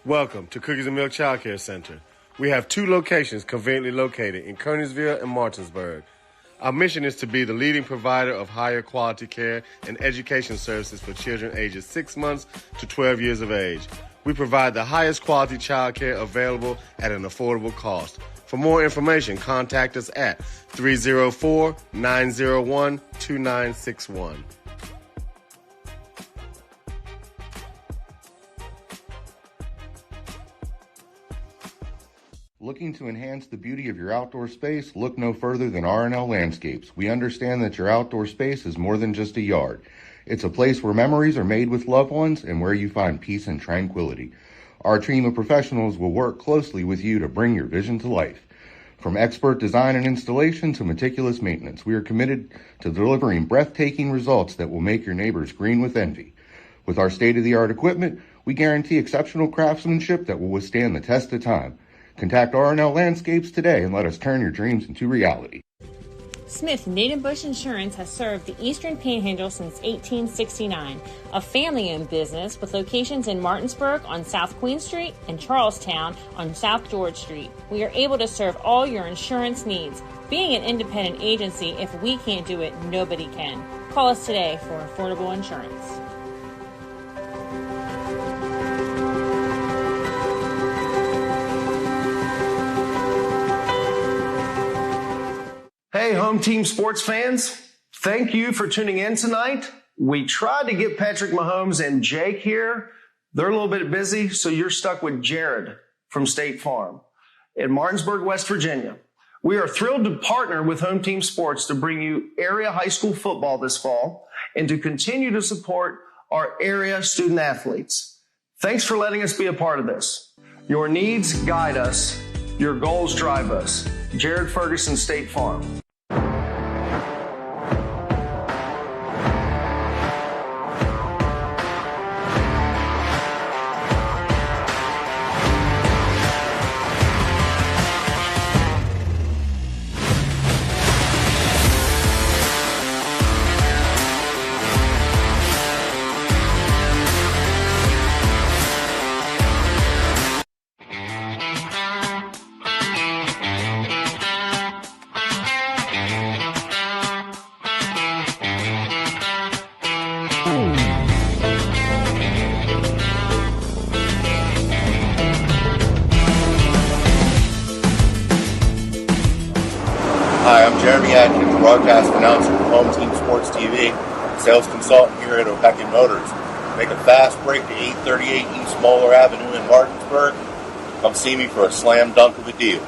Welcome to Cookies and Milk Child Care Center. We have 2 locations conveniently located in Kearneysville and Martinsburg. Our mission is to be the leading provider of higher quality care and education services for children ages 6 months to 12 years of age. We provide the highest quality child care available at an affordable cost. For more information, contact us at 304-901-2961. Looking to enhance the beauty of your outdoor space? Look no further than R&L Landscapes. We understand that your outdoor space is more than just a yard. It's a place where memories are made with loved ones and where you find peace and tranquility. Our team of professionals will work closely with you to bring your vision to life. From expert design and installation to meticulous maintenance, we are committed to delivering breathtaking results that will make your neighbors green with envy. With our state-of-the-art equipment, we guarantee exceptional craftsmanship that will withstand the test of time. Contact R&L Landscapes today and let us turn your dreams into reality. Smith Native Bush Insurance has served the Eastern Panhandle since 1869, a family-owned business with locations in Martinsburg on South Queen Street and Charlestown on South George Street. We are able to serve all your insurance needs. Being an independent agency, if we can't do it, nobody can. Call us today for affordable insurance. Hey, home team sports fans, thank you for tuning in tonight. We tried to get Patrick Mahomes and Jake here. They're a little bit busy, so you're stuck with Jared from State Farm in Martinsburg, West Virginia. We are thrilled to partner with Home Team Sports to bring you area high school football this fall and to continue to support our area student athletes. Thanks for letting us be a part of this. Your needs guide us. Your goals drive us. Jared Ferguson, State Farm. Hi, I'm Jeremy Atkins, broadcast announcer for Home Team Sports TV, sales consultant here at O'Pekin Motors. Make a fast break to 838 East Moeller Avenue in Martinsburg. Come see me for a slam dunk of a deal.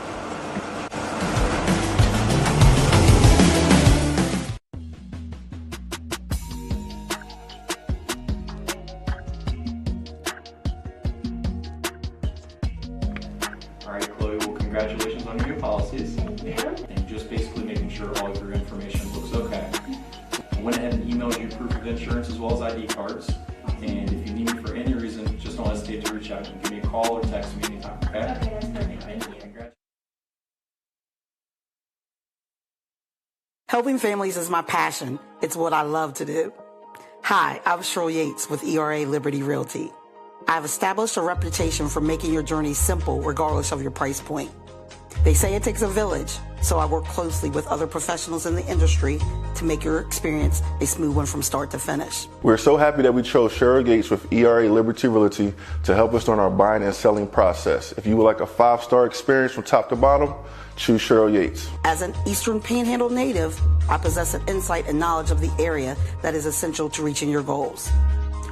All right, Chloe, well, congratulations on your new policies. And just basically making sure all of your information looks okay. I went ahead and emailed you proof of insurance as well as ID cards. And if you need me for any reason, just don't hesitate to reach out. You can give me a call or text me anytime, okay? Okay, that's perfect. Thank you. Helping families is my passion. It's what I love to do. Hi, I'm Cheryl Yates with ERA Liberty Realty. I've established a reputation for making your journey simple regardless of your price point. They say it takes a village, so I work closely with other professionals in the industry to make your experience a smooth one from start to finish. We're so happy that we chose Cheryl Yates with ERA Liberty Realty to help us during our buying and selling process. If you would like a 5-star experience from top to bottom, choose Cheryl Yates. As an Eastern Panhandle native, I possess an insight and knowledge of the area that is essential to reaching your goals.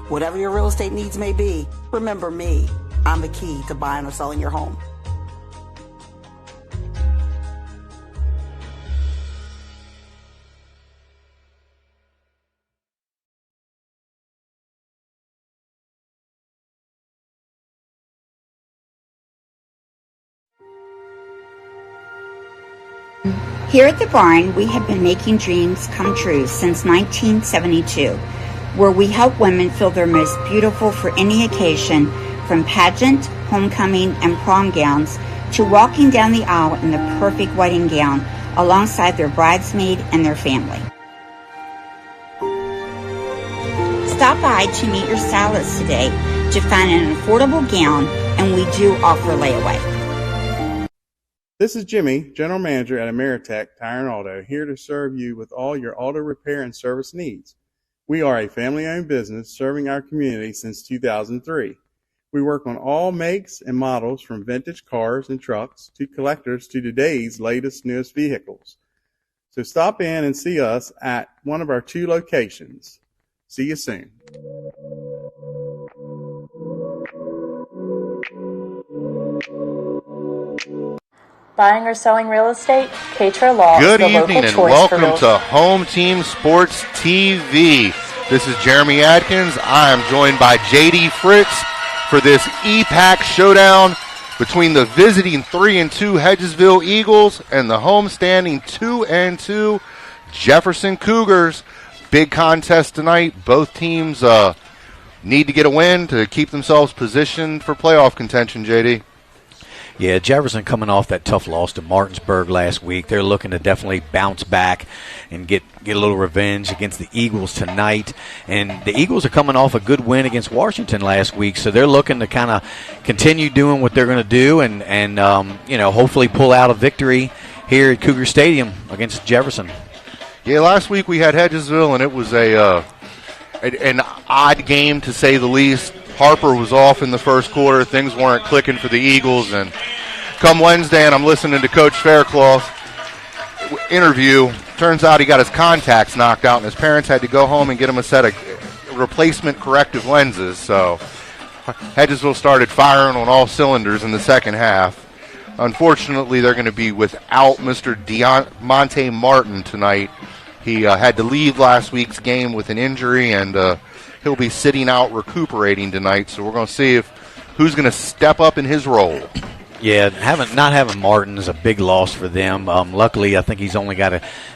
Whatever your real estate needs may be, remember me. I'm the key to buying or selling your home. Here at the barn, we have been making dreams come true since 1972, where we help women feel their most beautiful for any occasion, from pageant, homecoming, and prom gowns to walking down the aisle in the perfect wedding gown alongside their bridesmaid and their family. Stop by to meet your stylist today to find an affordable gown and we do offer layaway. This is Jimmy, General Manager at Ameritech Tire and Auto, here to serve you with all your auto repair and service needs. We are a family-owned business serving our community since 2003. We work on all makes and models from vintage cars and trucks to collectors to today's latest, newest vehicles. So stop in and see us at one of our 2 locations. See you soon. Buying or selling real estate? Katra Law. Good the evening local and choice welcome for real to Home Team Sports TV. This is Jeremy Adkins. I am joined by JD Fritz for this EPAC showdown between the visiting 3-2 Hedgesville Eagles and the homestanding 2-2 Jefferson Cougars. Big contest tonight. Both teams need to get a win to keep themselves positioned for playoff contention, JD. Yeah, Jefferson coming off that tough loss to Martinsburg last week. They're looking to definitely bounce back and get a little revenge against the Eagles tonight. And the Eagles are coming off a good win against Washington last week, so they're looking to kind of continue doing what they're going to do and hopefully pull out a victory here at Cougar Stadium against Jefferson. Yeah, last week we had Hedgesville, and it was an odd game to say the least. Harper was off in the first quarter. Things weren't clicking for the Eagles. And come Wednesday, and I'm listening to Coach Faircloth's interview. Turns out he got his contacts knocked out, and his parents had to go home and get him a set of replacement corrective lenses. So Hedgesville started firing on all cylinders in the second half. Unfortunately, they're going to be without Mr. Monte Martin tonight. He had to leave last week's game with an injury, and he'll be sitting out recuperating tonight. So we're going to see who's going to step up in his role. Yeah, not having Martin is a big loss for them. Luckily, I think he's only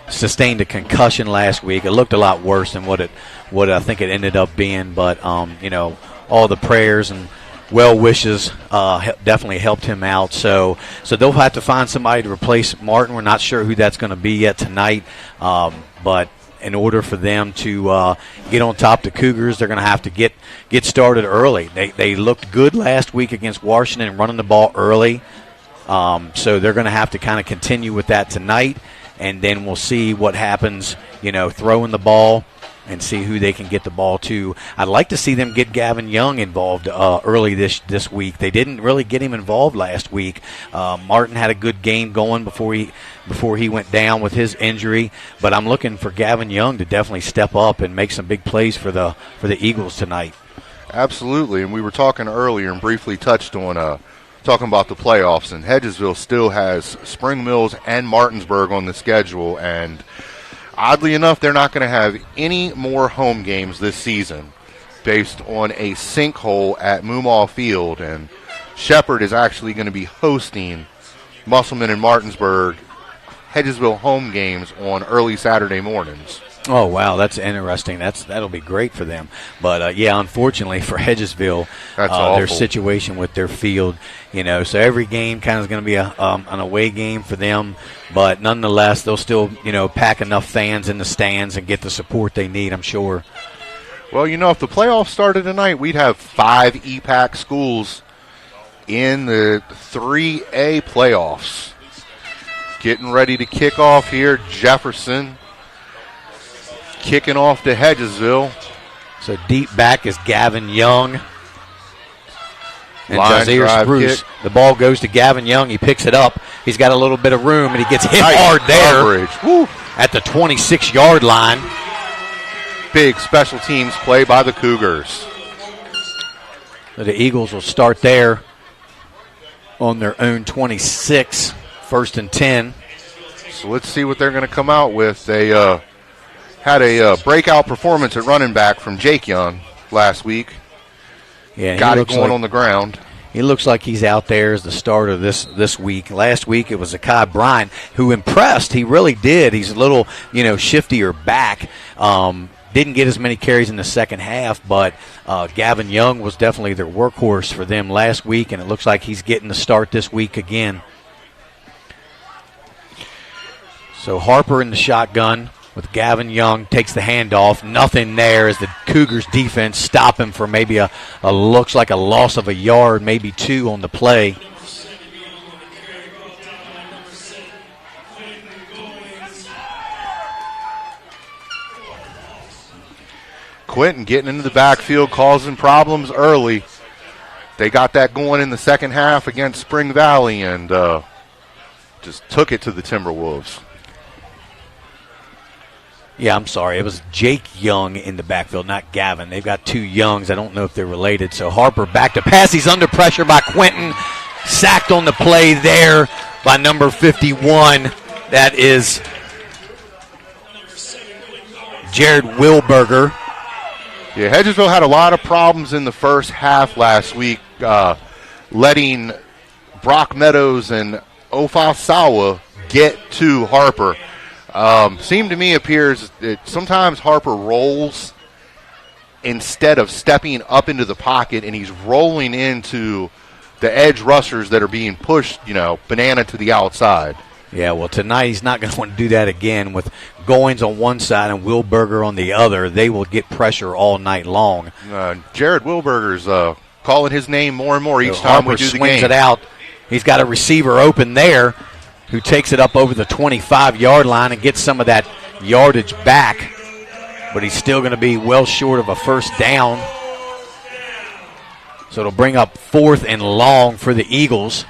sustained a concussion last week. It looked a lot worse than what I think it ended up being. But all the prayers and well wishes definitely helped him out. So they'll have to find somebody to replace Martin. We're not sure who that's going to be yet tonight. But in order for them to get on top of the Cougars, they're going to have to get started early. They looked good last week against Washington running the ball early. So they're going to have to kind of continue with that tonight, and then we'll see what happens, throwing the ball and see who they can get the ball to. I'd like to see them get Gavin Young involved early this week. They didn't really get him involved last week. Martin had a good game going before he went down with his injury, but I'm looking for Gavin Young to definitely step up and make some big plays for the Eagles tonight. Absolutely, and we were talking earlier and briefly touched on talking about the playoffs, and Hedgesville still has Spring Mills and Martinsburg on the schedule, and oddly enough, they're not going to have any more home games this season based on a sinkhole at Moomaw Field, and Shepherd is actually going to be hosting Musselman and Martinsburg Hedgesville home games on early Saturday mornings. Oh, wow, that's interesting. That'll be great for them. But, unfortunately for Hedgesville, their situation with their field, so every game kind of is going to be an away game for them. But nonetheless, they'll still, pack enough fans in the stands and get the support they need, I'm sure. Well, if the playoffs started tonight, we'd have 5 EPAC schools in the 3A playoffs. Getting ready to kick off here, Jefferson kicking off to Hedgesville. So deep back is Gavin Young. And Line Jazier drive Spruce. kick. The ball goes to Gavin Young. He picks it up. He's got a little bit of room, and he gets hit hard there at the 26-yard line. Big special teams play by the Cougars. So the Eagles will start there on their own 26, 1st and 10. So let's see what they're going to come out with. They had a breakout performance at running back from Jake Young last week. Yeah, got it going on the ground. He looks like he's out there as the starter this week. Last week it was Akai Bryant who impressed. He really did. He's a little, shiftier back. Didn't get as many carries in the second half, but Gavin Young was definitely their workhorse for them last week, and it looks like he's getting the start this week again. So Harper in the shotgun. with Gavin Young, takes the handoff. Nothing there as the Cougars defense stop him for maybe a looks like a loss of a yard, maybe 2 on the play. Quentin getting into the backfield, causing problems early. They got that going in the second half against Spring Valley and just took it to the Timberwolves. Yeah, I'm sorry. It was Jake Young in the backfield, not Gavin. They've got 2 Youngs. I don't know if they're related. So Harper back to pass. He's under pressure by Quentin. Sacked on the play there by number 51. That is Jared Wilberger. Yeah, Hedgesville had a lot of problems in the first half last week, letting Brock Meadows and Ofasawa get to Harper. Seemed to me appears that sometimes Harper rolls instead of stepping up into the pocket, and he's rolling into the edge rushers that are being pushed, banana to the outside. Yeah, well, tonight he's not going to want to do that again with Goins on one side and Wilberger on the other. They will get pressure all night long. Jared Wilberger's calling his name more and more each time we do the game. Swings it out. He's got a receiver open there who takes it up over the 25-yard line and gets some of that yardage back. But he's still going to be well short of a first down. So it'll bring up 4th and long for the Eagles.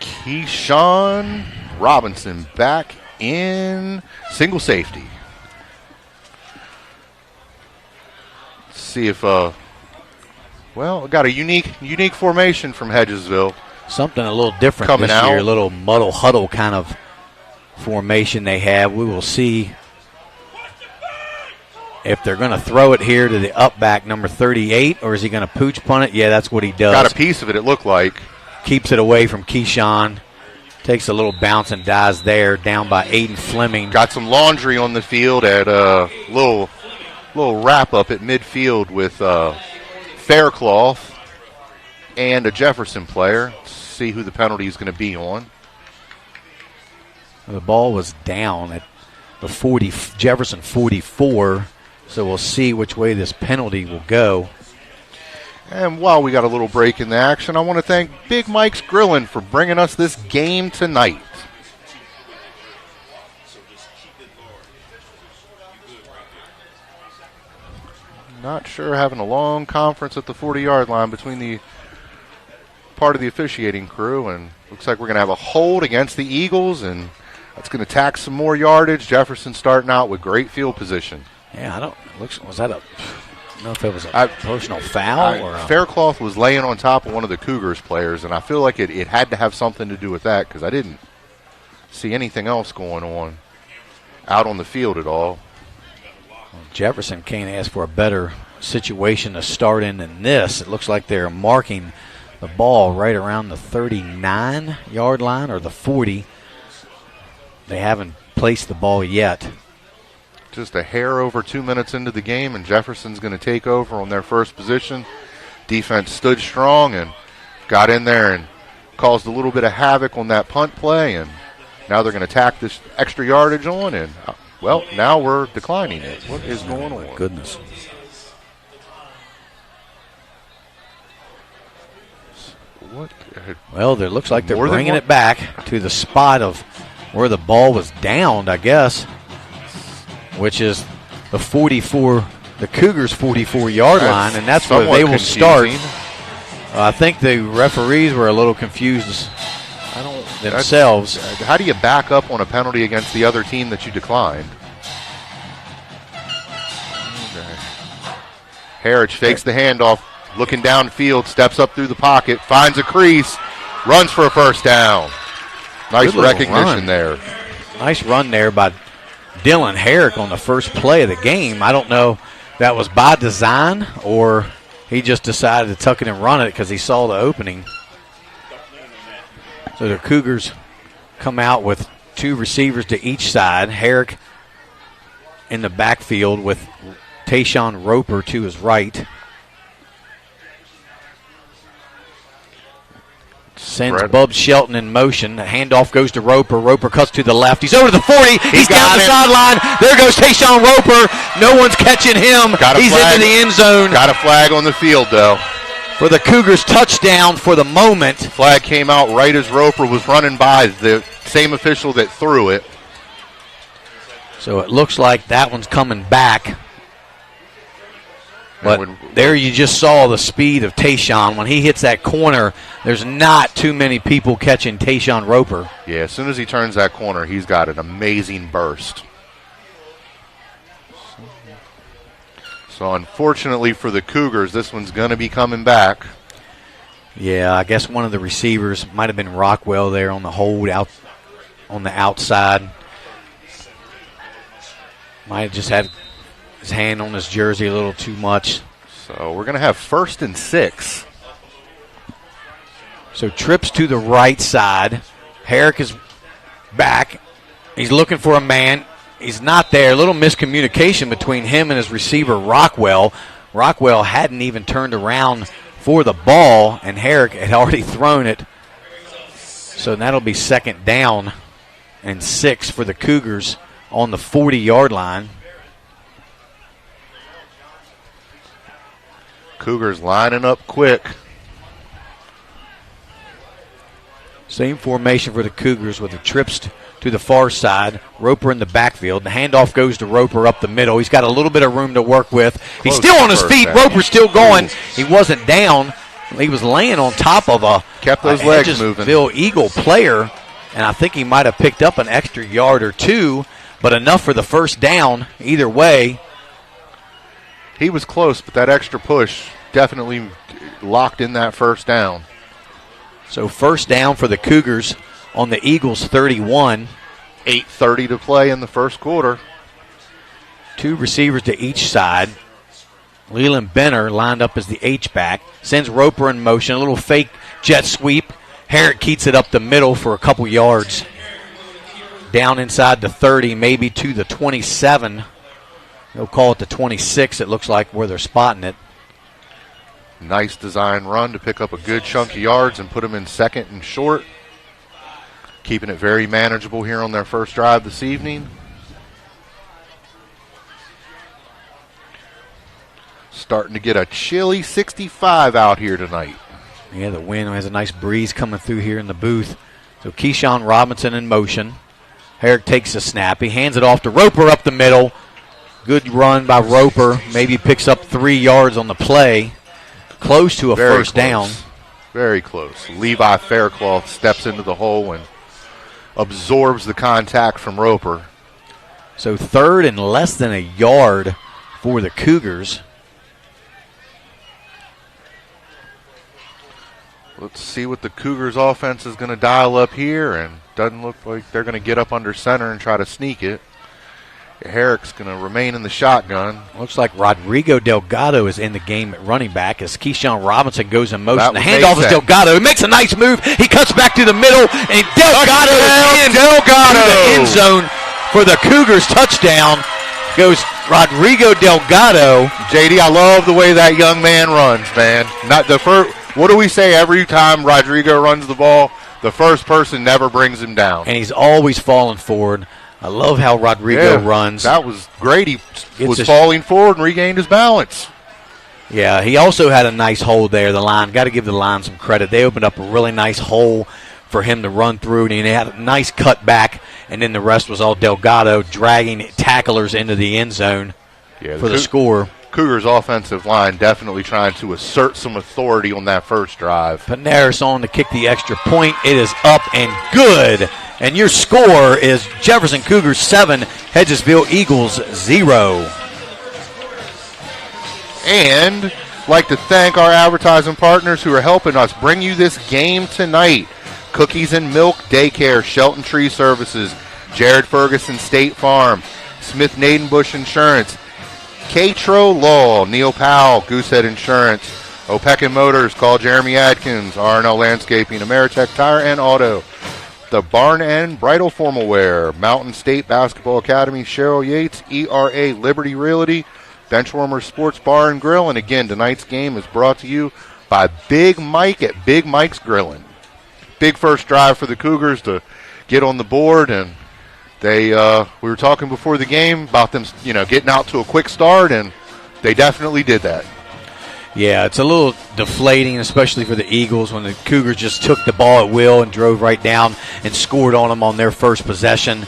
Keyshawn Robinson back in single safety. Let's see if, got a unique formation from Hedgesville. Something a little different coming this year, out. a little muddle huddle kind of formation they have. We will see if they're going to throw it here to the up back, number 38, or is he going to pooch punt it? Yeah, that's what he does. Got a piece of it, it looked like. Keeps it away from Keyshawn. Takes a little bounce and dies there, down by Aiden Fleming. Got some laundry on the field at a little wrap up at midfield with Faircloth and a Jefferson player. Let's see who the penalty is going to be on. The ball was down at the Jefferson 44, so we'll see which way this penalty will go. And while we got a little break in the action, I want to thank Big Mike's Grillin' for bringing us this game tonight. Not sure, having a long conference at the 40-yard line between the part of the officiating crew, and looks like we're going to have a hold against the Eagles, and that's going to tack some more yardage. Jefferson starting out with great field position. Yeah, was that I don't know if it was a personal foul or Faircloth was laying on top of one of the Cougars players, and I feel like it had to have something to do with that because I didn't see anything else going on out on the field at all. Jefferson can't ask for a better situation to start in than this. It looks like they're marking the ball right around the 39-yard line or the 40. They haven't placed the ball yet. Just a hair over 2 minutes into the game, and Jefferson's going to take over on their first position. Defense stood strong and got in there and caused a little bit of havoc on that punt play, and now they're going to tack this extra yardage on, and, now we're declining it. What is going on? Goodness. Well, it looks like they're bringing it back to the spot of where the ball was downed, I guess, which is the 44, the Cougars' 44-yard line, and that's where they will start. I think the referees were a little confused themselves. How do you back up on a penalty against the other team that you declined? Harridge fakes the handoff, looking downfield, steps up through the pocket, finds a crease, runs for a first down. Nice recognition there. Nice run there by Dylan Herrick on the first play of the game. I don't know if that was by design or he just decided to tuck it and run it because he saw the opening. So the Cougars come out with 2 receivers to each side. Herrick in the backfield with Tayshawn Roper to his right. Sends Bub Shelton in motion. The handoff goes to Roper. Roper cuts to the left. He's over to the 40. He's down the sideline. There goes Tayshawn Roper. No one's catching him. He's into the end zone. Got a flag on the field, though. For the Cougars, touchdown for the moment. Flag came out right as Roper was running by the same official that threw it. So it looks like that one's coming back. But there you just saw the speed of Tayshawn. When he hits that corner, there's not too many people catching Tayshawn Roper. Yeah, as soon as he turns that corner, he's got an amazing burst. So unfortunately for the Cougars, this one's going to be coming back. Yeah, I guess one of the receivers might have been Rockwell there on the hold out on the outside. Might have just had his hand on his jersey a little too much. So we're going to have 1st and 6. So trips to the right side. Herrick is back. He's looking for a man. He's not there. A little miscommunication between him and his receiver, Rockwell. Rockwell hadn't even turned around for the ball, and Herrick had already thrown it. So that'll be 2nd down and 6 for the Cougars on the 40-yard line. Cougars lining up quick. Same formation for the Cougars with the trips to the far side. Roper in the backfield. The handoff goes to Roper up the middle. He's got a little bit of room to work with. He's still on his feet. Roper's still going. He wasn't down. He was laying on top of a kept those legs moving. Hedgesville Eagle player, and I think he might have picked up an extra yard or two, but enough for the 1st down either way. He was close, but that extra push definitely locked in that 1st down. So 1st down for the Cougars on the Eagles 31. 8:30 to play in the 1st quarter. 2 receivers to each side. Leland Benner lined up as the H-back. Sends Roper in motion. A little fake jet sweep. Herrick keeps it up the middle for a couple yards. Down inside the 30, maybe to the 27. They'll call it the 26, it looks like, where they're spotting it. Nice design run to pick up a good chunk of yards and put them in 2nd and short. Keeping it very manageable here on their 1st drive this evening. Starting to get a chilly 65 out here tonight. Yeah, the wind has a nice breeze coming through here in the booth. So Keyshawn Robinson in motion. Herrick takes a snap. He hands it off to Roper up the middle. Good run by Roper. Maybe picks up 3 yards on the play. Close to a Very 1st down. Very close. Levi Faircloth steps into the hole and absorbs the contact from Roper. So 3rd and less than a yard for the Cougars. Let's see what the Cougars offense is going to dial up here, and doesn't look like they're going to get up under center and try to sneak it. Herrick's going to remain in the shotgun. Looks like Rodrigo Delgado is in the game at running back as Keyshawn Robinson goes in motion. The handoff is Delgado. He makes a nice move. He cuts back to the middle, and Delgado is in the end zone for the Cougars. Touchdown goes Rodrigo Delgado. JD, I love the way that young man runs, man. Not the first. What do we say every time Rodrigo runs the ball? The first person never brings him down. And he's always falling forward. I love how Rodrigo runs. That was great. He was falling forward and regained his balance. Yeah, he also had a nice hole there, the line. Got to give the line some credit. They opened up a really nice hole for him to run through, and he had a nice cut back, and then the rest was all Delgado dragging tacklers into the end zone for the score. Cougars' offensive line definitely trying to assert some authority on that 1st drive. Panaris on to kick the extra point. It is up and good. And your score is Jefferson Cougars 7, Hedgesville Eagles 0. And like to thank our advertising partners who are helping us bring you this game tonight. Cookies and Milk Daycare, Shelton Tree Services, Jared Ferguson State Farm, Smith Nadenbush Insurance, Catro Law, Neil Powell, Goosehead Insurance, Opeka Motors, call Jeremy Adkins, R&L Landscaping, Ameritech Tire and Auto, the Barn End Bridal Formal Wear, Mountain State Basketball Academy, Cheryl Yates, ERA Liberty Realty, Benchwarmer Sports Bar and Grill, and again, tonight's game is brought to you by Big Mike at Big Mike's Grillin'. big first drive for the Cougars to get on the board, and they we were talking before the game about them, getting out to a quick start, and they definitely did that. Yeah, it's a little deflating, especially for the Eagles, when the Cougars just took the ball at will and drove right down and scored on them on their first possession.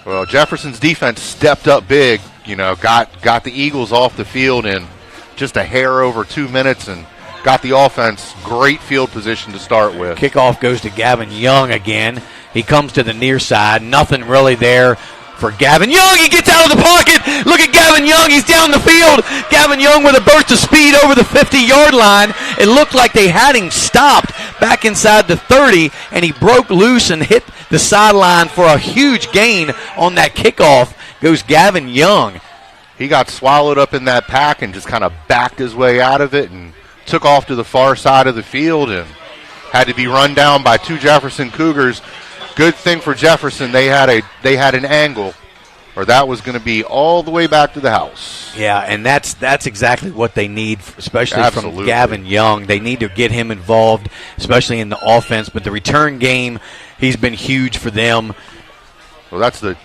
Well, Jefferson's defense stepped up big, got the Eagles off the field in just a hair over 2 minutes and got the offense great field position to start with. Kickoff goes to Gavin Young again. He comes to the near side. Nothing really there for Gavin Young. He gets out of the pocket. Look at Gavin Young. He's down the field. Gavin Young with a burst of speed over the 50-yard line. It looked like they had him stopped back inside the 30, and he broke loose and hit the sideline for a huge gain on that kickoff. Goes Gavin Young. He got swallowed up in that pack and just kind of backed his way out of it and took off to the far side of the field and had to be run down by 2 Jefferson Cougars. Good thing for Jefferson, they had an angle, or that was going to be all the way back to the house. Yeah, and that's exactly what they need, especially Absolutely. from Gavin Young. They need to get him involved, especially in the offense. But the return game, he's been huge for them. Well, that's the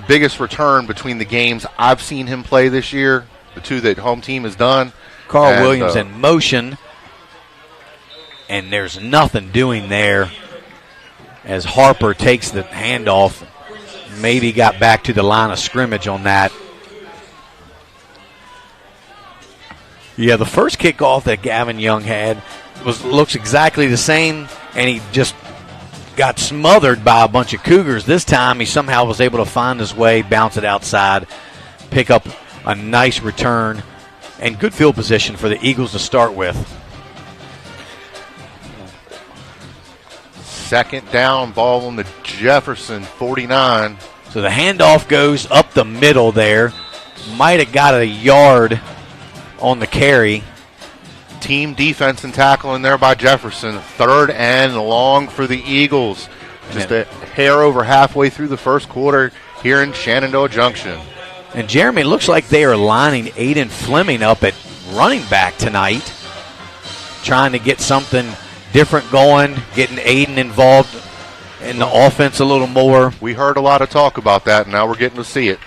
biggest return between the games I've seen him play this year, the 2 that home team has done. Carl Williams in motion, and there's nothing doing there as Harper takes the handoff. Maybe got back to the line of scrimmage on that. Yeah, the first kickoff that Gavin Young had looks exactly the same, and he just got smothered by a bunch of Cougars. This time he somehow was able to find his way, bounce it outside, pick up a nice return, and good field position for the Eagles to start with. Second down, ball on the Jefferson 49. So the handoff goes up the middle there. Might have got a yard on the carry. Team defense and tackling there by Jefferson. 3rd and long for the Eagles. Just a hair over halfway through the first quarter here in Shenandoah Junction. And Jeremy, it looks like they are lining Aiden Fleming up at running back tonight, trying to get something different going, getting Aiden involved in the offense a little more. We heard a lot of talk about that, and now we're getting to see it.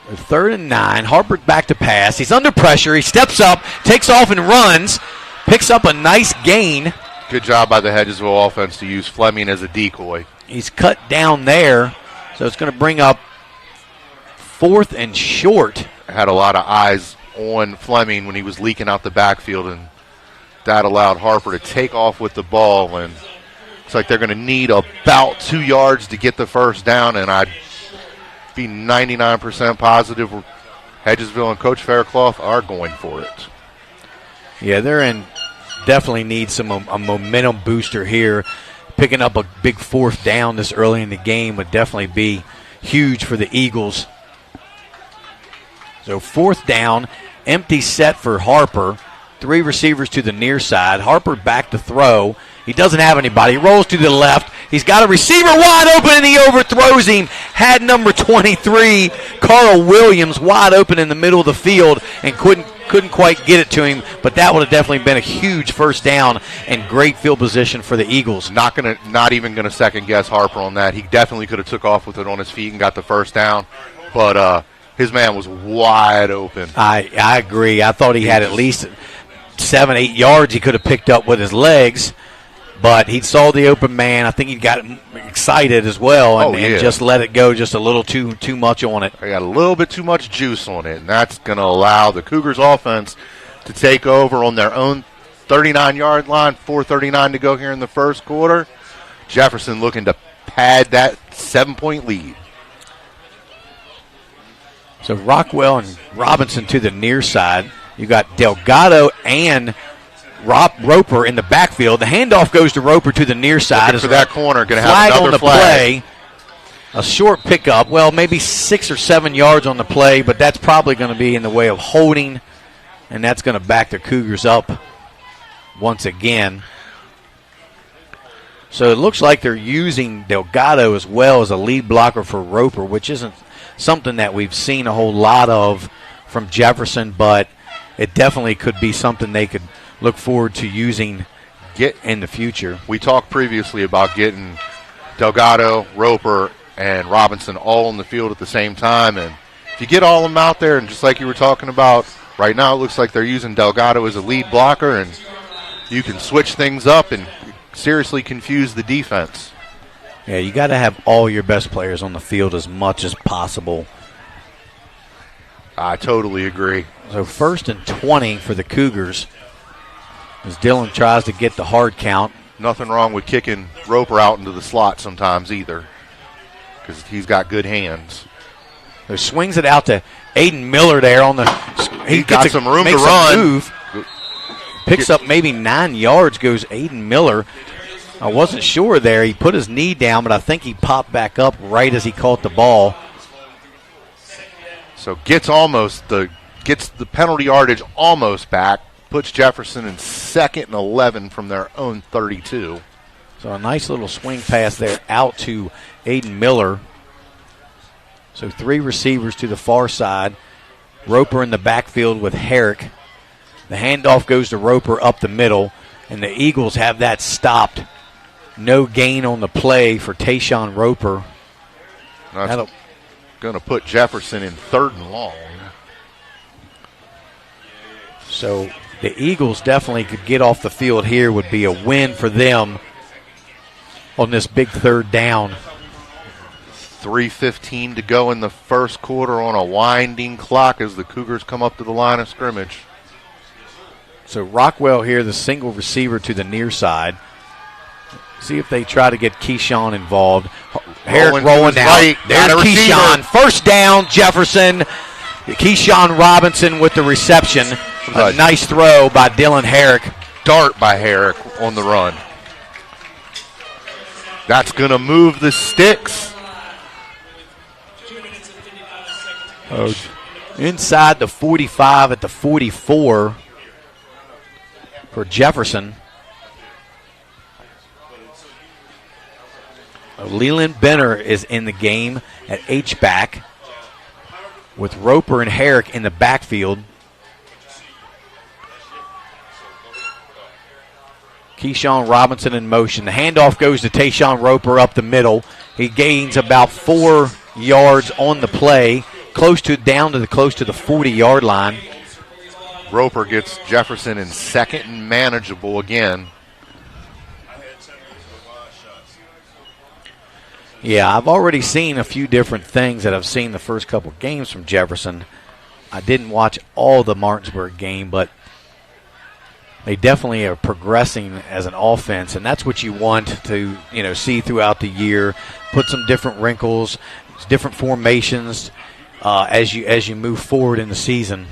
3rd and 9. Harper back to pass. He's under pressure. He steps up, takes off and runs, picks up a nice gain. Good job by the Hedgesville offense to use Fleming as a decoy. He's cut down there, so it's going to bring up 4th and short. Had a lot of eyes on Fleming when he was leaking out the backfield, and that allowed Harper to take off with the ball. And it's like they're going to need about 2 yards to get the first down, and I'd be 99% positive Hedgesville and Coach Faircloth are going for it. Yeah, definitely need a momentum booster here. Picking up a big 4th down this early in the game would definitely be huge for the Eagles. So 4th down, empty set for Harper. 3 receivers to the near side. Harper back to throw. He doesn't have anybody. He rolls to the left. He's got a receiver wide open, and he overthrows him. Had number 23, Carl Williams, wide open in the middle of the field and couldn't quite get it to him, but that would have definitely been a huge first down and great field position for the Eagles. Not even going to second-guess Harper on that. He definitely could have took off with it on his feet and got the first down, but his man was wide open. I agree. I thought he had at least 7-8 yards he could have picked up with his legs, but he saw the open man. I think he got excited as well and just let it go just a little too much on it. I got a little bit too much juice on it, and that's going to allow the Cougars offense to take over on their own 39-yard line, 4:39 to go here in the first quarter. Jefferson looking to pad that 7-point lead. So Rockwell and Robinson to the near side. You got Delgado and Roper in the backfield. The handoff goes to Roper to the near side. For that corner, going to have flag another on the flag. play. A short pickup. Well, maybe 6 or 7 yards on the play, but that's probably going to be in the way of holding, and that's going to back the Cougars up once again. So it looks like they're using Delgado as well as a lead blocker for Roper, which isn't something that we've seen a whole lot of from Jefferson, but it definitely could be something they could look forward to using get in the future. We talked previously about getting Delgado, Roper, and Robinson all in the field at the same time, and if you get all of them out there, and just like you were talking about, right now it looks like they're using Delgado as a lead blocker, and you can switch things up and seriously confuse the defense. Yeah, you got to have all your best players on the field as much as possible. I totally agree. So 1st and 20 for the Cougars as Dylan tries to get the hard count. Nothing wrong with kicking Roper out into the slot sometimes either, because he's got good hands. So swings it out to Aiden Miller there on the. He got some room to run. Move, picks up maybe 9 yards. Goes Aiden Miller. I wasn't sure there. He put his knee down, but I think he popped back up right as he caught the ball. So gets the penalty yardage almost back. Puts Jefferson in 2nd and 11 from their own 32. So a nice little swing pass there out to Aiden Miller. So 3 receivers to the far side. Roper in the backfield with Herrick. The handoff goes to Roper up the middle, and the Eagles have that stopped. No gain on the play for Tayshawn Roper. That's going to put Jefferson in 3rd and long. So the Eagles definitely could get off the field here. Would be a win for them on this big 3rd down. 3:15 to go in the first quarter on a winding clock as the Cougars come up to the line of scrimmage. So Rockwell here, the single receiver to the near side. See if they try to get Keyshawn involved. Herrick rolling down. Right. There's Keyshawn. 1st down, Jefferson. Keyshawn Robinson with the reception. A nice throw by Dylan Herrick. Dart by Herrick on the run. That's going to move the sticks. Inside the 45 at the 44 for Jefferson. Leland Benner is in the game at H-back with Roper and Herrick in the backfield. Keyshawn Robinson in motion. The handoff goes to Tayshawn Roper up the middle. He gains about 4 yards on the play, close to the 40-yard line. Roper gets Jefferson in 2nd and manageable again. Yeah, I've already seen a few different things that I've seen the first couple games from Jefferson. I didn't watch all the Martinsburg game, but they definitely are progressing as an offense, and that's what you want to, see throughout the year. Put some different wrinkles, different formations as you move forward in the season.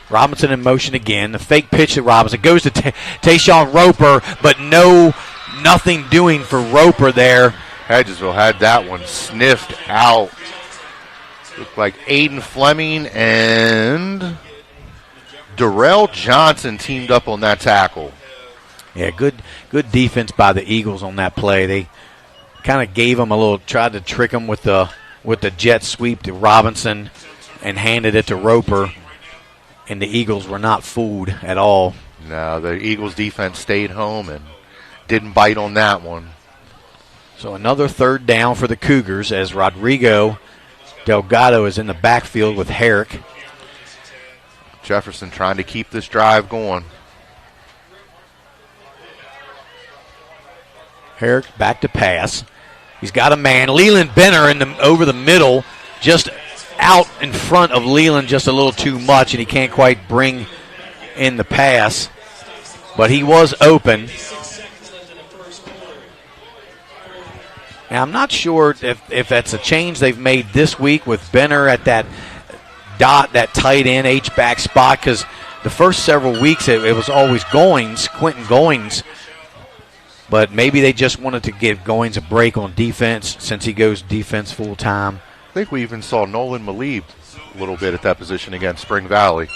Robinson in motion again. The fake pitch to Robinson goes to Tayshawn Roper, but nothing doing for Roper there. Hedgesville had that one sniffed out. Looked like Aiden Fleming and Darrell Johnson teamed up on that tackle. Yeah, good defense by the Eagles on that play. They kind of gave him tried to trick him with the jet sweep to Robinson and handed it to Roper, and the Eagles were not fooled at all. No, the Eagles defense stayed home and didn't bite on that one. So another 3rd down for the Cougars as Rodrigo Delgado is in the backfield with Herrick. Jefferson trying to keep this drive going. Herrick back to pass. He's got a man. Leland Benner over the middle, just out in front of Leland just a little too much, and he can't quite bring in the pass. But he was open. Now, I'm not sure if that's a change they've made this week with Benner at that tight end H-back spot, because the first several weeks it was always Quentin Goings. But maybe they just wanted to give Goings a break on defense since he goes defense full time. I think we even saw Nolan Malib a little bit at that position against Spring Valley.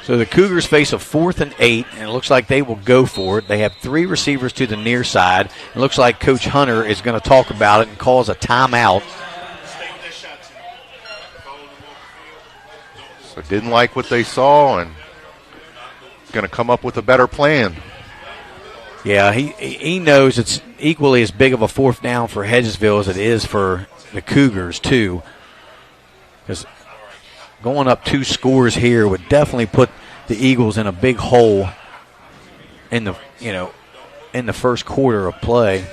So the Cougars face a 4th and 8, and it looks like they will go for it. They have 3 receivers to the near side. It looks like Coach Hunter is going to talk about it and calls a timeout. So didn't like what they saw, and going to come up with a better plan. Yeah, he knows it's equally as big of a fourth down for Hedgesville as it is for the Cougars, too. Because going up 2 scores here would definitely put the Eagles in a big hole in the first quarter of play.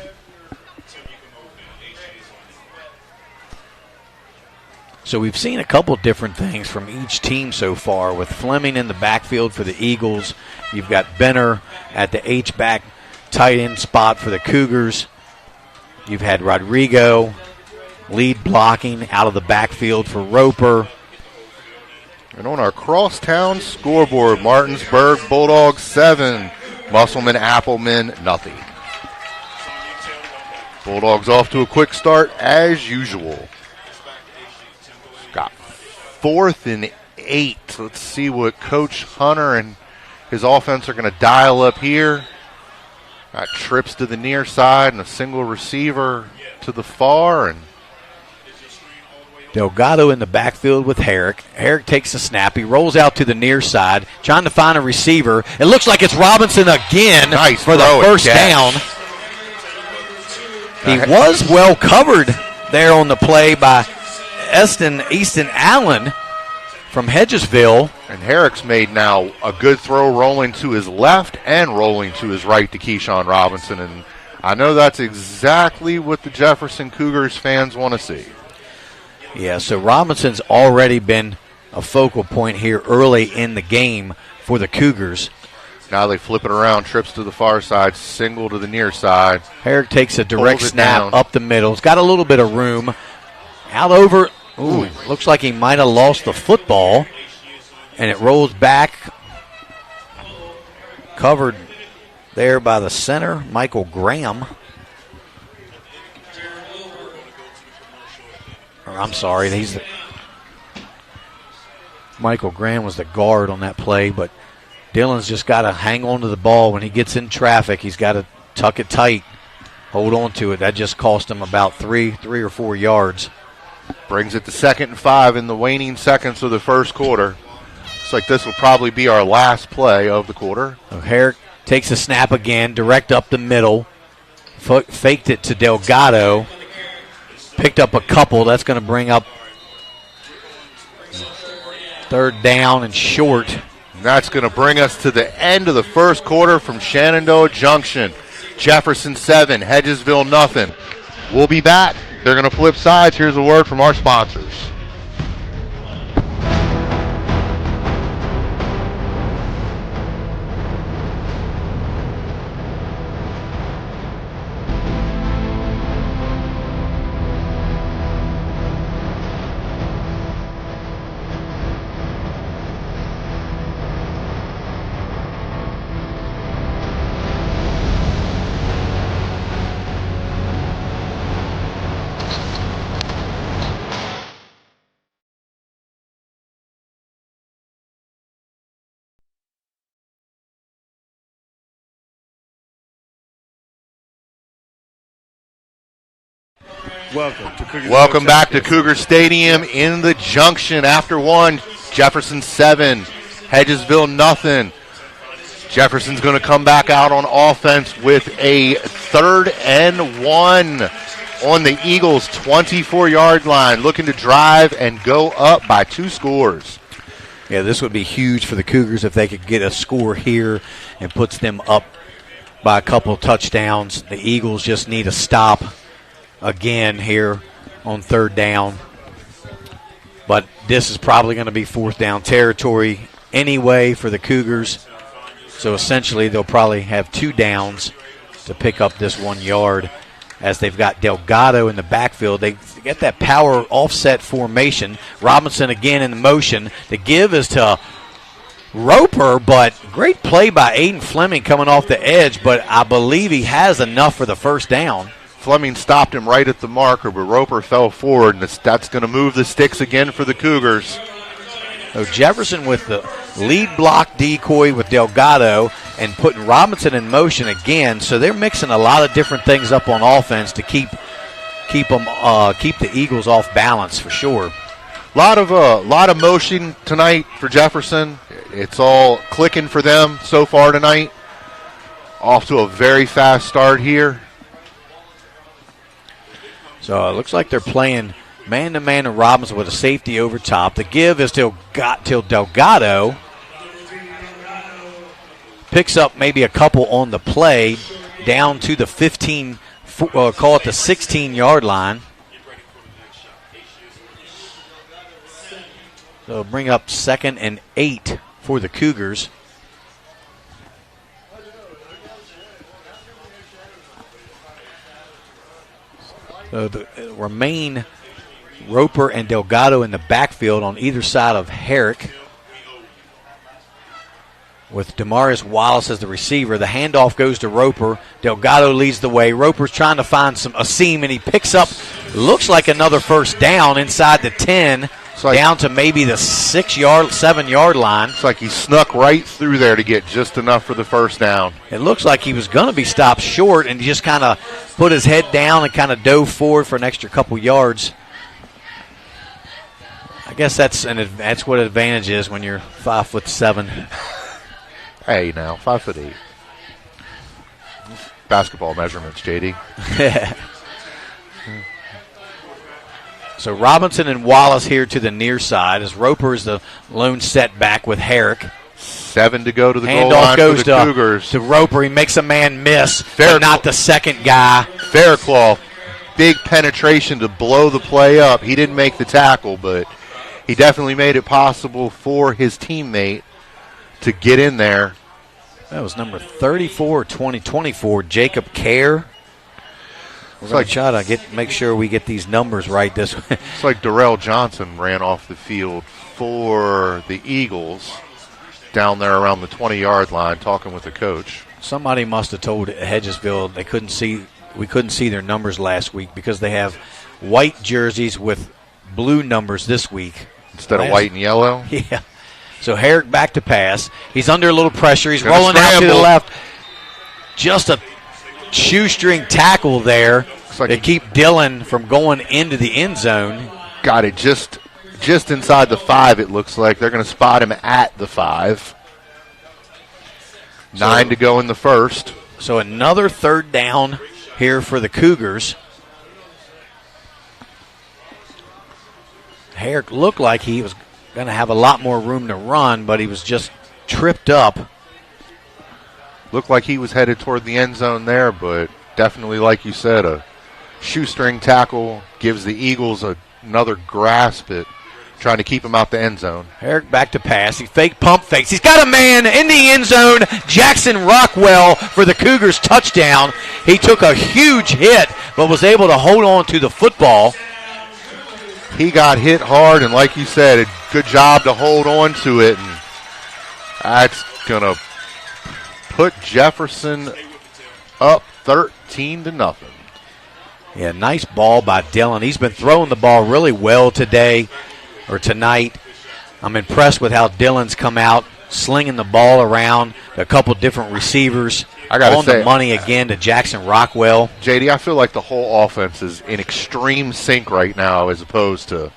So we've seen a couple different things from each team so far. With Fleming in the backfield for the Eagles, you've got Benner at the H-back tight end spot for the Cougars. You've had Rodrigo lead blocking out of the backfield for Roper. And on our crosstown scoreboard, Martinsburg Bulldogs 7, Musselman Appleman nothing. Bulldogs off to a quick start as usual. Got 4th and 8. Let's see what Coach Hunter and his offense are going to dial up here. Got trips to the near side and a single receiver to the far. And Delgado in the backfield with Herrick. Herrick takes the snap. He rolls out to the near side, trying to find a receiver. It looks like it's Robinson again for the first down. He was well covered there on the play by Easton Allen from Hedgesville. And Herrick's made now a good throw rolling to his left and rolling to his right to Keyshawn Robinson. And I know that's exactly what the Jefferson Cougars fans want to see. Yeah, so Robinson's already been a focal point here early in the game for the Cougars. Now they flip it around, trips to the far side, single to the near side. Herrick takes a direct snap up the middle. He's got a little bit of room. Out over. Ooh, looks like he might have lost the football. And it rolls back. Covered there by the center, Michael Graham. I'm sorry, Michael Graham was the guard on that play, but Dillon's just got to hang on to the ball. When he gets in traffic, he's got to tuck it tight, hold on to it. That just cost him about 3 or 4 yards. Brings it to 2nd and 5 in the waning seconds of the first quarter. Looks like this will probably be our last play of the quarter. So Herrick takes a snap again, direct up the middle, faked it to Delgado, picked up a couple. That's going to bring up 3rd down and short. And that's going to bring us to the end of the first quarter from Shenandoah Junction. Jefferson 7, Hedgesville nothing. We'll be back. They're going to flip sides. Here's a word from our sponsors. Welcome back to Cougar Stadium in the Junction. After 1, Jefferson 7, Hedgesville nothing. Jefferson's going to come back out on offense with a 3rd and 1 on the Eagles' 24-yard line, looking to drive and go up by 2 scores. Yeah, this would be huge for the Cougars if they could get a score here and puts them up by a couple of touchdowns. The Eagles just need a stop again here on 3rd down. But this is probably going to be 4th down territory anyway for the Cougars. So essentially they'll probably have 2 downs to pick up this 1 yard as they've got Delgado in the backfield. They get that power offset formation. Robinson again in the motion. The give is to Roper, but great play by Aiden Fleming coming off the edge, but I believe he has enough for the 1st down. Fleming stopped him right at the marker, but Roper fell forward, and that's going to move the sticks again for the Cougars. So Jefferson with the lead block decoy with Delgado and putting Robinson in motion again. So they're mixing a lot of different things up on offense to keep the Eagles off balance for sure. Lot of motion tonight for Jefferson. it's all clicking for them so far tonight. Off to a very fast start here. So it looks like they're playing man-to-man to Robinson with a safety over top. The give is till Delgado. Picks up maybe a couple on the play down to the 15, call it the 16-yard line. So bring up 2nd and 8 for the Cougars. So remain Roper and Delgado in the backfield on either side of Herrick, with Demarius Wallace as the receiver. The handoff goes to Roper. Delgado leads the way. Roper's trying to find a seam, and he picks up, looks like another first down inside the 10, down to maybe the 7-yard line. It's like he snuck right through there to get just enough for the first down. It looks like he was going to be stopped short, and he just kind of put his head down and kind of dove forward for an extra couple yards. I guess that's what an advantage is when you're 5'7". Hey, now 5'8". Basketball measurements, JD. So Robinson and Wallace here to the near side as Roper is the lone setback with Herrick. 7 to go to the goal line for the Cougars. To Roper. He makes a man miss, but not the second guy. Faircloth, big penetration to blow the play up. He didn't make the tackle, but he definitely made it possible for his teammate to get in there. That was number 34, 2024, Jacob Kerr. We're going to try to make sure we get these numbers right this way. It's like Darrell Johnson ran off the field for the Eagles down there around the 20-yard line talking with the coach. Somebody must have told Hedgesville we couldn't see their numbers last week because they have white jerseys with blue numbers this week. Instead of white and yellow? Yeah. So Herrick back to pass. He's under a little pressure. He's rolling out to the left. Just a shoestring tackle there to keep Dillon from going into the end zone. Got it just inside the 5, it looks like. They're going to spot him at the 5. 9 to go in the first. So another third down here for the Cougars. Herrick looked like he was going to have a lot more room to run, but he was just tripped up. Looked like he was headed toward the end zone there, but definitely, like you said, a shoestring tackle gives the Eagles another grasp at trying to keep him out the end zone. Herrick back to pass. He pump fakes. He's got a man in the end zone. Jackson Rockwell for the Cougars touchdown. He took a huge hit, but was able to hold on to the football. He got hit hard, and like you said, a good job to hold on to it. And that's going to put Jefferson up 13-0. Yeah, nice ball by Dillon. He's been throwing the ball really well tonight. I'm impressed with how Dillon's come out, slinging the ball around a couple different receivers. I got to say, the money again to Jackson Rockwell. JD, I feel like the whole offense is in extreme sync right now as opposed to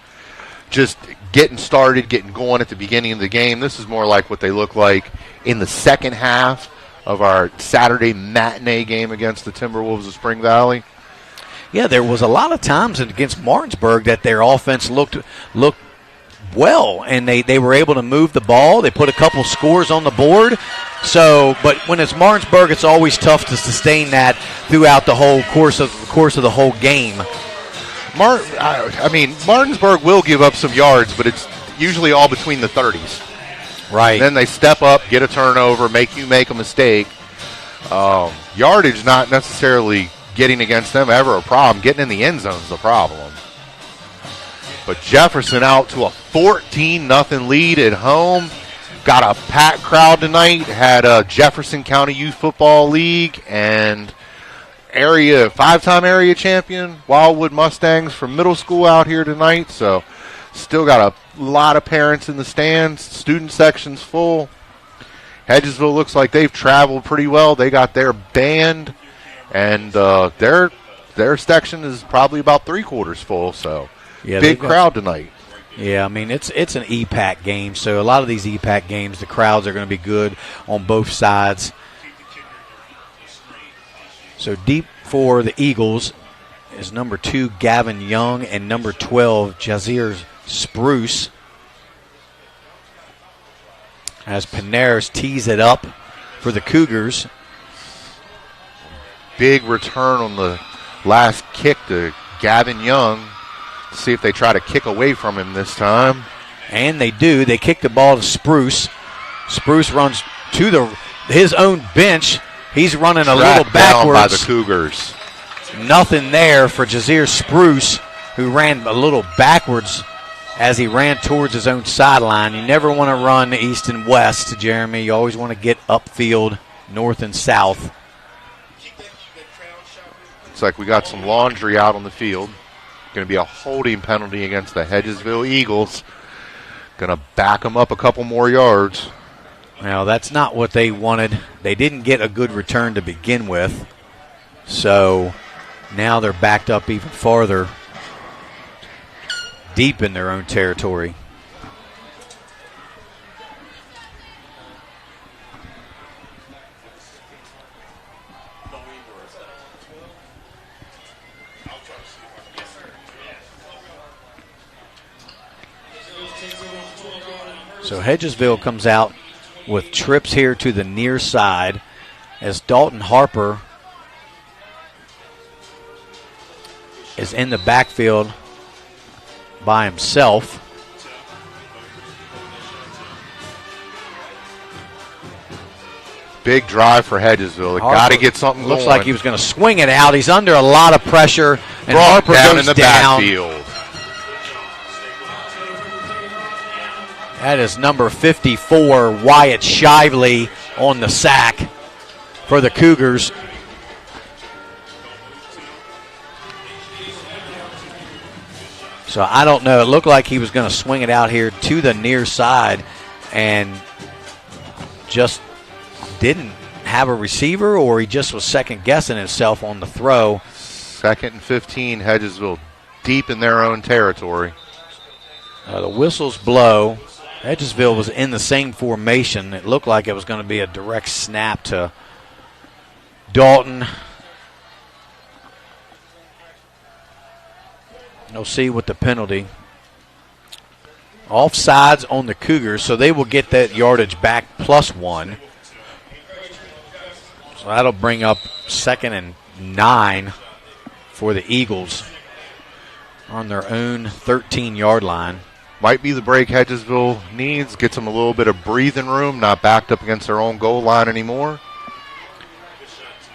just getting started, getting going at the beginning of the game. This is more like what they look like in the second half of our Saturday matinee game against the Timberwolves of Spring Valley. Yeah, there was a lot of times against Martinsburg that their offense looked well, and they were able to move the ball. They put a couple scores on the board. So, but when it's Martinsburg, it's always tough to sustain that throughout the whole course of the whole game. Martinsburg will give up some yards, but it's usually all between the 30s. Right. Then they step up, get a turnover, make a mistake. Yardage not necessarily getting against them ever a problem. Getting in the end zone is a problem. But Jefferson out to a 14-0 lead at home. Got a packed crowd tonight. Had a Jefferson County Youth Football League and five-time area champion Wildwood Mustangs from middle school out here tonight. So still got a lot of parents in the stands. Student section's full. Hedgesville looks like they've traveled pretty well. They got their band, and their section is probably about three-quarters full. So yeah, big crowd tonight. Yeah, I mean, it's an EPAC game, so a lot of these EPAC games, the crowds are going to be good on both sides. So deep for the Eagles is number 2, Gavin Young, and number 12, Jazir Spruce. As Panaris tees it up for the Cougars. Big return on the last kick to Gavin Young. See if they try to kick away from him this time. And they do. They kick the ball to Spruce. Spruce runs to his own bench. He's running a little backwards. By the Cougars. Nothing there for Jazir Spruce, who ran a little backwards as he ran towards his own sideline. You never want to run east and west, Jeremy. You always want to get upfield, north and south. Looks like we got some laundry out on the field. Going to be a holding penalty against the Hedgesville Eagles. Going to back them up a couple more yards. Well, that's not what they wanted. They didn't get a good return to begin with. So now they're backed up even farther, deep in their own territory. So Hedgesville comes out with trips here to the near side as Dalton Harper is in the backfield by himself. Big drive for Hedgesville. They got to get something looks going. like he was going to swing it out. He's under a lot of pressure, and Brought Harper down goes in the down. backfield. That is number 54, Wyatt Shively, on the sack for the Cougars. So I don't know. It looked like he was going to swing it out here to the near side and just didn't have a receiver, or he just was second-guessing himself on the throw. 2nd and 15, Hedgesville deep in their own territory. The whistles blow. Hedgesville was in the same formation. It looked like it was going to be a direct snap to Dalton. We'll see with the penalty. Offsides on the Cougars, so they will get that yardage back +1. So that'll bring up 2nd and 9 for the Eagles on their own 13-yard line. Might be the break Hedgesville needs. Gets them a little bit of breathing room, not backed up against their own goal line anymore.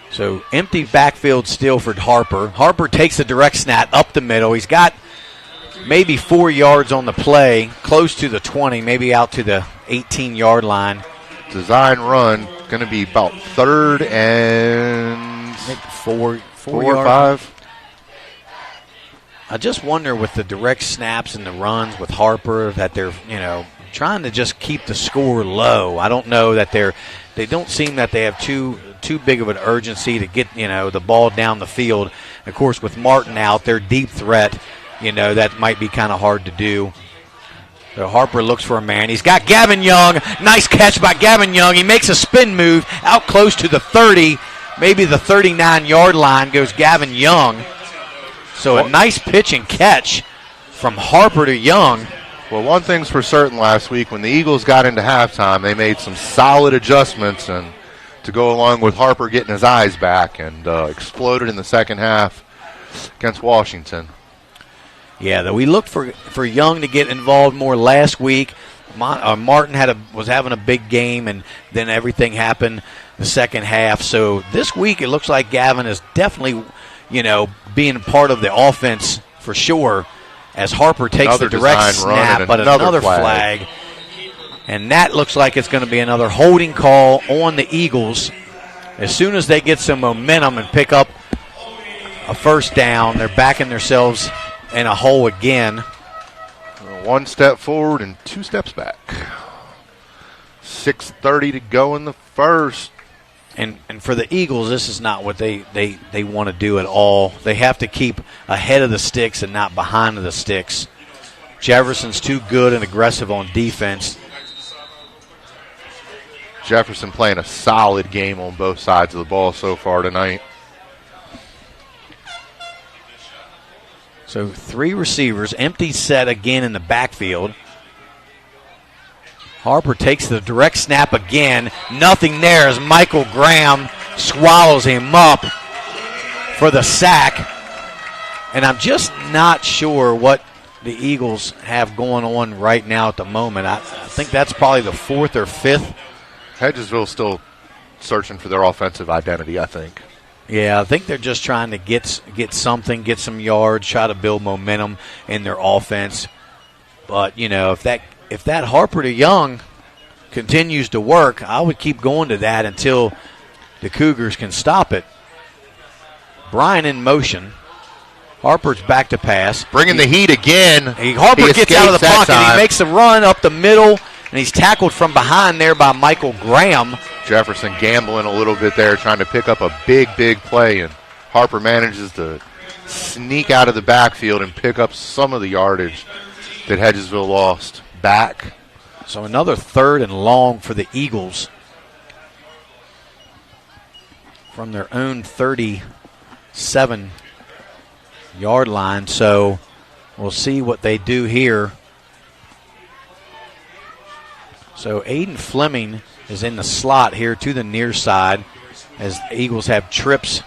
So empty backfield still for Harper. Harper takes a direct snap up the middle. He's got maybe 4 yards on the play, close to the 20, maybe out to the 18-yard line. Design run, going to be about 3rd and maybe 4 or 5. I just wonder with the direct snaps and the runs with Harper that they're, trying to just keep the score low. I don't know that they don't seem that they have too big of an urgency to get, the ball down the field. Of course, with Martin out, their deep threat, that might be kind of hard to do. So Harper looks for a man. He's got Gavin Young. Nice catch by Gavin Young. He makes a spin move out close to the 30, maybe the 39-yard line goes Gavin Young. So a nice pitch and catch from Harper to Young. Well, one thing's for certain last week, when the Eagles got into halftime, they made some solid adjustments and to go along with Harper getting his eyes back, and exploded in the second half against Washington. Yeah, though we looked for Young to get involved more last week. Martin was having a big game, and then everything happened the second half. So this week it looks like Gavin is definitely, being part of the offense for sure, as Harper takes the direct snap, but another flag. And that looks like it's going to be another holding call on the Eagles. As soon as they get some momentum and pick up a first down, they're backing themselves in a hole again. 1 step forward and 2 steps back. 6:30 to go in the first. And for the Eagles, this is not what they want to do at all. They have to keep ahead of the sticks and not behind the sticks. Jefferson's too good and aggressive on defense. Jefferson playing a solid game on both sides of the ball so far tonight. So 3 receivers, empty set again in the backfield. Harper takes the direct snap again. Nothing there as Michael Graham swallows him up for the sack. And I'm just not sure what the Eagles have going on right now at the moment. I think that's probably the 4th or 5th. Hedgesville's still searching for their offensive identity, I think. Yeah, I think they're just trying to get something, get some yards, try to build momentum in their offense. But, you know, if that Harper to Young continues to work, I would keep going to that until the Cougars can stop it. Bryan in motion. Harper's back to pass. Bringing the heat again. Harper gets out of the pocket. He makes a run up the middle, and he's tackled from behind there by Michael Graham. Jefferson gambling a little bit there, trying to pick up a big play, and Harper manages to sneak out of the backfield and pick up some of the yardage that Hedgesville lost back. So another 3rd and long for the Eagles from their own 37-yard line. So we'll see what they do here. So Aiden Fleming is in the slot here to the near side as the Eagles have trips.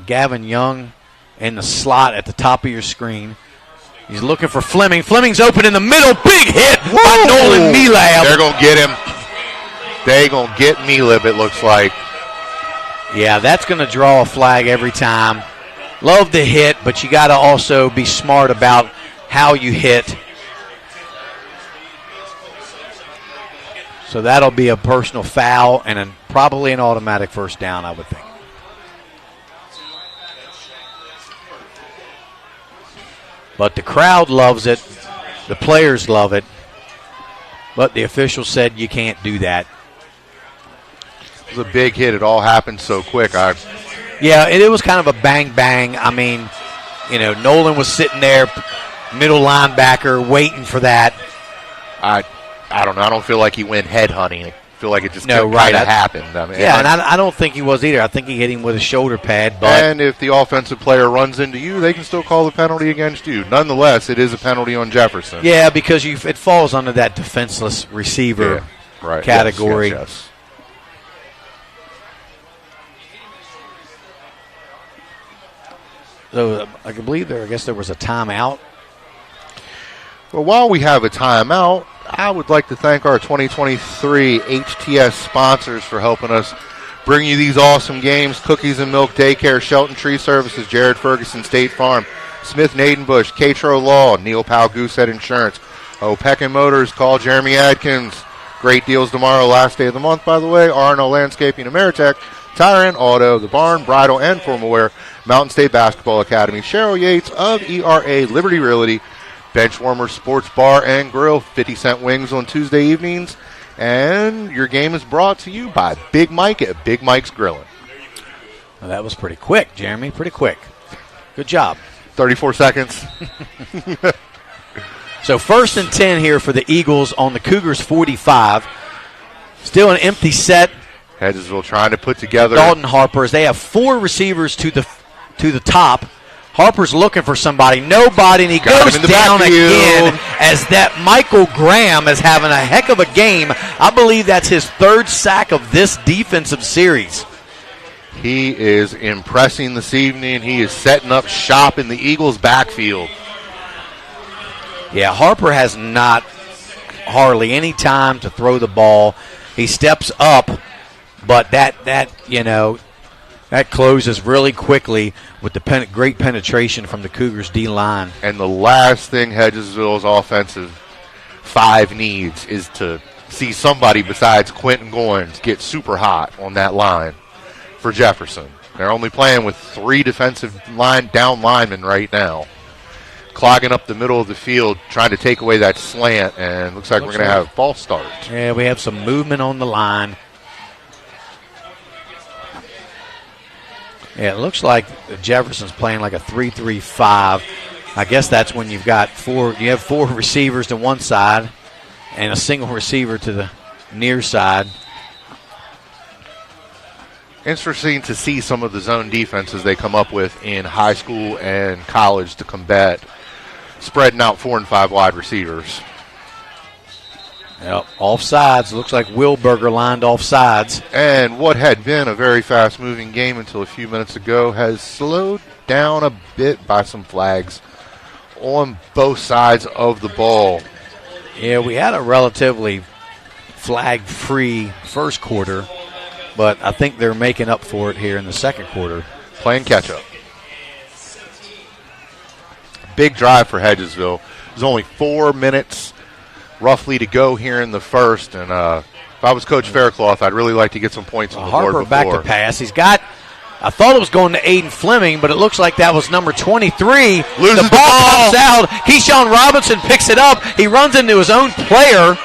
Gavin Young in the slot at the top of your screen. He's looking for Fleming. Fleming's open in the middle. Big hit by Nolan Melab. They're going to get him. They're going to get Melab, it looks like. Yeah, that's going to draw a flag every time. Love the hit, but you got to also be smart about how you hit. So that'll be a personal foul and probably an automatic first down, I would think. But the crowd loves it. The players love it. But the official said you can't do that. It was a big hit. It all happened so quick. Yeah, it was kind of a bang-bang. I mean, you know, Nolan was sitting there, middle linebacker, waiting for that. I don't know. I don't feel like he went head hunting. I feel like it just kind of happened. I mean, and I don't think he was either. I think he hit him with a shoulder pad. And if the offensive player runs into you, they can still call the penalty against you. Nonetheless, it is a penalty on Jefferson. Yeah, because it falls under that defenseless receiver category. Yes. So I believe I guess there was a timeout. Well, while we have a timeout, I would like to thank our 2023 HTS sponsors for helping us bring you these awesome games. Cookies and Milk Daycare, Shelton Tree Services, Jared Ferguson State Farm, Smith Nadenbush, Catro Law, Neil Powell Goosehead Insurance, O'Peck Motors, call Jeremy Adkins. Great deals tomorrow, last day of the month, by the way. R&O Landscaping, Ameritech, Tire and Auto, The Barn, Bridal, and Formal Wear, Mountain State Basketball Academy, Cheryl Yates of ERA Liberty Realty, Benchwarmer Sports Bar and Grill, 50-cent wings on Tuesday evenings. And your game is brought to you by Big Mike at Big Mike's Grilling. Well, that was pretty quick, Jeremy. Pretty quick. Good job. 34 seconds. So 1st and 10 here for the Eagles on the Cougars 45. Still an empty set. Hedgesville trying to put together. Dalton Harper, as they have 4 receivers to the top. Harper's looking for somebody. Nobody, and he goes down again as that Michael Graham is having a heck of a game. I believe that's his 3rd sack of this defensive series. He is impressing this evening. He is setting up shop in the Eagles' backfield. Yeah, Harper has not hardly any time to throw the ball. He steps up, but that closes really quickly with the great penetration from the Cougars' D-line. And the last thing Hedgesville's offensive 5 needs is to see somebody besides Quentin Goins get super hot on that line for Jefferson. They're only playing with 3 defensive down linemen right now, clogging up the middle of the field, trying to take away that slant, and looks like we're going to have a false start. Yeah, we have some movement on the line. Yeah, it looks like Jefferson's playing like a 3-3-5. I guess that's when you have four receivers to one side and a single receiver to the near side. Interesting to see some of the zone defenses they come up with in high school and college to combat spreading out 4 and 5 wide receivers. Yep, offsides. Looks like Wilberger lined offsides. And what had been a very fast-moving game until a few minutes ago has slowed down a bit by some flags on both sides of the ball. Yeah, we had a relatively flag-free first quarter, but I think they're making up for it here in the second quarter. Playing catch-up. Big drive for Hedgesville. There's only 4 minutes roughly to go here in the first, and if I was Coach Faircloth, I'd really like to get some points on the board Harper before. back to pass. I thought it was going to Aiden Fleming, but it looks like that was number 23. Loses the ball comes out. Keyshawn Robinson picks it up. He runs into his own player,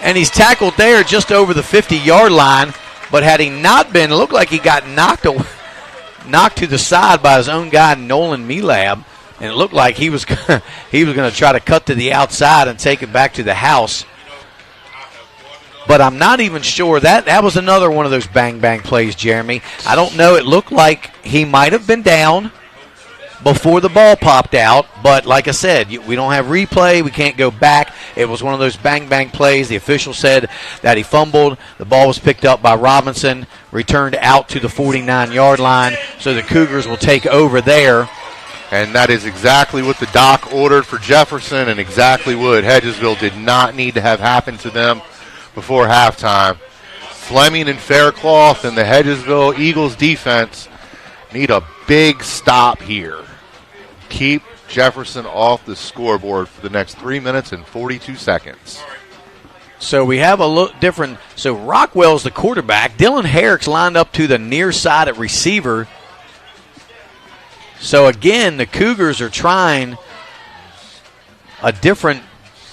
and he's tackled there just over the 50-yard line. But had he not been, it looked like he got knocked to the side by his own guy, Nolan Melab, and it looked like he was going to try to cut to the outside and take it back to the house. But I'm not even sure. That was another one of those bang-bang plays, Jeremy. I don't know. It looked like he might have been down before the ball popped out. But like I said, we don't have replay. We can't go back. It was one of those bang-bang plays. The official said that he fumbled. The ball was picked up by Robinson, returned out to the 49-yard line. So the Cougars will take over there. And that is exactly what the doc ordered for Jefferson and exactly what Hedgesville did not need to have happen to them before halftime. Fleming and Faircloth and the Hedgesville Eagles defense need a big stop here. Keep Jefferson off the scoreboard for the next 3 minutes and 42 seconds. So we have a look different. So Rockwell's the quarterback. Dylan Herrick's lined up to the near side at receiver. So again, the Cougars are trying a different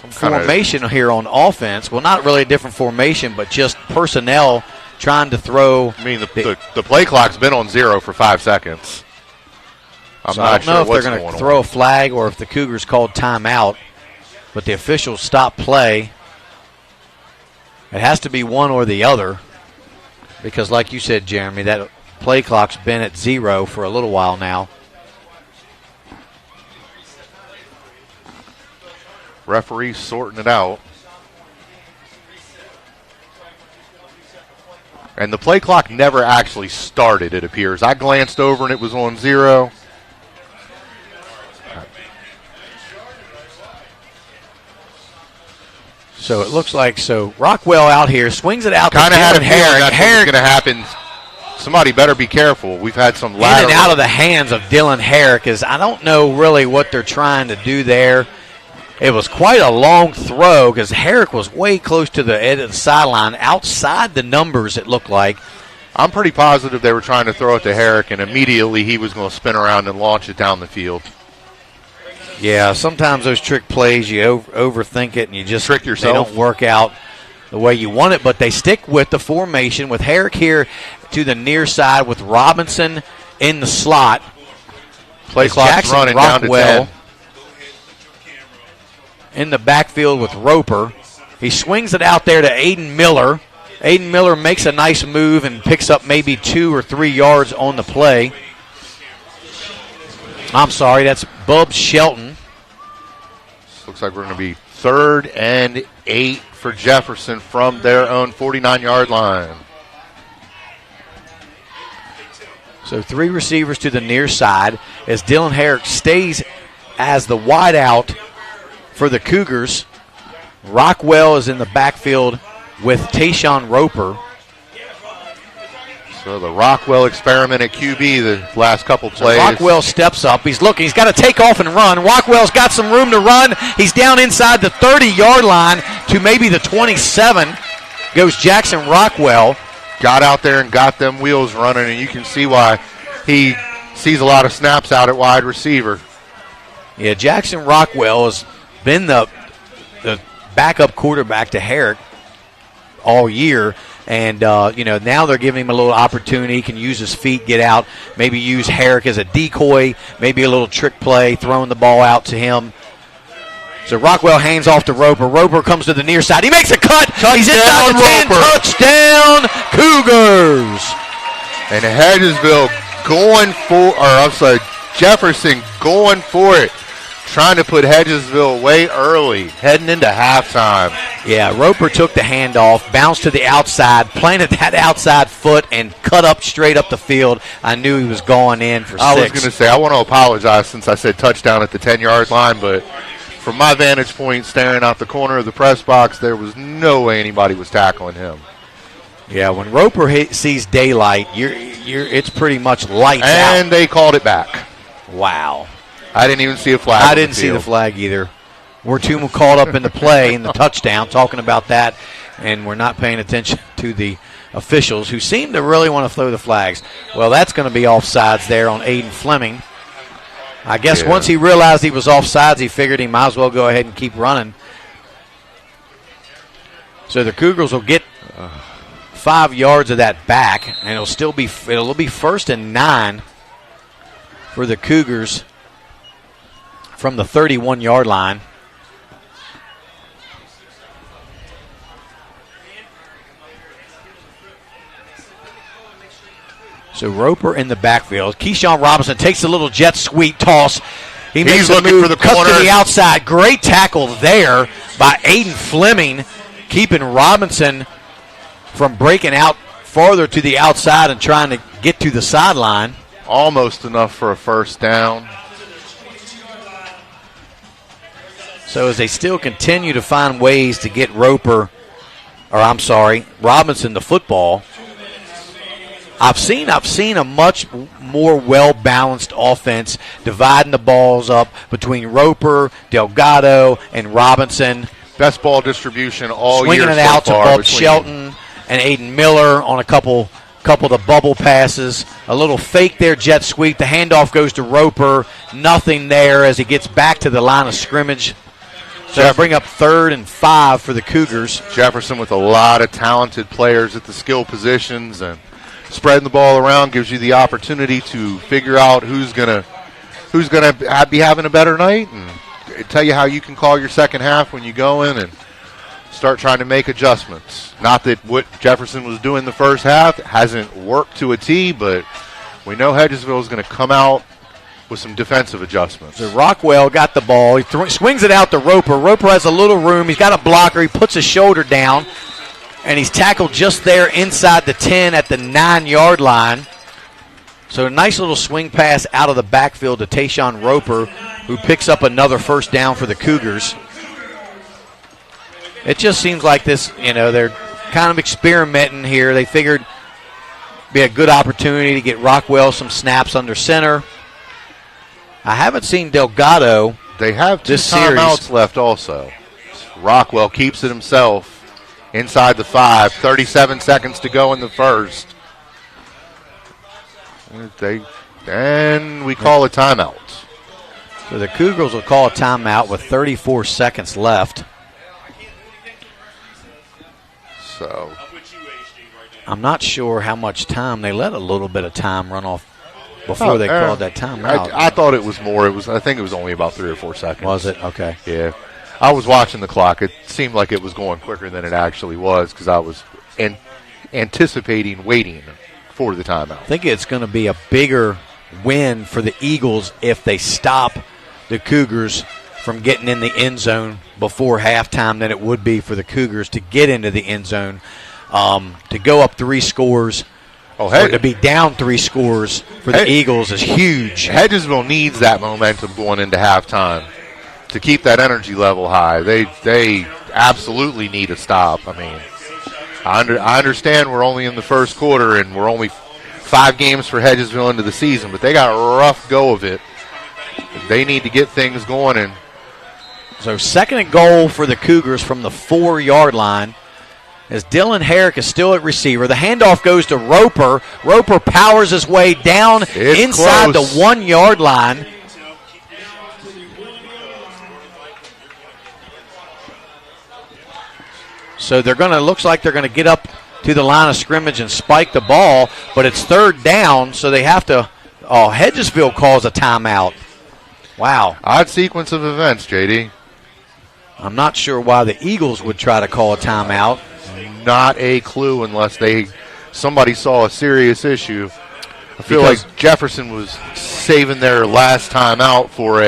formation here on offense. Well, not really a different formation, but just personnel trying to throw. I mean, the play clock's been on 0 for 5 seconds. I don't know if they're going to throw a flag or if the Cougars called timeout, but the officials stopped play. It has to be one or the other because, like you said, Jeremy, that play clock's been at 0 for a little while now. Referee sorting it out. And the play clock never actually started, it appears. I glanced over and it was on 0. So it looks like Rockwell out here swings it out. Kind of had a feeling that's what was going to happen. Somebody better be careful. We've had some lateral. In and out of the hands of Dylan Herrick I don't know really what they're trying to do there. It was quite a long throw because Herrick was way close to the edge of the sideline, outside the numbers it looked like. I'm pretty positive they were trying to throw it to Herrick, and immediately he was going to spin around and launch it down the field. Yeah, sometimes those trick plays, you overthink it, and you just trick yourself. They don't work out the way you want it, but they stick with the formation with Herrick here to the near side with Robinson in the slot. Play clock's running Rockwell down to 10. In the backfield with Roper. He swings it out there to Aiden Miller. Aiden Miller makes a nice move and picks up maybe 2 or 3 yards on the play. I'm sorry, that's Bub Shelton. Looks like we're going to be 3rd and 8 for Jefferson from their own 49-yard line. So 3 receivers to the near side as Dylan Herrick stays as the wideout for the Cougars. Rockwell is in the backfield with Tayshawn Roper. So the Rockwell experiment at QB the last couple plays. So Rockwell steps up. He's looking. He's got to take off and run. Rockwell's got some room to run. He's down inside the 30-yard line to maybe the 27. Goes Jackson Rockwell. Got out there and got them wheels running, and you can see why he sees a lot of snaps out at wide receiver. Yeah, Jackson Rockwell has been the backup quarterback to Herrick all year. And, now they're giving him a little opportunity. He can use his feet, get out, maybe use Herrick as a decoy, maybe a little trick play, throwing the ball out to him. So Rockwell hands off to Roper. Roper comes to the near side. He makes a cut. He's inside the 10. Touchdown, Cougars. And Hedgesville Jefferson going for it. Trying to put Hedgesville away early, heading into halftime. Yeah, Roper took the handoff, bounced to the outside, planted that outside foot, and cut up straight up the field. I knew he was going in for 6. I was going to say, I want to apologize since I said touchdown at the 10-yard line, but from my vantage point, staring out the corner of the press box, there was no way anybody was tackling him. Yeah, when Roper sees daylight, it's pretty much lights out. And they called it back. Wow. I didn't even see a flag. I didn't see the flag either. We're too caught up in the play and the touchdown, talking about that, and we're not paying attention to the officials who seem to really want to throw the flags. Well, that's going to be offsides there on Aiden Fleming. I guess once he realized he was offsides, he figured he might as well go ahead and keep running. So the Cougars will get 5 yards of that back, and it'll be 1st and 9 for the Cougars from the 31-yard line. So Roper in the backfield. Keyshawn Robinson takes a little jet sweep toss. He's looking for the corner. Cuts to the outside. Great tackle there by Aiden Fleming, keeping Robinson from breaking out farther to the outside and trying to get to the sideline. Almost enough for a first down. So as they still continue to find ways to get Robinson the football, I've seen a much more well-balanced offense, dividing the balls up between Roper, Delgado, and Robinson. Best ball distribution all year so far. Swinging it out to both Shelton and Aiden Miller on a couple of the bubble passes. A little fake there, jet sweep. The handoff goes to Roper. Nothing there as he gets back to the line of scrimmage. So I bring up 3rd and 5 for the Cougars. Jefferson with a lot of talented players at the skill positions, and spreading the ball around gives you the opportunity to figure out who's gonna be having a better night, and tell you how you can call your second half when you go in and start trying to make adjustments. Not that what Jefferson was doing the first half hasn't worked to a T, but we know Hedgesville is going to come out with some defensive adjustments. So Rockwell got the ball. He swings it out to Roper. Roper has a little room. He's got a blocker. He puts his shoulder down, and he's tackled just there inside the 10 at the 9-yard line. So a nice little swing pass out of the backfield to Tayshawn Roper, who picks up another first down for the Cougars. It just seems like this, they're kind of experimenting here. They figured it'd be a good opportunity to get Rockwell some snaps under center. I haven't seen Delgado. They have 2 timeouts left also. Rockwell keeps it himself inside the 5. 37 seconds to go in the first. And we call a timeout. So the Cougars will call a timeout with 34 seconds left. So I'm not sure how much time. They let a little bit of time run off before they called that timeout. I thought it was more. I think it was only about 3 or 4 seconds. Was it? Okay. Yeah. I was watching the clock. It seemed like it was going quicker than it actually was because I was anticipating waiting for the timeout. I think it's going to be a bigger win for the Eagles if they stop the Cougars from getting in the end zone before halftime than it would be for the Cougars to get into the end zone. To go up 3 scores or to be down 3 scores for the Eagles is huge. Hedgesville needs that momentum going into halftime to keep that energy level high. They absolutely need a stop. I mean, I understand we're only in the first quarter and we're only 5 games for Hedgesville into the season, but they got a rough go of it. They need to get things going. And so 2nd and goal for the Cougars from the 4-yard line. As Dylan Herrick is still at receiver. The handoff goes to Roper. Roper powers his way down inside the 1-yard line. So looks like they're going to get up to the line of scrimmage and spike the ball, but it's third down, so they have to – Hedgesville calls a timeout. Wow. Odd sequence of events, JD. I'm not sure why the Eagles would try to call a timeout. Not a clue unless somebody saw a serious issue. I feel like Jefferson was saving their last time out for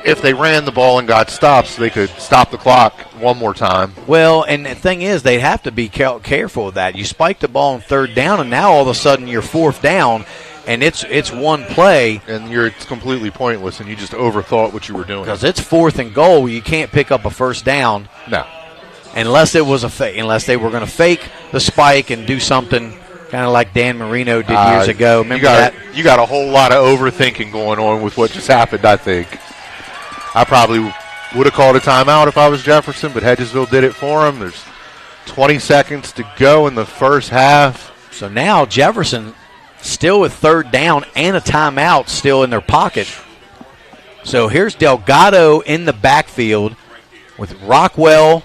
if they ran the ball and got stopped so they could stop the clock one more time. Well, and the thing is, they'd have to be careful of that. You spike the ball on third down, and now all of a sudden you're fourth down, and it's one play. And it's completely pointless, and you just overthought what you were doing. Because it's fourth and goal. You can't pick up a first down. No. Unless it was unless they were going to fake the spike and do something kind of like Dan Marino did years ago. Remember that? You got a whole lot of overthinking going on with what just happened, I think. I probably would have called a timeout if I was Jefferson, but Hedgesville did it for him. There's 20 seconds to go in the first half. So now Jefferson still with third down and a timeout still in their pocket. So here's Delgado in the backfield with Rockwell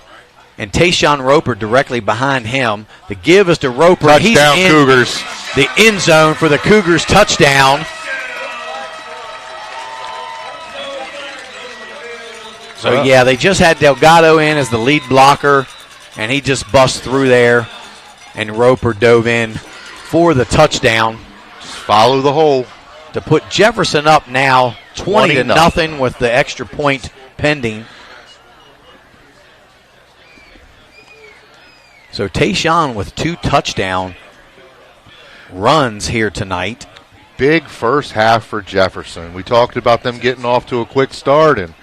and Tayshawn Roper directly behind him. The give is to Roper. Touchdown, He's in Cougars. The end zone for the Cougars touchdown. So, yeah, they just had Delgado in as the lead blocker, and he just bust through there, and Roper dove in for the touchdown. Just follow the hole. To put Jefferson up now 20-0 with the extra point pending. So Tayshawn with 2 touchdown runs here tonight. Big first half for Jefferson. We talked about them getting off to a quick start, and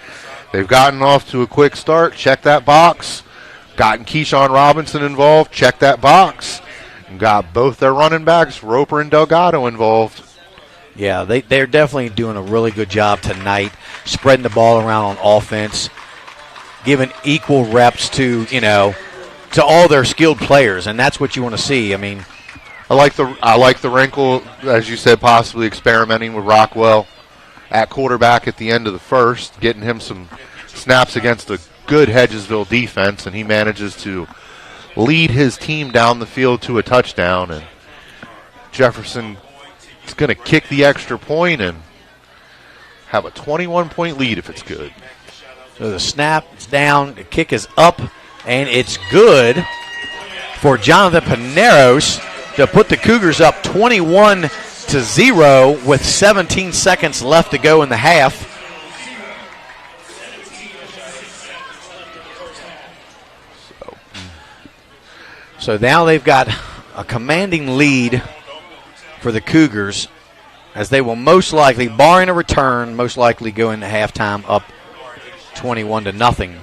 they've gotten off to a quick start. Check that box. Gotten Keyshawn Robinson involved. Check that box. And got both their running backs, Roper and Delgado, involved. Yeah, they're definitely doing a really good job tonight, spreading the ball around on offense, giving equal reps to all their skilled players, and that's what you want to see. I mean, I like the wrinkle, as you said, possibly experimenting with Rockwell at quarterback at the end of the first, getting him some snaps against a good Hedgesville defense, and he manages to lead his team down the field to a touchdown. And Jefferson is going to kick the extra point and have a 21-point lead if it's good. So the snap is down, the kick is up, and it's good for Jonathan Paneros to put the Cougars up 21-0 with 17 seconds left to go in the half. So now they've got a commanding lead for the Cougars, as they will most likely, barring a return, most likely go into halftime up 21-0.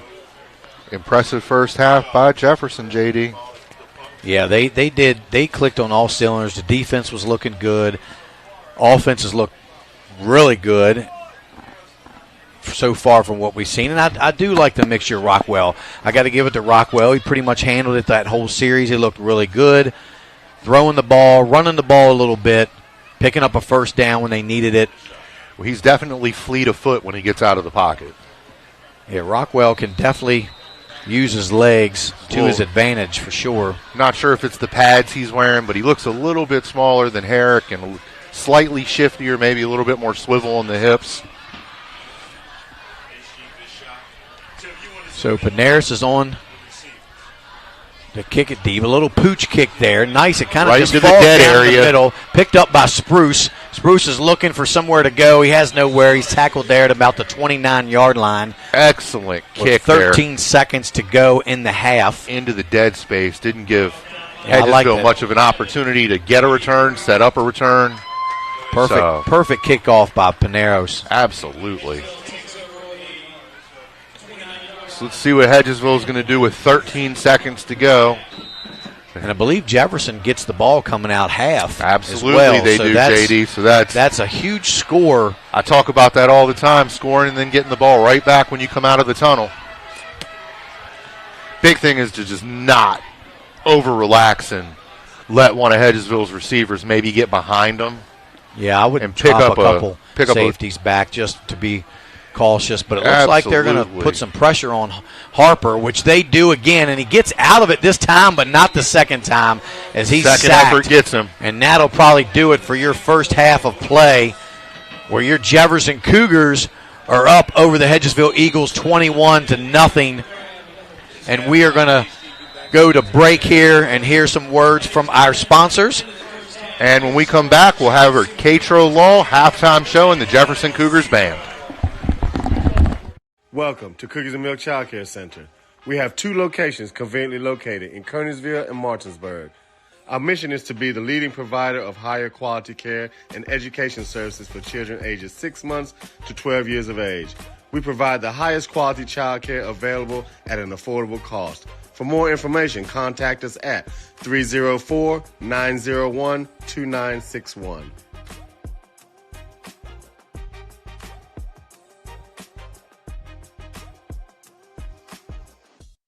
Impressive first half by Jefferson, JD. Yeah, they did. They clicked on all cylinders. The defense was looking good. Offenses looked really good so far from what we've seen. And I do like the mixture of Rockwell. I got to give it to Rockwell. He pretty much handled it that whole series. He looked really good. Throwing the ball, running the ball a little bit, picking up a first down when they needed it. Well, he's definitely fleet of foot when he gets out of the pocket. Yeah, Rockwell can definitely use his legs to his advantage for sure. Not sure if it's the pads he's wearing, but he looks a little bit smaller than Herrick and slightly shiftier, maybe a little bit more swivel on the hips. So Paneris is on to kick it deep. A little pooch kick there. Nice. It kind of right just into falls the dead down area. The middle. Picked up by Spruce. Spruce is looking for somewhere to go. He has nowhere. He's tackled there at about the 29-yard line. Excellent kick 13 seconds to go in the half. Into the dead space. Didn't give Hedgesville much of an opportunity to get a return, set up a return. Perfect kickoff by Paneros. Absolutely. So let's see what Hedgesville is going to do with 13 seconds to go. And I believe Jefferson gets the ball coming out half. Absolutely, as well. they do, JD. So that's a huge score. I talk about that all the time, scoring and then getting the ball right back when you come out of the tunnel. Big thing is to just not over-relax and let one of Hedgesville's receivers maybe get behind them. Yeah, I would and pick drop up a couple safeties back just to be cautious, but it looks like they're going to put some pressure on Harper, which they do again, and he gets out of it this time, but not the second time as he's second sacked. effort gets him. And that'll probably do it for your first half of play, where your Jefferson Cougars are up over the Hedgesville Eagles 21-0. And we are going to go to break here and hear some words from our sponsors. And when we come back, we'll have our Catro Law halftime show and the Jefferson Cougars band. Welcome to Cookies and Milk Child Care Center. We have 2 locations conveniently located in Kernersville and Martinsburg. Our mission is to be the leading provider of higher quality care and education services for children ages 6 months to 12 years of age. We provide the highest quality child care available at an affordable cost. For more information, contact us at 304-901-2961.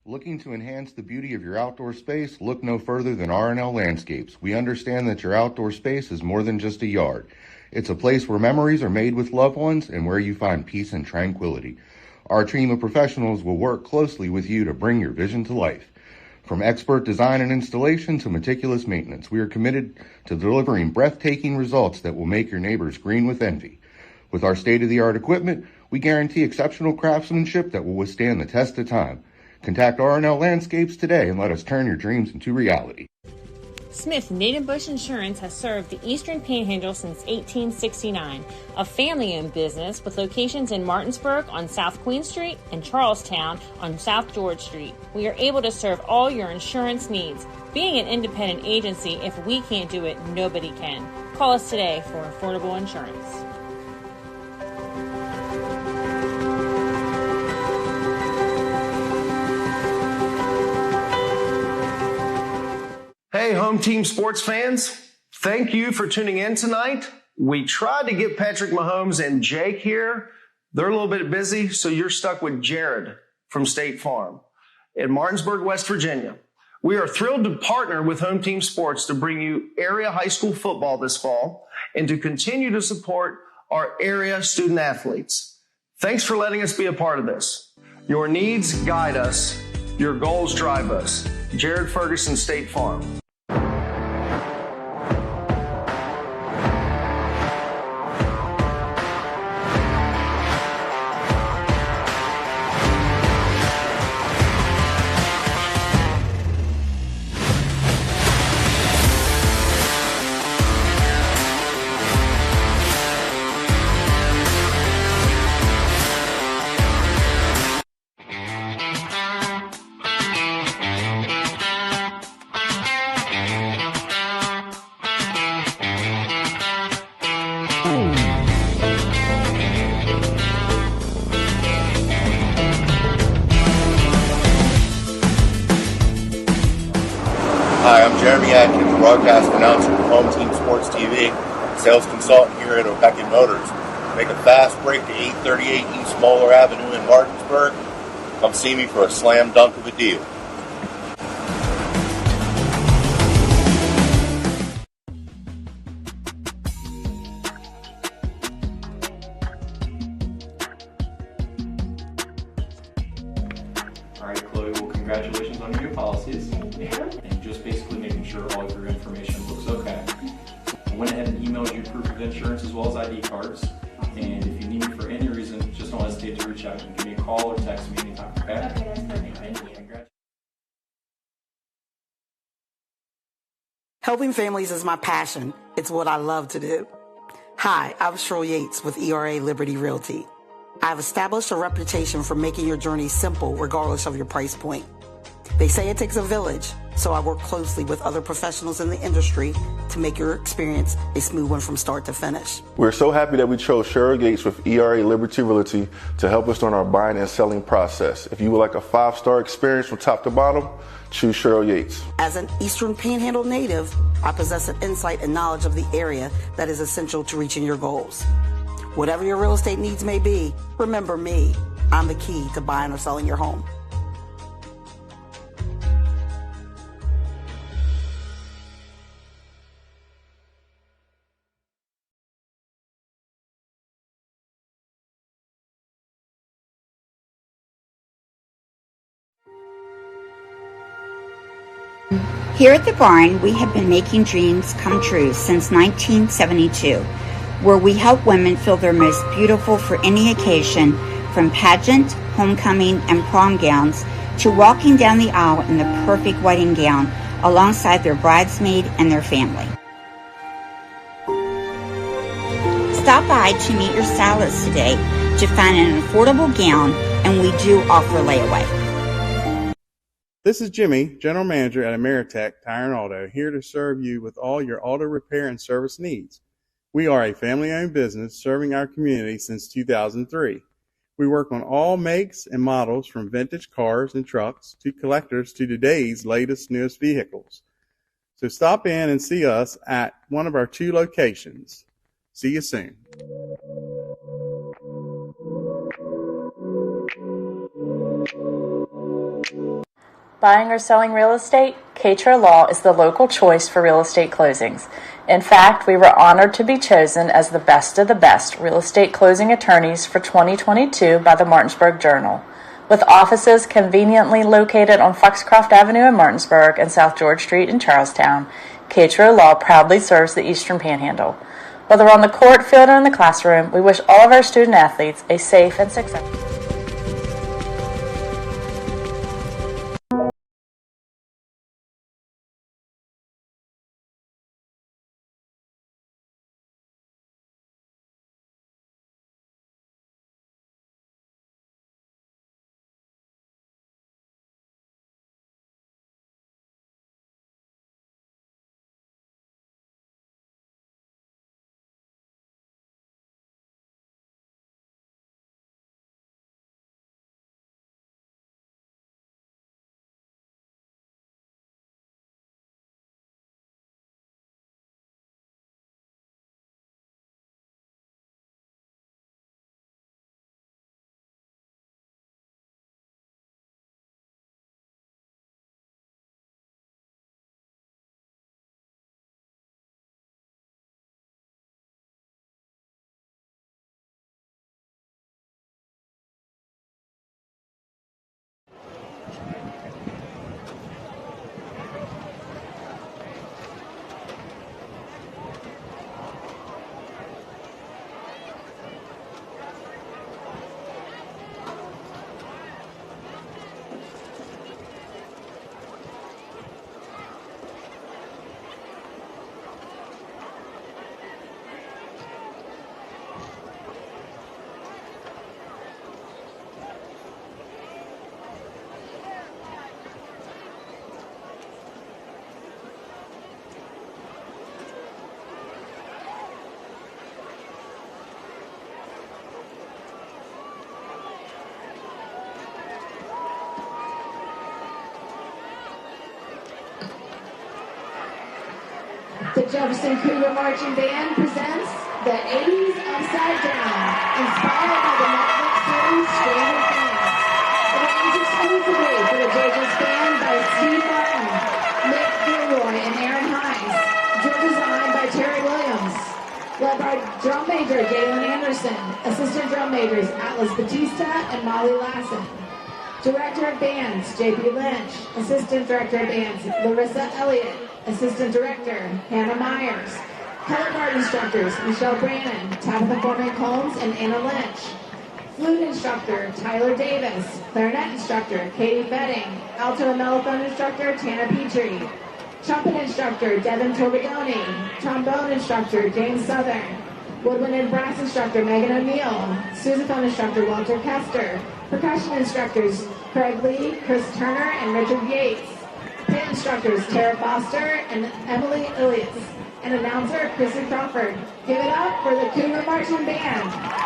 Looking to enhance the beauty of your outdoor space? Look no further than R&L Landscapes. We understand that your outdoor space is more than just a yard. It's a place where memories are made with loved ones and where you find peace and tranquility. Our team of professionals will work closely with you to bring your vision to life. From expert design and installation to meticulous maintenance, we are committed to delivering breathtaking results that will make your neighbors green with envy. With our state-of-the-art equipment, we guarantee exceptional craftsmanship that will withstand the test of time. Contact R&L Landscapes today and let us turn your dreams into reality. Smith Native Bush Insurance has served the Eastern Panhandle since 1869, a family-owned business with locations in Martinsburg on South Queen Street and Charlestown on South George Street. We are able to serve all your insurance needs. Being an independent agency, if we can't do it, nobody can. Call us today for affordable insurance. Hey, home team sports fans. Thank you for tuning in tonight. We tried to get Patrick Mahomes and Jake here. They're a little bit busy, so you're stuck with Jared from State Farm in Martinsburg, West Virginia. We are thrilled to partner with Home Team Sports to bring you area high school football this fall and to continue to support our area student athletes. Thanks for letting us be a part of this. Your needs guide us. Your goals drive us. Jared Ferguson, State Farm. Hi, I'm Jeremy Atkins, broadcast announcer with Home Team Sports TV, sales consultant here at O'Beckett Motors. Make a fast break to 838 East Moeller Avenue in Martinsburg. Come see me for a slam dunk of a deal. All right, Chloe, well, congratulations on your new policies. And just basically making sure all of your information looks okay. I went ahead and emailed you proof of insurance as well as ID cards. And if you need me for any reason, just don't hesitate to reach out. You can give me a call or text me anytime, okay? Okay, that's perfect. Thank you. Helping families is my passion. It's what I love to do. Hi, I'm Cheryl Yates with ERA Liberty Realty. I've established a reputation for making your journey simple regardless of your price point. They say it takes a village, so I work closely with other professionals in the industry to make your experience a smooth one from start to finish. We're so happy that we chose Cheryl Gates with ERA Liberty Realty to help us during our buying and selling process. If you would like a 5-star experience from top to bottom, choose Cheryl Yates. As an Eastern Panhandle native, I possess an insight and knowledge of the area that is essential to reaching your goals. Whatever your real estate needs may be, remember me. I'm the key to buying or selling your home. Here at the barn, we have been making dreams come true since 1972, where we help women feel their most beautiful for any occasion, from pageant, homecoming, and prom gowns to walking down the aisle in the perfect wedding gown alongside their bridesmaid and their family. Stop by to meet your stylist today to find an affordable gown, and we do offer layaway. This is Jimmy, General Manager at Ameritech Tire and Auto, here to serve you with all your auto repair and service needs. We are a family-owned business serving our community since 2003. We work on all makes and models, from vintage cars and trucks to collectors to today's latest, newest vehicles. So stop in and see us at one of our 2 locations. See you soon. Buying or selling real estate? Katra Law is the local choice for real estate closings. In fact, we were honored to be chosen as the best of the best real estate closing attorneys for 2022 by the Martinsburg Journal. With offices conveniently located on Foxcroft Avenue in Martinsburg and South George Street in Charlestown, Katra Law proudly serves the Eastern Panhandle. Whether on the court, field, or in the classroom, we wish all of our student athletes a safe and successful. The Jefferson Cougar Marching Band presents the 80s Upside Down, inspired by the Netflix series Stranger Things. Arranged exclusively for the JJ's Band by Steve Martin, Nick Gilroy, and Aaron Hines. Drill design by Terry Williams. Led by drum major Galen Anderson, assistant drum majors Atlas Batista and Molly Lassen. Director of Bands, J.P. Lynch. Assistant Director of Bands, Larissa Elliott. Assistant Director, Hannah Myers. Color guard instructors, Michelle Brannon, Tabitha Foreman-Combs, and Anna Lynch. Flute instructor, Tyler Davis. Clarinet instructor, Katie Betting. Alto and mellophone instructor, Tana Petrie. Trumpet instructor, Devin Torbidoni. Trombone instructor, James Southern. Woodwind and brass instructor, Megan O'Neill. Sousaphone instructor, Walter Kester. Percussion instructors, Craig Lee, Chris Turner, and Richard Yates. Pit instructors, Tara Foster and Emily Ilias. And announcer, Chrissy Crawford. Give it up for the Cougar Marching Band.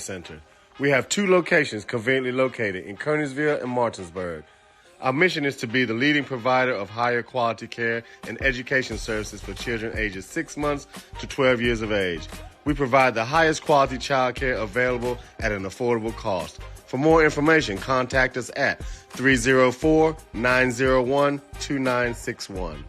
Center. We have two locations conveniently located in Kernersville and Martinsburg. Our mission is to be the leading provider of higher quality care and education services for children ages 6 months to 12 years of age. We provide the highest quality child care available at an affordable cost. For more information, contact us at 304-901-2961.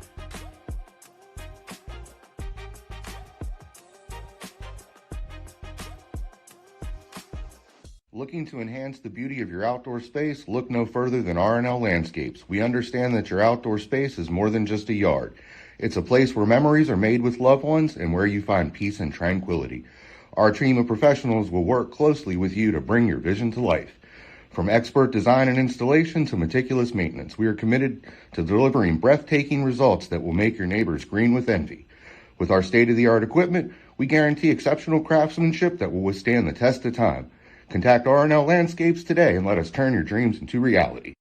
Looking to enhance the beauty of your outdoor space? Look no further than R&L Landscapes. We understand that your outdoor space is more than just a yard. It's a place where memories are made with loved ones and where you find peace and tranquility. Our team of professionals will work closely with you to bring your vision to life. From expert design and installation to meticulous maintenance, we are committed to delivering breathtaking results that will make your neighbors green with envy. With our state-of-the-art equipment, we guarantee exceptional craftsmanship that will withstand the test of time. Contact R&L Landscapes today and let us turn your dreams into reality.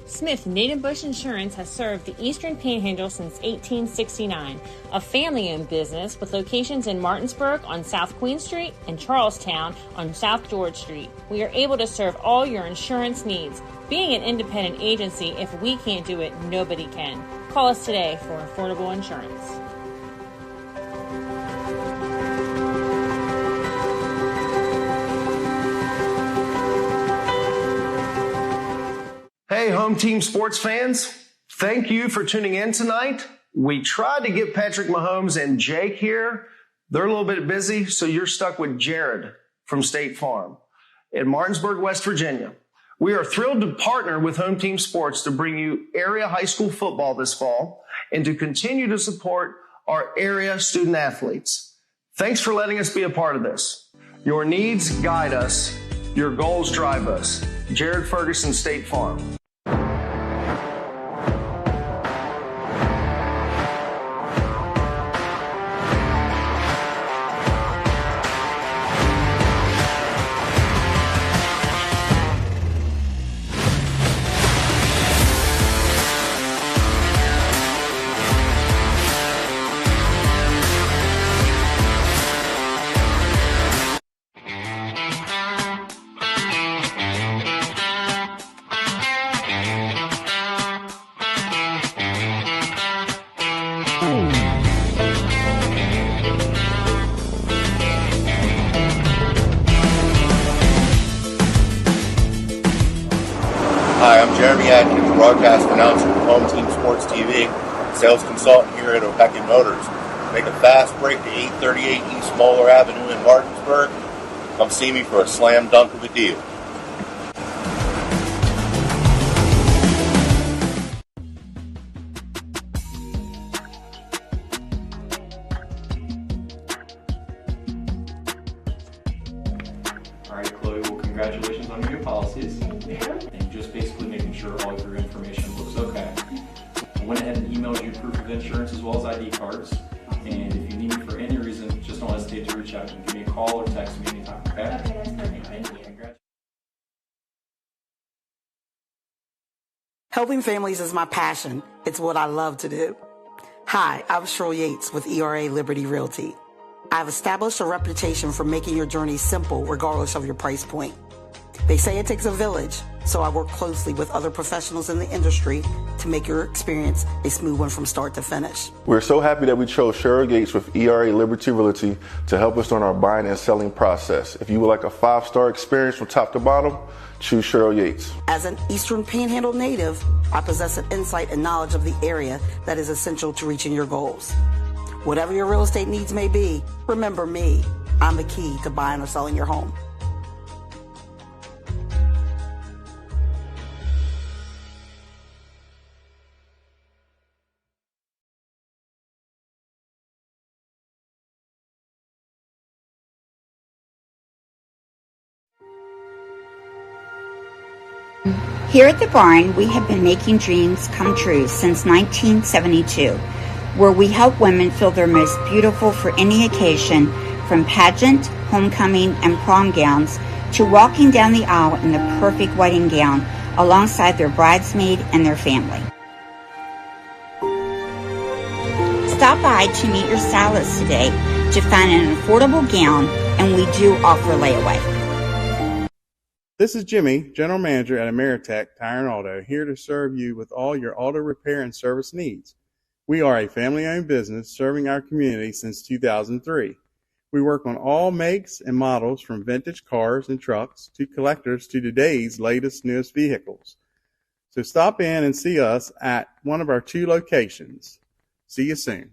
Smith Native Bush Insurance has served the Eastern Panhandle since 1869, a family-owned business with locations in Martinsburg on South Queen Street and Charlestown on South George Street. We are able to serve all your insurance needs. Being an independent agency, if we can't do it, nobody can. Call us today for affordable insurance. Hey, home team sports fans. Thank you for tuning in tonight. We tried to get Patrick Mahomes and Jake here. They're a little bit busy, so you're stuck with Jared from State Farm in Martinsburg, West Virginia. We are thrilled to partner with Home Team Sports to bring you area high school football this fall and to continue to support our area student athletes. Thanks for letting us be a part of this. Your needs guide us. Your goals drive us. Jared Ferguson, State Farm. Hi, I'm Jeremy Atkins, broadcast announcer for Home Team Sports TV, sales consultant here at Opecki Motors. Make a fast break to 838 East Moeller Avenue in Martinsburg. Come see me for a slam dunk of a deal. All right, Chloe, well, congratulations on your new policies. And just basically making sure all of your information looks okay. I went ahead and emailed you proof of insurance as well as ID cards. And if you need me for any reason, just don't hesitate to reach out and give me a call or text me anytime, okay? Okay, that's perfect. Thank you. Helping families is my passion. It's what I love to do. Hi, I'm Cheryl Yates with ERA Liberty Realty. I've established a reputation for making your journey simple regardless of your price point. They say it takes a village, so I work closely with other professionals in the industry to make your experience a smooth one from start to finish. We're so happy that we chose Cheryl Gates with ERA Liberty Realty to help us on our buying and selling process. If you would like a 5-star experience from top to bottom, choose Cheryl Yates. As an Eastern Panhandle native, I possess an insight and knowledge of the area that is essential to reaching your goals. Whatever your real estate needs may be, remember me. I'm the key to buying or selling your home. Here at the barn, we have been making dreams come true since 1972, where we help women feel their most beautiful for any occasion, from pageant, homecoming, and prom gowns to walking down the aisle in the perfect wedding gown alongside their bridesmaid and their family. Stop by to meet your stylist today to find an affordable gown, and we do offer layaway. This is Jimmy, General Manager at Ameritech Tire and Auto, here to serve you with all your auto repair and service needs. We are a family-owned business serving our community since 2003. We work on all makes and models from vintage cars and trucks to collectors to today's latest, newest vehicles. So stop in and see us at one of our 2 locations. See you soon.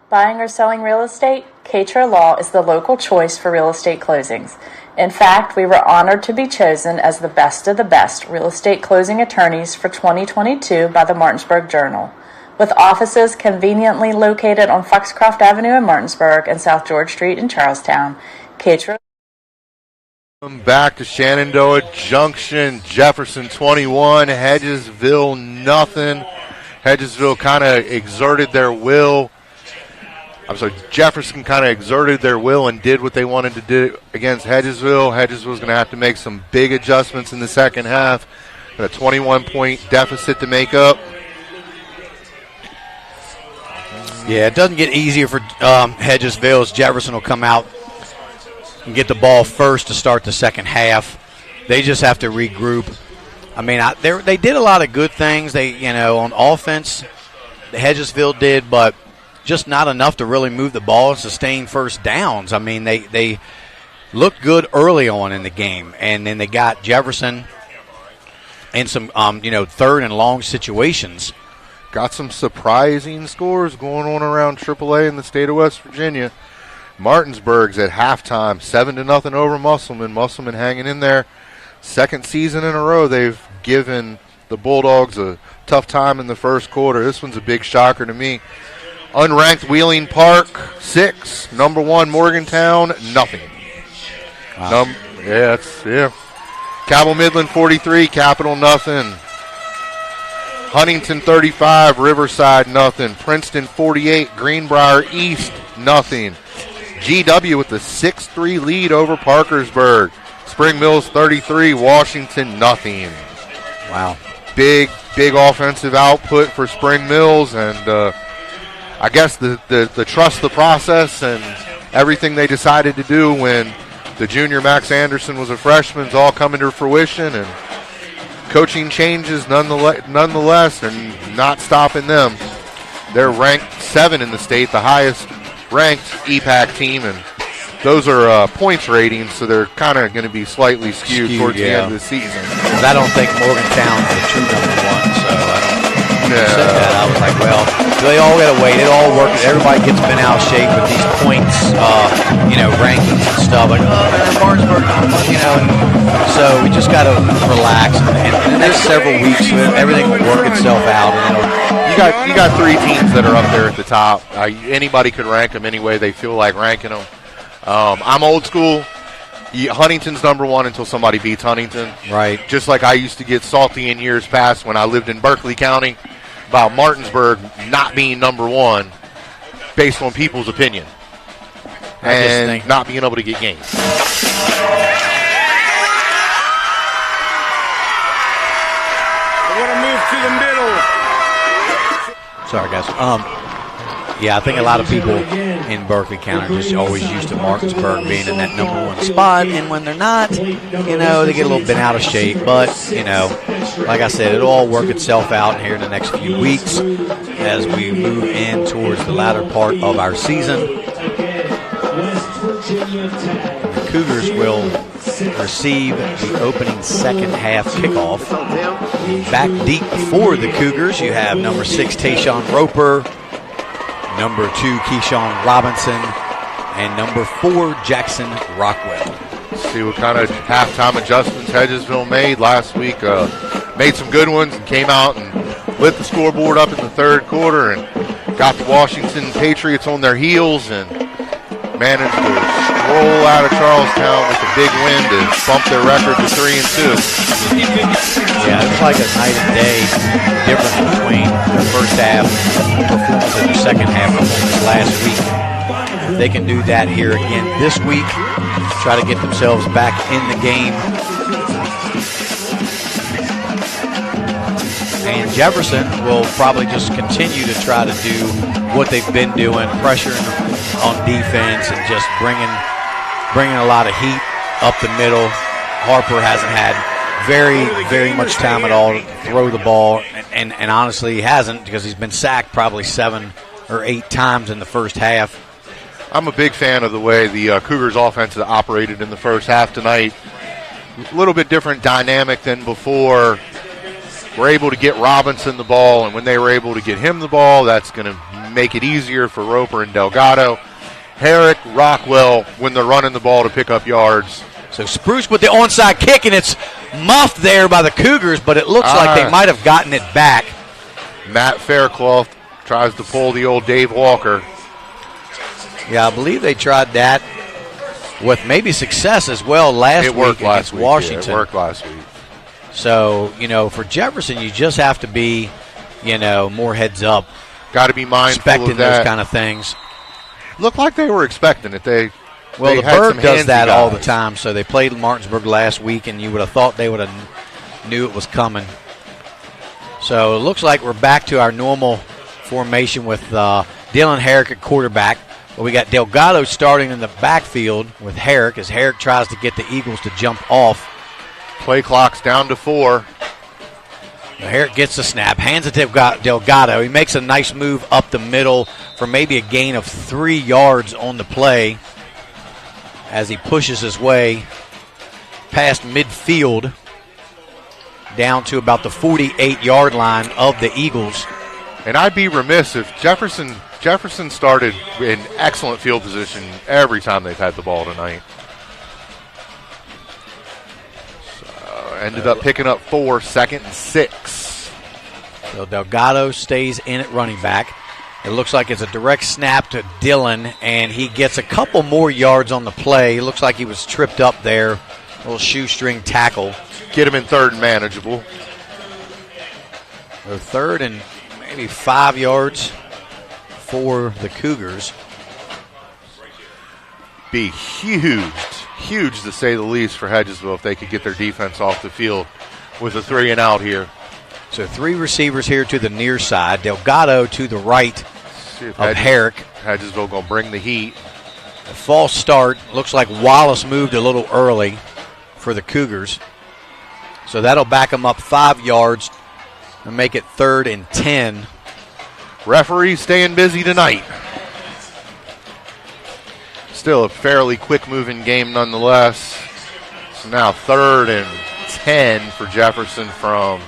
Buying or selling real estate? Katra Law is the local choice for real estate closings. In fact, we were honored to be chosen as the best of the best real estate closing attorneys for 2022 by the Martinsburg Journal. With offices conveniently located on Foxcroft Avenue in Martinsburg and South George Street in Charlestown, Katra. Back to Shenandoah Junction, Jefferson 21, Hedgesville nothing. Hedgesville kind of exerted their will. Jefferson kind of exerted their will and did what they wanted to do against Hedgesville. Hedgesville's going to have to make some big adjustments in the second half. Got a 21-point deficit to make up. Yeah, it doesn't get easier for Hedgesville as Jefferson will come out and get the ball first to start the second half. They just have to regroup. I mean, they did a lot of good things. On offense, Hedgesville did, but just not enough to really move the ball and sustain first downs. I mean, they looked good early on in the game, and then they got Jefferson in some third and long situations. Got some surprising scores going on around AAA in the state of West Virginia. Martinsburg's at halftime, 7-0 over Musselman. Musselman hanging in there. Second season in a row they've given the Bulldogs a tough time in the first quarter. This one's a big shocker to me. Unranked Wheeling Park, 6. Number 1 Morgantown, nothing. Wow. Cabell Midland 43, Capital nothing. Huntington 35, Riverside nothing. Princeton 48, Greenbrier East nothing. GW with the 6-3 lead over Parkersburg. Spring Mills 33, Washington nothing. Wow. Big offensive output for Spring Mills, and I guess the trust the process and everything they decided to do when the junior Max Anderson was a freshman is all coming to fruition, and coaching changes nonetheless and not stopping them. They're ranked 7 in the state, the highest ranked EPAC team, and those are points ratings, so they're kind of going to be slightly skewed towards the end of the season. I don't think Morgantown's the true number 1, so I don't. Said that, I was like, well, they all got to wait. It all works. Everybody gets bent out of shape with these points, rankings and stuff. Like, man, Martinsburg, and so we just got to relax. And in the next several weeks, everything will work itself out. And you got 3 teams that are up there at the top. Anybody could rank them any way they feel like ranking them. I'm old school. Huntington's number 1 until somebody beats Huntington. Right. Just like I used to get salty in years past when I lived in Berkeley County about Martinsburg not being number 1 based on people's opinion and not being able to get games. I want to move to the middle. Sorry, guys. I think a lot of people in Berkeley County are just always used to Martinsburg being in that number 1 spot, and when they're not, they get a little bit out of shape. But, like I said, it'll all work itself out here in the next few weeks as we move in towards the latter part of our season. The Cougars will receive the opening second half kickoff. Back deep for the Cougars, you have number 6, Tayshawn Roper, number 2, Keyshawn Robinson, and number 4, Jackson Rockwell. See what kind of halftime adjustments Hedgesville made last week. Made some good ones and came out and lit the scoreboard up in the third quarter and got the Washington Patriots on their heels and managed to stroll out of Charlestown with a big win to bump their record to 3-2. Yeah, it's like a night and day difference between the first half performance and the second half performance last week. If they can do that here again this week, try to get themselves back in the game. And Jefferson will probably just continue to try to do what they've been doing, pressuring on defense and just bringing a lot of heat up the middle. Harper hasn't had very much time at all to throw the ball, and honestly he hasn't, because he's been sacked probably 7 or 8 times in the first half. I'm a big fan of the way the Cougars offense has operated in the first half tonight. A little bit different dynamic than before. We're able to get Robinson the ball, and when they were able to get him the ball, that's going to make it easier for Roper and Delgado. Herrick, Rockwell, when they're running the ball to pick up yards. So Spruce with the onside kick, and it's muffed there by the Cougars, but it looks like they might have gotten it back. Matt Faircloth tries to pull the old Dave Walker. Yeah, I believe they tried that with maybe success as well last week against Washington. Yeah, it worked last week. So, for Jefferson, you just have to be, more heads up. Got to be mindful expecting of that. Those kind of things. Looked like they were expecting it. The Berg does that all the time. So they played Martinsburg last week, and you would have thought they would have knew it was coming. So it looks like we're back to our normal formation with Dylan Herrick at quarterback. Well, we got Delgado starting in the backfield with Herrick as Herrick tries to get the Eagles to jump off. Play clock's down to 4. Herrick gets the snap, hands it to Delgado. He makes a nice move up the middle for maybe a gain of 3 yards on the play as he pushes his way past midfield down to about the 48-yard line of the Eagles. And I'd be remiss if Jefferson started in excellent field position every time they've had the ball tonight. Ended up picking up 4, 2nd and 6. So Delgado stays in at running back. It looks like it's a direct snap to Dylan, and he gets a couple more yards on the play. It looks like he was tripped up there. A little shoestring tackle. Get him in 3rd and manageable. So 3rd and maybe 5 yards for the Cougars. Be huge to say the least for Hedgesville if they could get their defense off the field with a 3 and out here. So 3 receivers here to the near side. Delgado to the right of Herrick. Hedgesville going to bring the heat. A false start. Looks like Wallace moved a little early for the Cougars. So that'll back them up 5 yards and make it 3rd and 10. Referee staying busy tonight. Still a fairly quick-moving game nonetheless. So now 3rd and 10 for Jefferson from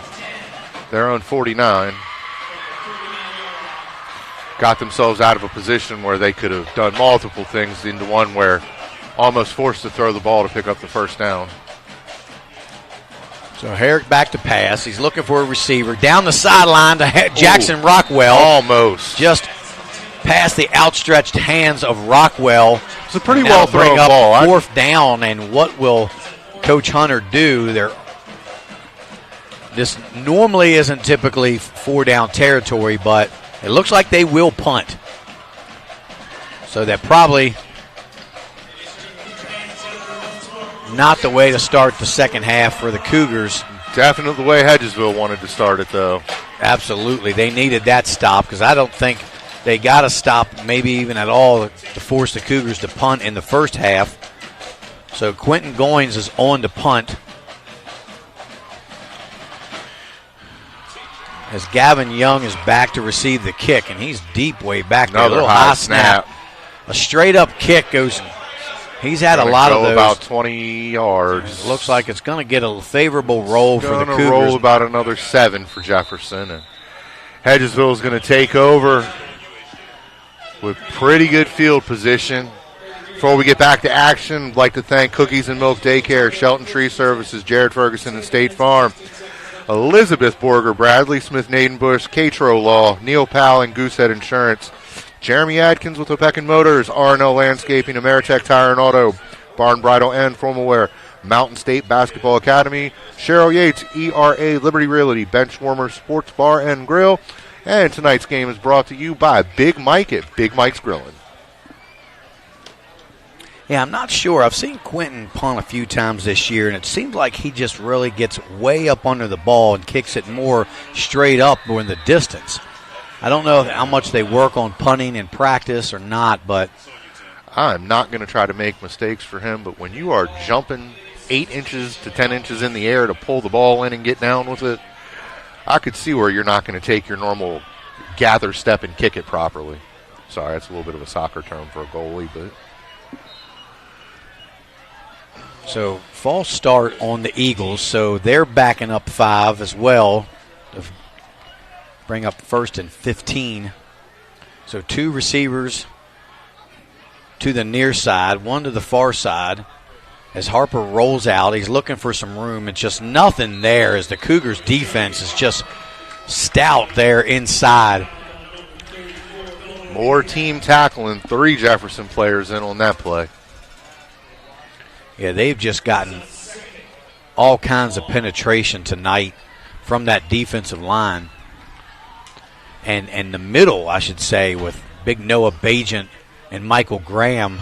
their own 49. Got themselves out of a position where they could have done multiple things into one where almost forced to throw the ball to pick up the first down. So Herrick back to pass. He's looking for a receiver. Down the sideline to Jackson Rockwell. Almost. Just past the outstretched hands of Rockwell. It's a pretty well thrown ball. 4th down, and what will Coach Hunter do? This normally isn't typically 4-down territory, but it looks like they will punt. So that probably not the way to start the second half for the Cougars. Definitely the way Hedgesville wanted to start it, though. Absolutely. They needed that stop because I don't think they got to stop maybe even at all to force the Cougars to punt in the first half. So Quentin Goins is on to punt. As Gavin Young is back to receive the kick, and he's deep way back there. Another a little high snap. A straight-up kick goes. He's had a lot of those. About 20 yards. It looks like it's going to get a favorable roll for the Cougars. Going to roll about another 7 for Jefferson. And Hedgesville is going to take over with pretty good field position. Before we get back to action, I'd like to thank Cookies and Milk Daycare, Shelton Tree Services, Jared Ferguson and State Farm, Elizabeth Borger, Bradley Smith, Nadenbush, Catro Law, Neil Powell and Goosehead Insurance, Jeremy Adkins with Opekin Motors, R&L Landscaping, Ameritech Tire and Auto, Barn Bridal and Formal Wear, Mountain State Basketball Academy, Cheryl Yates, ERA Liberty Realty, Benchwarmer Sports Bar and Grill. And tonight's game is brought to you by Big Mike at Big Mike's Grillin'. Yeah, I'm not sure. I've seen Quentin punt a few times this year, and it seems like he just really gets way up under the ball and kicks it more straight up or in the distance. I don't know how much they work on punting in practice or not, but I'm not going to try to make mistakes for him, but when you are jumping 8 inches to 10 inches in the air to pull the ball in and get down with it, I could see where you're not going to take your normal gather step and kick it properly. Sorry, that's a little bit of a soccer term for a goalie, but. So false start on the Eagles, so they're backing up 5 as well to bring up 1st and 15. So 2 receivers to the near side, 1 to the far side. As Harper rolls out, he's looking for some room. It's just nothing there as the Cougars defense is just stout there inside. More team tackling, 3 Jefferson players in on that play. Yeah, they've just gotten all kinds of penetration tonight from that defensive line. And the middle, I should say, with big Noah Bajent and Michael Graham.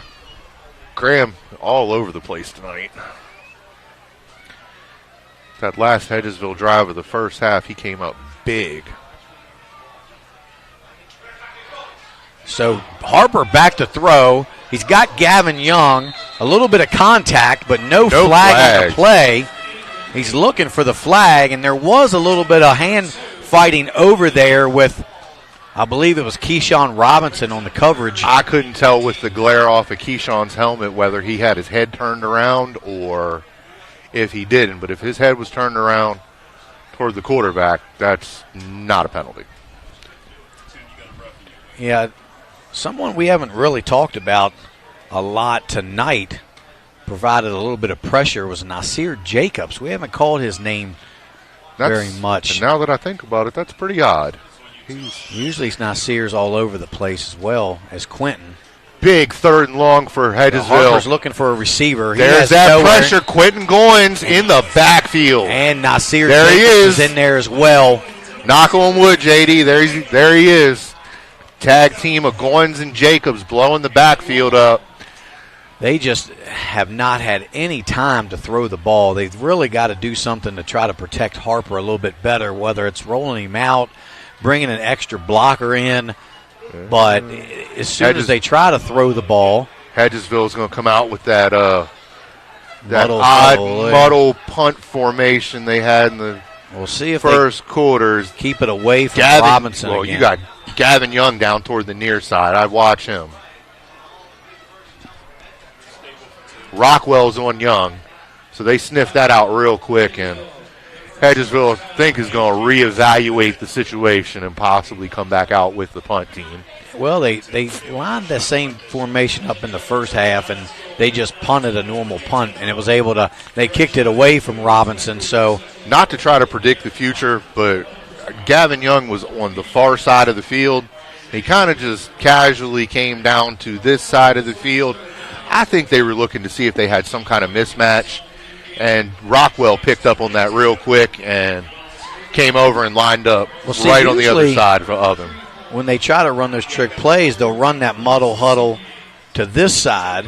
Graham all over the place tonight. That last Hedgesville drive of the first half, he came up big. So Harper back to throw. He's got Gavin Young. A little bit of contact, but no flag on the play. He's looking for the flag, and there was a little bit of hand fighting over there with, I believe it was Keyshawn Robinson on the coverage. I couldn't tell with the glare off of Keyshawn's helmet whether he had his head turned around or if he didn't. But if his head was turned around toward the quarterback, that's not a penalty. Yeah, someone we haven't really talked about a lot tonight provided a little bit of pressure was Nasir Jacobs. We haven't called his name very much. And now that I think about it, that's pretty odd. Usually Nasir's all over the place as well as Quentin. Big 3rd and long for Hedgesville. Harper's looking for a receiver. There's that pressure. Quentin Goins in the backfield. And Nasir Jacobs is in there as well. Knock on wood, JD. There he is. Tag team of Goins and Jacobs blowing the backfield up. They just have not had any time to throw the ball. They've really got to do something to try to protect Harper a little bit better, whether it's rolling him out, bringing an extra blocker in. But as soon as they try to throw the ball, Hedgesville's going to come out with that muddle punt formation they had in the we'll see if first quarters. Keep it away from Robinson again. You got Gavin Young down toward the near side. I'd watch him. Rockwell's on Young, so they sniffed that out real quick, and Hedgesville, I think, is going to reevaluate the situation and possibly come back out with the punt team. Well, they lined the same formation up in the first half, and they just punted a normal punt, and it was able to – they kicked it away from Robinson. So not to try to predict the future, but Gavin Young was on the far side of the field. He kind of just casually came down to this side of the field. I think they were looking to see if they had some kind of mismatch, and Rockwell picked up on that real quick and came over and lined up right on the other side of him. When they try to run those trick plays, they'll run that muddle huddle to this side,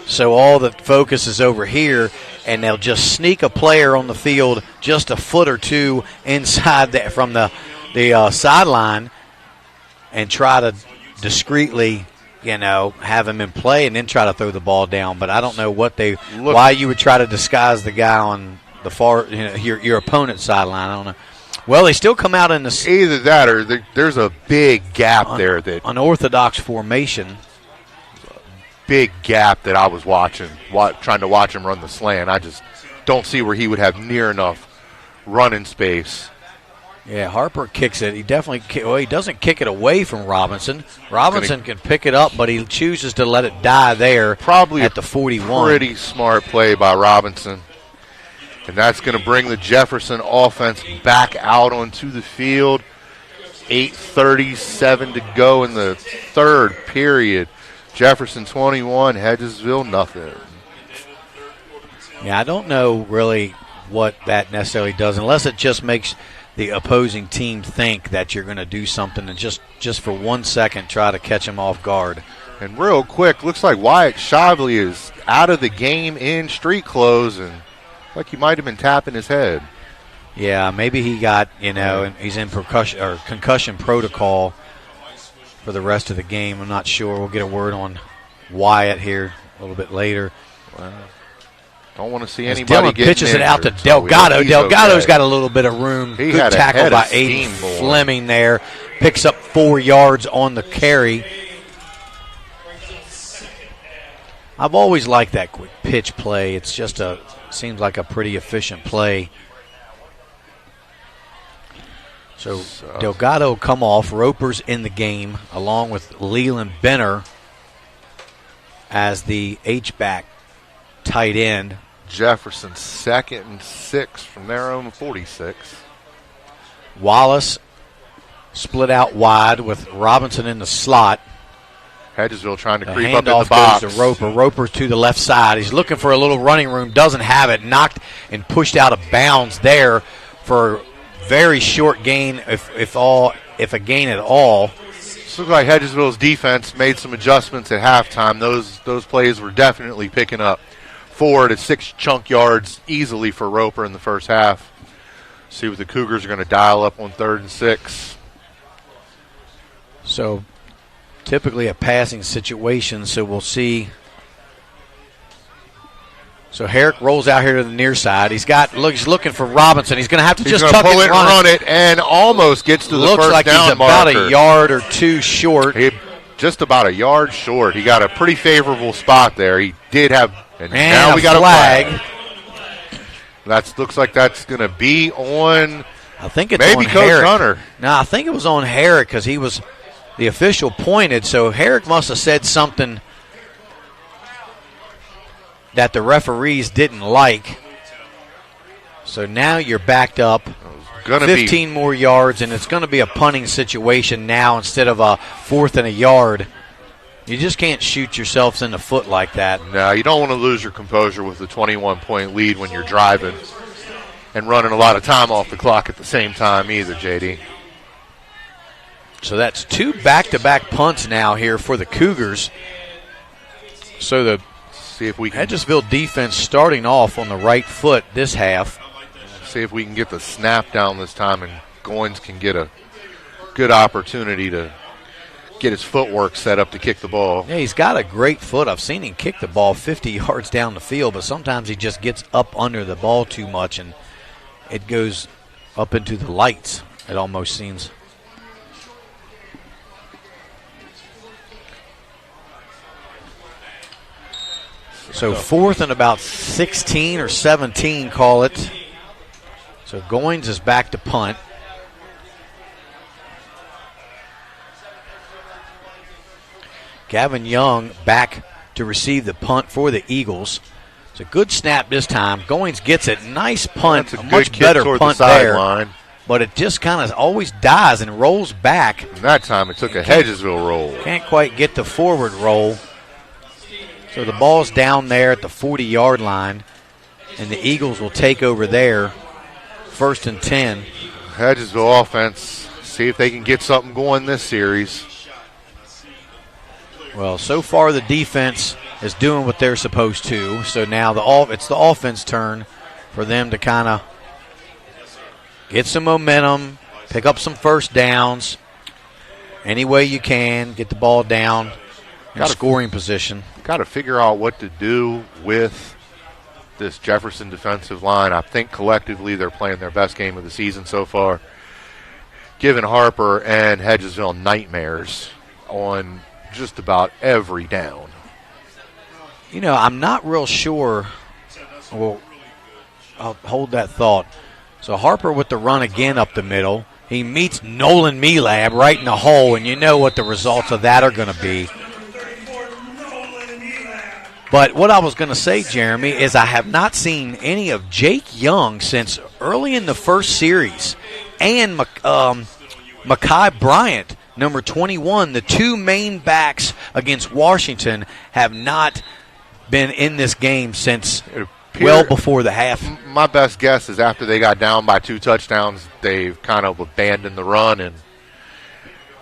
so all the focus is over here, and they'll just sneak a player on the field just a foot or two inside from the sideline and try to discreetly have him in play and then try to throw the ball down. But I don't know why you would try to disguise the guy on the far, your opponent's sideline. I don't know. Well, they still come out in the either that or there's a big gap there that unorthodox formation. Big gap that I was watching, trying to watch him run the slant. I just don't see where he would have near enough running space. Yeah, Harper kicks it. He he doesn't kick it away from Robinson. Robinson can pick it up, but he chooses to let it die there. Probably at the 41. Pretty smart play by Robinson. And that's going to bring the Jefferson offense back out onto the field. 8:37 to go in the third period. Jefferson 21, Hedgesville nothing. Yeah, I don't know really what that necessarily does, unless it just makes the opposing team think that you're going to do something and just for 1 second try to catch them off guard. And real quick, looks like Wyatt Shively is out of the game in street clothes, and like he might have been tapping his head. Yeah, maybe he got, and he's in concussion protocol for the rest of the game. I'm not sure. We'll get a word on Wyatt here a little bit later. Well, don't want to see As anybody Dylan get pitches it out to so Delgado. Delgado's okay. got a little bit of room. He Good had a tackle head by of steam Aiden going. Fleming there. Picks up 4 yards on the carry. I've always liked that quick pitch play. It's just seems like a pretty efficient play. So Delgado come off. Roper's in the game along with Leland Benner as the H-back tight end. Jefferson 2nd and 6 from their own 46. Wallace split out wide with Robinson in the slot. Hedgesville trying to The creep up in the handoff box. goes to Roper. Roper's to the left side. He's looking for a little running room. Doesn't have it. Knocked and pushed out of bounds there for very short gain, if a gain at all. This looks like Hedgesville's defense made some adjustments at halftime. Those plays were definitely picking up 4 to 6 chunk yards easily for Roper in the first half. See what the Cougars are going to dial up on 3rd and 6. So typically a passing situation, so we'll see. So Herrick rolls out here to the near side. He's looking for Robinson. He's going to have to just tuck pull it and run it, and almost gets to the Looks first like down he's about marker. a yard or 2 short. Just about a yard short. He got a pretty favorable spot there. He did have, and now a we got flag. a flag. That looks like that's going to be on. I think it's maybe on Coach Herrick. Hunter. No, I think it was on Herrick because he was the official pointed. So Herrick must have said something that the referees didn't like. So now you're backed up 15 more yards, and it's going to be a punting situation now instead of a 4th and a yard. You just can't shoot yourselves in the foot like that. No, you don't want to lose your composure with a 21-point lead when you're driving and running a lot of time off the clock at the same time either, JD. So that's 2 back-to-back punts now here for the Cougars. So the see if we can Hedgesville defense starting off on the right foot this half. See if we can get the snap down this time, and Goins can get a good opportunity to get his footwork set up to kick the ball. Yeah, he's got a great foot. I've seen him kick the ball 50 yards down the field, but sometimes he just gets up under the ball too much, and it goes up into the lights, it almost seems. So 4th and about 16 or 17, call it. So Goins is back to punt. Gavin Young back to receive the punt for the Eagles. It's a good snap this time. Goins gets it. Nice punt. That's a much good better toward punt the there. sideline. But it just kind of always dies and rolls back. And that time it took a Hedgesville roll. Can't quite get the forward roll. So the ball's down there at the 40-yard line, and the Eagles will take over there. 1st and 10. Hedgesville offense, see if they can get something going this series. Well, so far the defense is doing what they're supposed to. So now it's the offense turn for them to kind of get some momentum, pick up some first downs any way you can, get the ball down in scoring position. Got to figure out what to do with this Jefferson defensive line. I think collectively they're playing their best game of the season so far, giving Harper and Hedgesville nightmares on just about every down. You know, I'm not real sure. Well, I'll hold that thought. So Harper with the run again up the middle. He meets Nolan Melab right in the hole, and you know what the results of that are going to be. But what I was going to say, Jeremy, is I have not seen any of Jake Young since early in the first series. And Mekhi Bryant, number 21, the 2 main backs against Washington, have not been in this game since well before the half. My best guess is after they got down by 2 touchdowns, they've kind of abandoned the run, and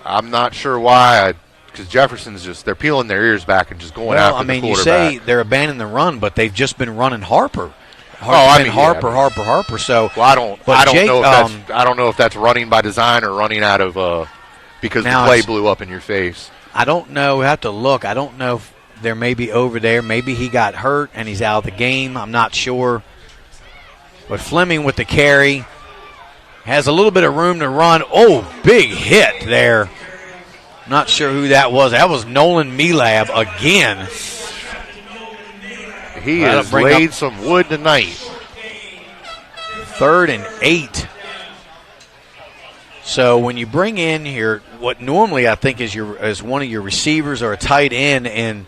I'm not sure why. Because Jefferson's they're peeling their ears back and just going after the quarterback. You say they're abandoning the run, but they've just been running Harper. Harper. So I don't Jake, know if that's running by design or running out of because the play blew up in your face. I don't know. We have to look. I don't know if there may be over there. Maybe he got hurt and he's out of the game. I'm not sure. But Fleming with the carry has a little bit of room to run. Oh, big hit there. Not sure who that was. That was Nolan Melab again. He has laid some wood tonight. 3rd and 8. So when you bring in here what normally I think is one of your receivers or a tight end and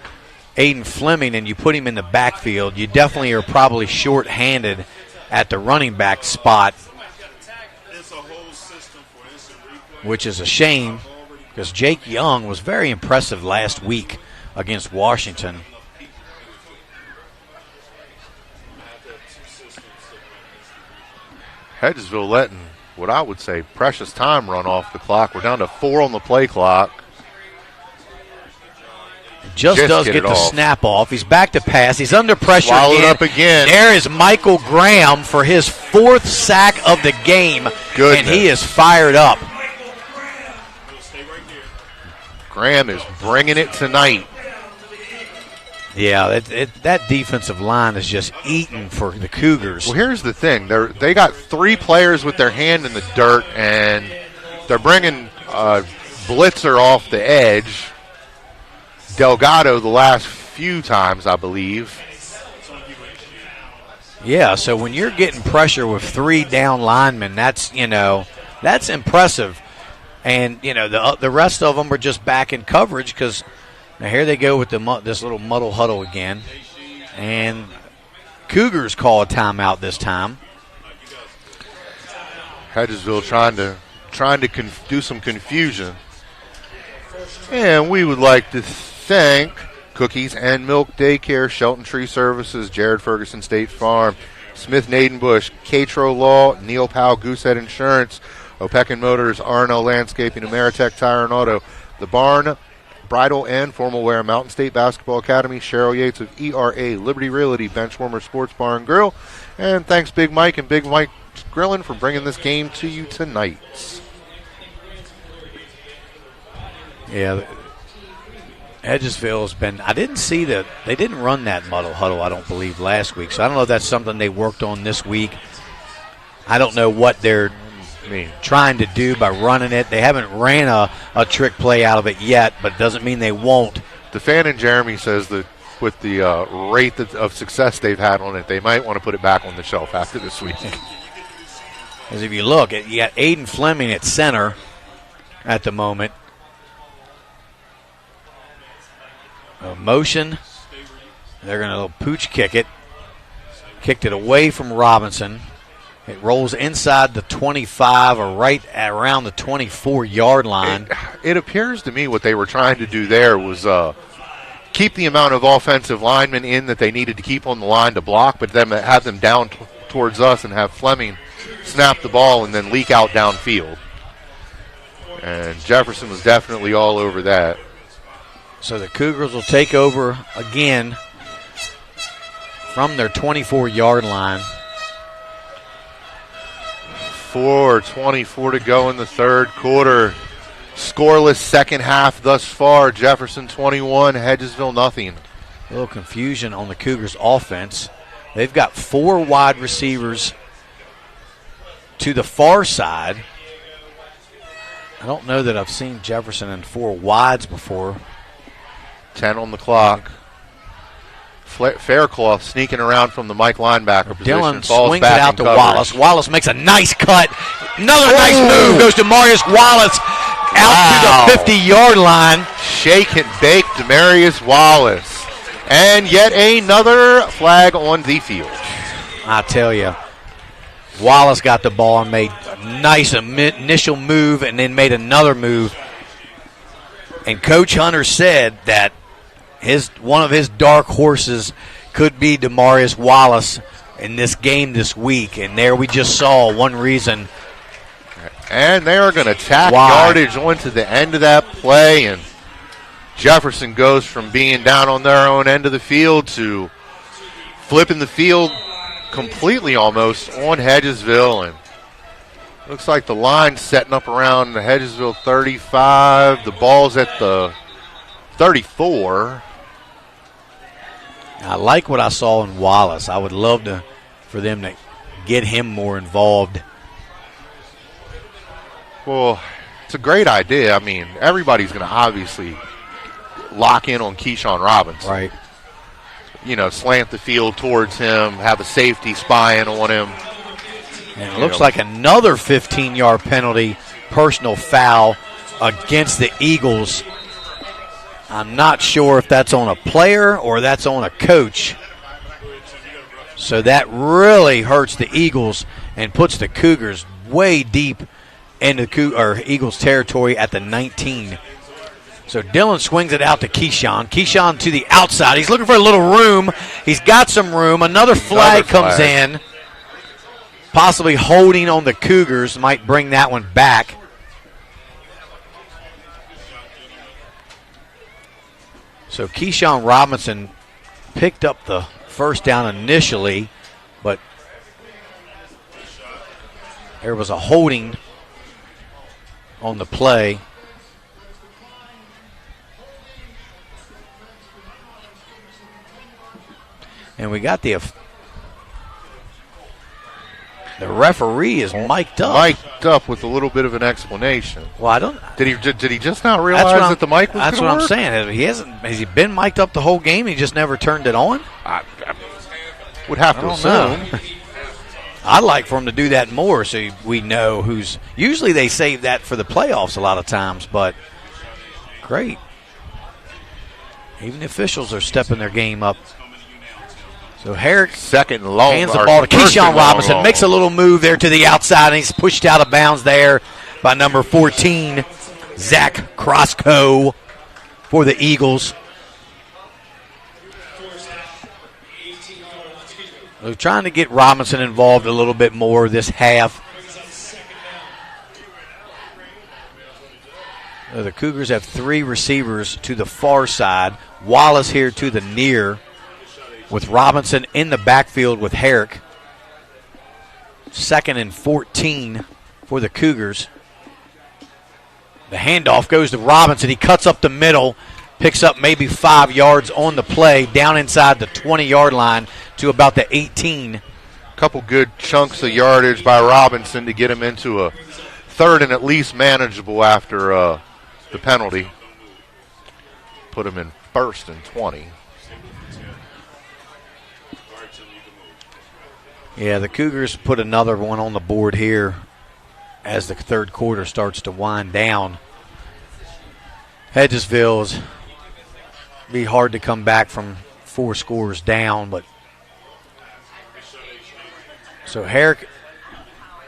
Aiden Fleming, and you put him in the backfield, you definitely are probably short-handed at the running back spot, which is a shame because Jake Young was very impressive last week against Washington. Hedgesville letting what I would say precious time run off the clock. We're down to 4 on the play clock. Just does get the snap off. He's back to pass. He's under pressure Swallowed up again. There is Michael Graham for his 4th sack of the game. Goodness. And he is fired up. Graham is bringing it tonight. Yeah, that defensive line is just eating for the Cougars. Well, here's the thing. They got 3 players with their hand in the dirt, and they're bringing blitzer off the edge. Delgado the last few times, I believe. Yeah, so when you're getting pressure with 3 down linemen, that's impressive. And, the rest of them are just back in coverage because now here they go with this little muddle huddle again. And Cougars call a timeout this time. Hedgesville trying to do some confusion. And we would like to thank Cookies and Milk Daycare, Shelton Tree Services, Jared Ferguson State Farm, Smith Nadenbush, Catro Law, Neil Powell Goosehead Insurance, Opequon Motors, R&L Landscaping, Ameritech Tire and Auto, The Barn, Bridal and Formal Wear, Mountain State Basketball Academy, Cheryl Yates of ERA, Liberty Realty, Benchwarmer Sports Bar and Grill, and thanks Big Mike and Big Mike Grillin for bringing this game to you tonight. Yeah, Hedgesville has been, I didn't see that, they didn't run that muddle huddle, I don't believe, last week. So I don't know if that's something they worked on this week. I don't know what they're trying to do by running it. They haven't ran a trick play out of it yet, but it doesn't mean they won't. DeFan and Jeremy says that with the rate of success they've had on it, they might want to put it back on the shelf after this week. Because if you look, you got Aiden Fleming at center at the moment. Motion. They're going to pooch kick it. Kicked it away from Robinson. It rolls inside the 25 or right around the 24-yard line. It appears to me what they were trying to do there was keep the amount of offensive linemen in that they needed to keep on the line to block, but then have them down towards us and have Fleming snap the ball and then leak out downfield. And Jefferson was definitely all over that. So the Cougars will take over again from their 24-yard line. 4:24 to go in the third quarter. Scoreless second half thus far. Jefferson 21, Hedgesville nothing. A little confusion on the Cougars offense. They've got 4 wide receivers to the far side. I don't know that I've seen Jefferson in 4 wides before. 10 on the clock. Faircloth sneaking around from the Mike linebacker position. Dylan falls swings back it out to coverage. Wallace. Wallace makes a nice cut. Another nice move goes to Marius Wallace out to the 50-yard line. Shake and bake Demarius Wallace. And yet another flag on the field. I tell you, Wallace got the ball and made a nice initial move and then made another move. And Coach Hunter said that one of his dark horses could be Demarius Wallace in this game this week. And there we just saw one reason. And they are going to tack yardage onto the end of that play. And Jefferson goes from being down on their own end of the field to flipping the field completely almost on Hedgesville, and looks like the line's setting up around the Hedgesville 35. The ball's at the 34. I like what I saw in Wallace. I would love for them to get him more involved. Well, it's a great idea. I mean, everybody's going to obviously lock in on Keyshawn Robinson. Right. You know, slant the field towards him, have a safety spying on him. And it looks like another 15-yard penalty, personal foul against the Eagles. I'm not sure if that's on a player or that's on a coach. So that really hurts the Eagles and puts the Cougars way deep into Eagles territory at the 19. So Dillon swings it out to Keyshawn. Keyshawn to the outside. He's looking for a little room. He's got some room. Another flag comes in. Possibly holding on the Cougars. Might bring that one back. So Keyshawn Robinson picked up the first down initially, but there was a holding on the play. And we got the referee is mic'd up. Mic'd up with a little bit of an explanation. Well, I don't. Did he just not realize that the mic was? That's what I'm saying. Has he been mic'd up the whole game? He just never turned it on. I would have to assume. I'd like for him to do that more, so we know who's. Usually they save that for the playoffs a lot of times, but great. Even the officials are stepping their game up. So Herrick second and long hands the ball to Keyshawn Robinson, makes a little move there to the outside, and he's pushed out of bounds there by number 14, Zach Crosco for the Eagles. They're trying to get Robinson involved a little bit more this half. The Cougars have three receivers to the far side. Wallace here to the near, with Robinson in the backfield with Herrick. 2nd and 14 for the Cougars. The handoff goes to Robinson. He cuts up the middle, picks up maybe 5 yards on the play, down inside the 20-yard line to about the 18. Couple good chunks of yardage by Robinson to get him into a third and at least manageable after the penalty. Put him in 1st and 20. Yeah, the Cougars put another one on the board here as the third quarter starts to wind down. Hedgesville's be hard to come back from 4 scores down, but so Herrick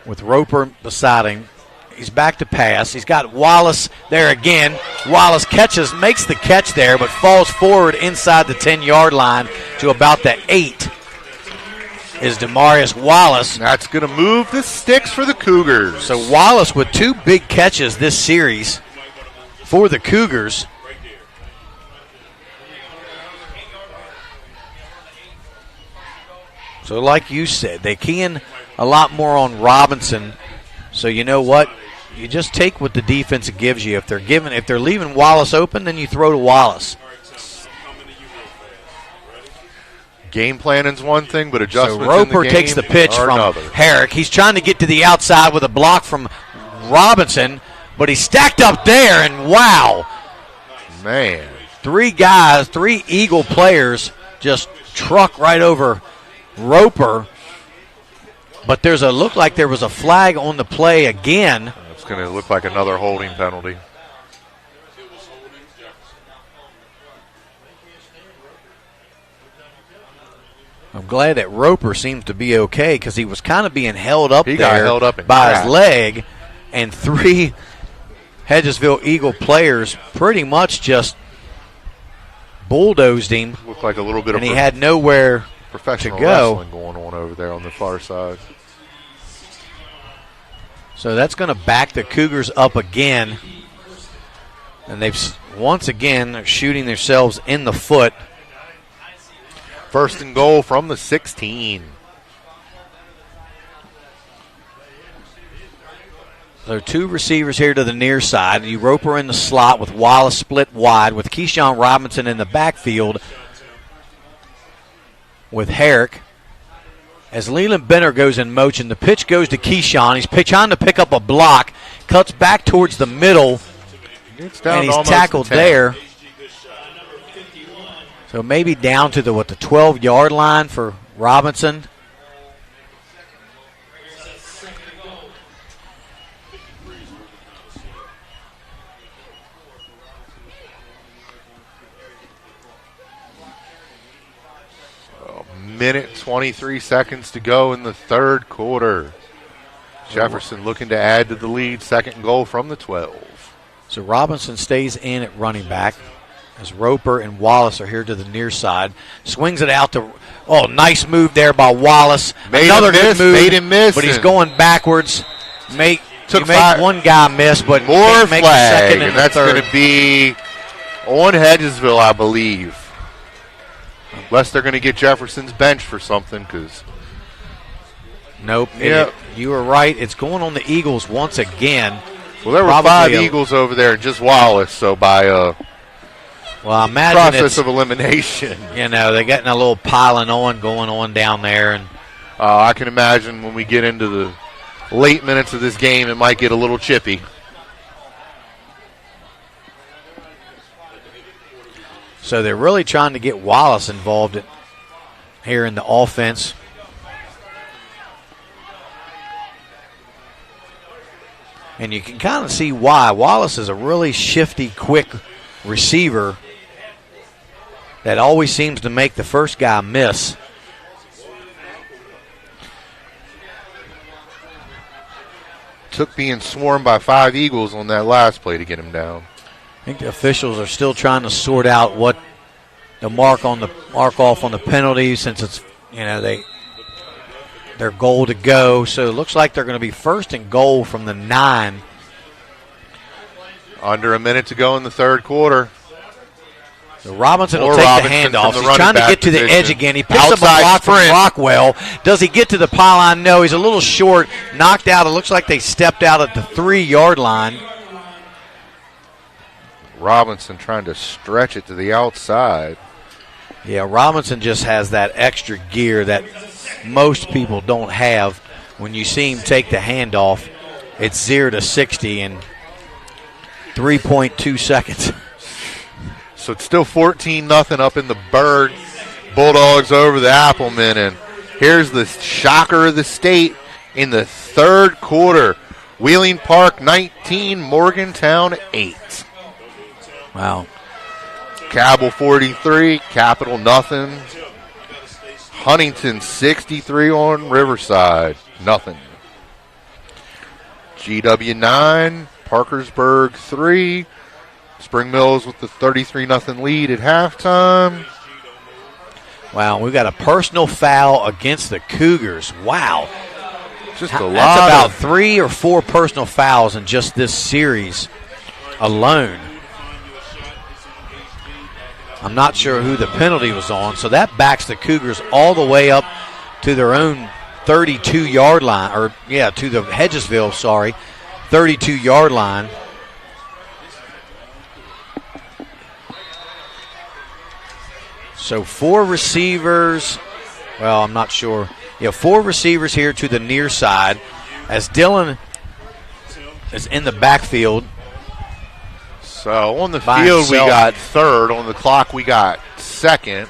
with Roper beside him. He's back to pass. He's got Wallace there again. Wallace makes the catch there, but falls forward inside the 10-yard line to about the 8. Is Demarius Wallace. That's going to move the sticks for the Cougars. So Wallace with 2 big catches this series for the Cougars. So like you said, they key in a lot more on Robinson. So you know what? You just take what the defense gives you. If they're leaving Wallace open, then you throw to Wallace. Game planning's one thing, but adjustments so Roper in the game takes the pitch from another. Herrick. He's trying to get to the outside with a block from Robinson, but he's stacked up there, and wow. Man. 3 Eagle players just truck right over Roper. But looked like there was a flag on the play again. It's going to look like another holding penalty. I'm glad that Roper seems to be okay because he was kind of being held up He got held up by his leg, and 3 Hedgesville Eagle players pretty much just bulldozed him. Looked like a little bit and of he had nowhere professional to go. wrestling going on over there on the far side. So that's going to back the Cougars up again, and they've once again shooting themselves in the foot. 1st and goal from the 16. So 2 receivers here to the near side. You Roper in the slot with Wallace split wide with Keyshawn Robinson in the backfield with Herrick. As Leland Benner goes in motion, the pitch goes to Keyshawn. He's trying to pick up a block, cuts back towards the middle, and he's tackled there. So maybe down to the 12-yard line for Robinson. Minute 23 seconds to go in the third quarter. Jefferson looking to add to the lead. Second goal from the 12. So Robinson stays in at running back as Roper and Wallace are here to the near side. Swings it out to, nice move there by Wallace. Another good move, made him miss, but he's going backwards. Make five, one guy miss, but more make flag, second and that's going to be on Hedgesville, I believe. Unless they're going to get Jefferson's bench for something, because. Nope. Yeah. You were right. It's going on the Eagles once again. Well, there were 5 Eagles over there, and just Wallace, so by I imagine process of elimination. They're getting a little piling on going on down there. And I can imagine when we get into the late minutes of this game, it might get a little chippy. So they're really trying to get Wallace involved here in the offense. And you can kind of see why. Wallace is a really shifty, quick receiver that always seems to make the first guy miss. Took being swarmed by 5 Eagles on that last play to get him down. I think the officials are still trying to sort out what the mark off on the penalty, since it's their goal to go. So it looks like they're going to be first and goal from the 9. Under a minute to go in the third quarter. So Robinson will take the handoff. He's trying to get to the edge again. He picks up a block from Rockwell. Does he get to the pylon? No, he's a little short. Knocked out. It looks like they stepped out at the 3-yard line. Robinson trying to stretch it to the outside. Yeah, Robinson just has that extra gear that most people don't have. When you see him take the handoff, it's 0 to 60 in 3.2 seconds. So it's still 14-0 up in the Bird. Bulldogs over the Applemen. And here's the shocker of the state in the third quarter. Wheeling Park 19, Morgantown 8. Wow. Cabell 43, Capital nothing. Huntington 63 on Riverside, nothing. GW 9, Parkersburg 3. Spring Mills with the 33-0 lead at halftime. Wow, we've got a personal foul against the Cougars. Wow. Just a lot. That's about 3 or 4 personal fouls in just this series alone. I'm not sure who the penalty was on, so that backs the Cougars all the way up to their own 32-yard line, to the Hedgesville, 32-yard line. So 4 receivers, I'm not sure. 4 receivers here to the near side as Dylan is in the backfield. So on the field we got third. On the clock we got second.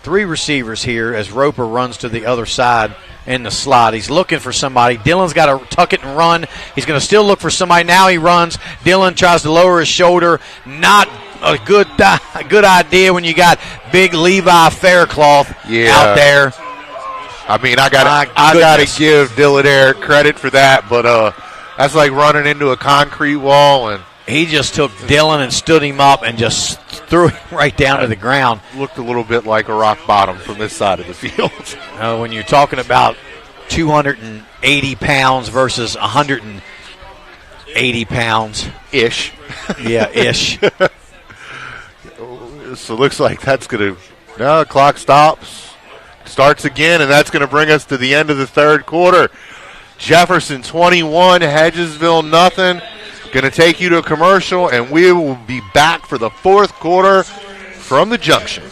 3 receivers here as Roper runs to the other side in the slot. He's looking for somebody. Dylan's got to tuck it and run. He's going to still look for somebody. Now he runs. Dylan tries to lower his shoulder. Not a good idea when you got big Levi Faircloth out there. I mean, I got to give Dylan Eric credit for that, but that's like running into a concrete wall. And he just took Dylan and stood him up and just threw him right down to the ground. Looked a little bit like a rock bottom from this side of the field. When you're talking about 280 pounds versus 180 pounds. Ish. Yeah, ish. So it looks like that's going to – now the clock stops, starts again, and that's going to bring us to the end of the third quarter. Jefferson 21, Hedgesville nothing. Going to take you to a commercial, and we will be back for the fourth quarter from the junction.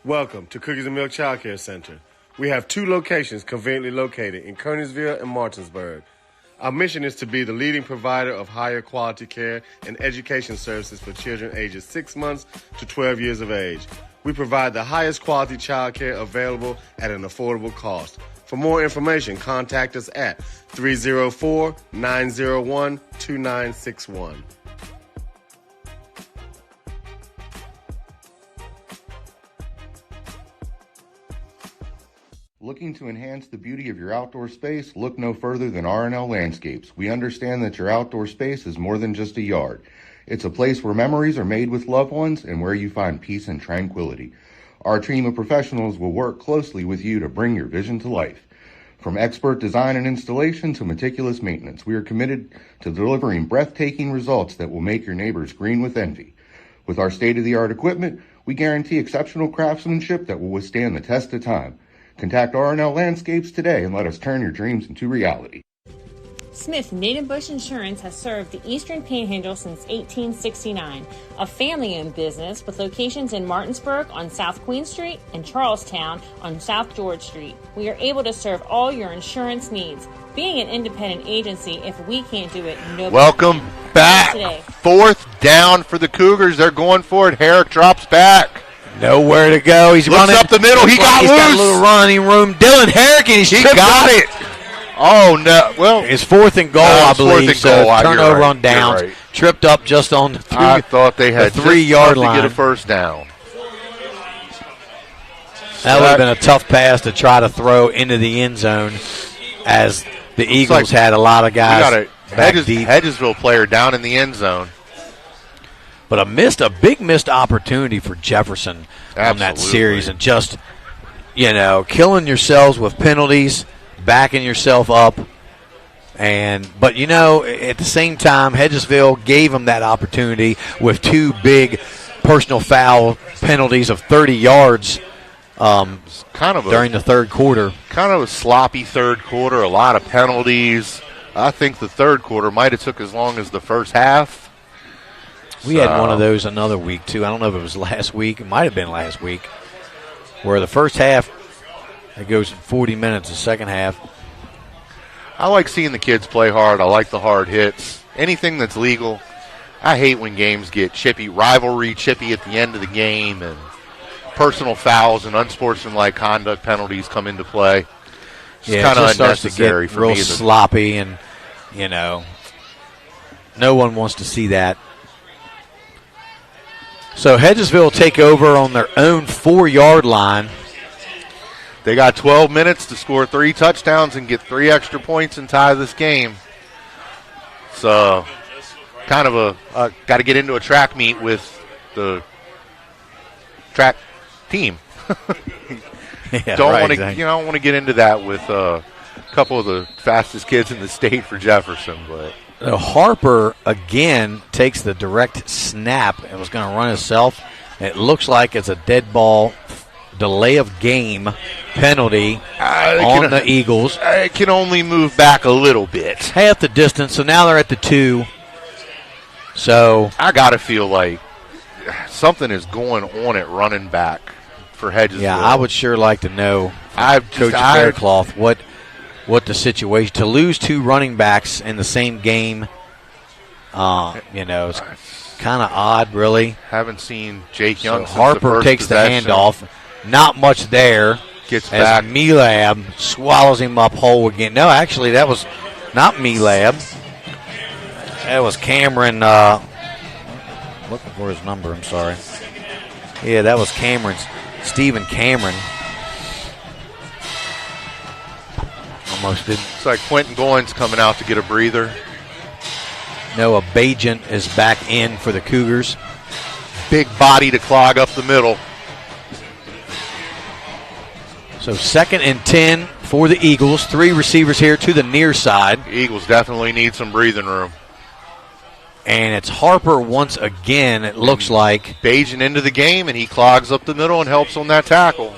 Welcome to Cookies and Milk Child Care Center. We have 2 locations conveniently located in Kernersville and Martinsburg. Our mission is to be the leading provider of higher quality care and education services for children ages 6 months to 12 years of age. We provide the highest quality child care available at an affordable cost. For more information, contact us at 304-901-2961. Looking to enhance the beauty of your outdoor space? Look no further than R&L Landscapes. We understand that your outdoor space is more than just a yard. It's a place where memories are made with loved ones and where you find peace and tranquility. Our team of professionals will work closely with you to bring your vision to life. From expert design and installation to meticulous maintenance, we are committed to delivering breathtaking results that will make your neighbors green with envy. With our state-of-the-art equipment, we guarantee exceptional craftsmanship that will withstand the test of time. Contact R&L Landscapes today and let us turn your dreams into reality. Smith Native Bush Insurance has served the Eastern Panhandle since 1869, a family-owned business with locations in Martinsburg on South Queen Street and Charlestown on South George Street. We are able to serve all your insurance needs. Being an independent agency, if we can't do it, nobody Welcome can. back. Today. 4th down for the Cougars. They're going for it. Herrick drops back. Nowhere to go. He's Looks running up the middle. He got he's loose. got a little running room. Dylan Herrick, and He got it. Oh, no. Well, it's 4th and goal, I believe. So turnover right. on downs. Right. Tripped up just on the I thought they had the 3-yard line to get a first down. That would have been a tough pass to try to throw into the end zone, as the Eagles had a lot of guys We got back deep. Hedgesville player down in the end zone. But a big missed opportunity for Jefferson on that series, and just, killing yourselves with penalties, backing yourself up. But at the same time, Hedgesville gave them that opportunity with 2 big personal foul penalties of 30 yards during the third quarter. Kind of a sloppy third quarter, a lot of penalties. I think the third quarter might have took as long as the first half. We had one of those another week, too. I don't know if it was last week. It might have been last week, where the first half, it goes 40 minutes, the second half. I like seeing the kids play hard. I like the hard hits. Anything that's legal. I hate when games get chippy, rivalry chippy at the end of the game, and personal fouls and unsportsmanlike conduct penalties come into play. It's kind of unnecessary for me. Real sloppy, and, no one wants to see that. So Hedgesville will take over on their own 4-yard line. They got 12 minutes to score 3 touchdowns and get 3 extra points and tie this game. So kind of got to get into a track meet with the track team. Don't want to get into that with a couple of the fastest kids in the state for Jefferson, but. Harper, again, takes the direct snap and was going to run himself. It looks like it's a dead ball delay of game penalty on the Eagles. It can only move back a little bit. Half the distance, so now they're at the 2. So I got to feel like something is going on at running back for Hedgesville. Yeah, I would sure like to know, Coach Faircloth, what the situation, to lose 2 running backs in the same game, it's kind of odd, really. Haven't seen Jake Young. So Harper takes the handoff. Not much there. Gets back. Melab swallows him up whole again. No, actually, that was not Melab. That was Cameron. Looking for his number, I'm sorry. Yeah, that was Stephen Cameron. Almost didn't. It's like Quentin Goins coming out to get a breather. Noah Bajent is back in for the Cougars. Big body to clog up the middle. So 2nd and 10 for the Eagles. 3 receivers here to the near side. The Eagles definitely need some breathing room. And it's Harper once again, it looks like. Bajent into the game, and he clogs up the middle and helps on that tackle.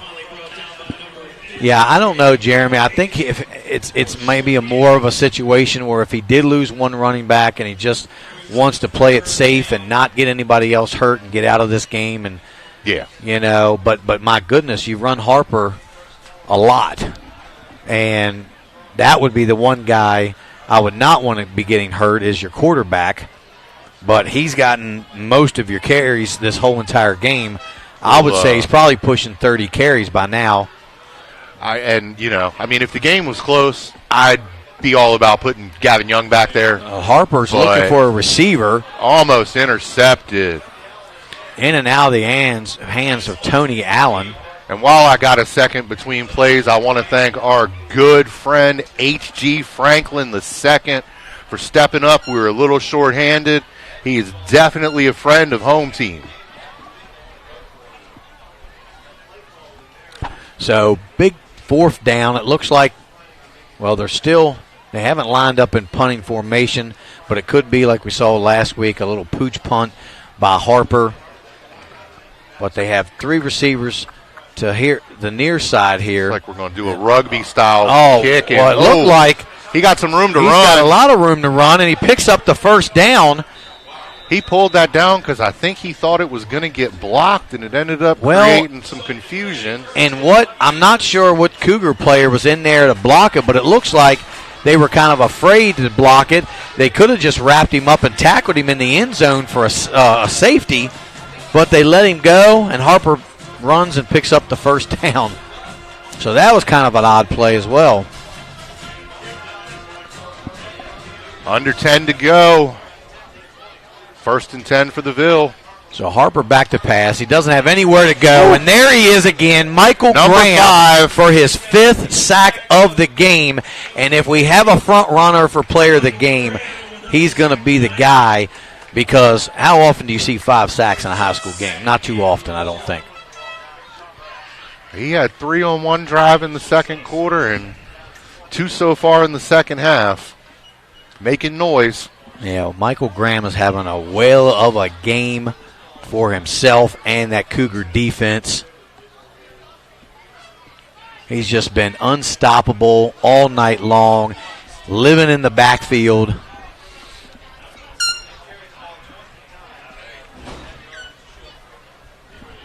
Yeah, I don't know, Jeremy. I think if it's maybe a more of a situation where if he did lose one running back and he just wants to play it safe and not get anybody else hurt and get out of this game, and but my goodness, you run Harper a lot, and that would be the one guy I would not want to be getting hurt is your quarterback, but he's gotten most of your carries this whole entire game. I would say he's probably pushing 30 carries by now. If the game was close, I'd be all about putting Gavin Young back there. Harper's looking for a receiver. Almost intercepted. In and out of the hands of Tony Allen. And while I got a second between plays, I want to thank our good friend H.G. Franklin II for stepping up. We were a little short-handed. He is definitely a friend of home team. So, big fourth down. It looks like, they haven't lined up in punting formation, but it could be like we saw last week, a little pooch punt by Harper. But they have three receivers to the near side here. Like we're going to do a rugby-style kick. Well, it looked like he got some room to run. He's got a lot of room to run, and he picks up the first down. He pulled that down because I think he thought it was going to get blocked, and it ended up creating some confusion. And I'm not sure what Cougar player was in there to block it, but it looks like they were kind of afraid to block it. They could have just wrapped him up and tackled him in the end zone for a safety, but they let him go, and Harper runs and picks up the first down. So that was kind of an odd play as well. Under 10 to go. 1st and 10 for the Ville. So Harper back to pass. He doesn't have anywhere to go. And there he is again, Michael Graham 5 for his 5th sack of the game. And if we have a front runner for player of the game, he's going to be the guy, because how often do you see 5 sacks in a high school game? Not too often, I don't think. He had 3 on one drive in the second quarter and 2 so far in the second half. Making noise. Yeah, Michael Graham is having a whale of a game for himself and that Cougar defense. He's just been unstoppable all night long, living in the backfield.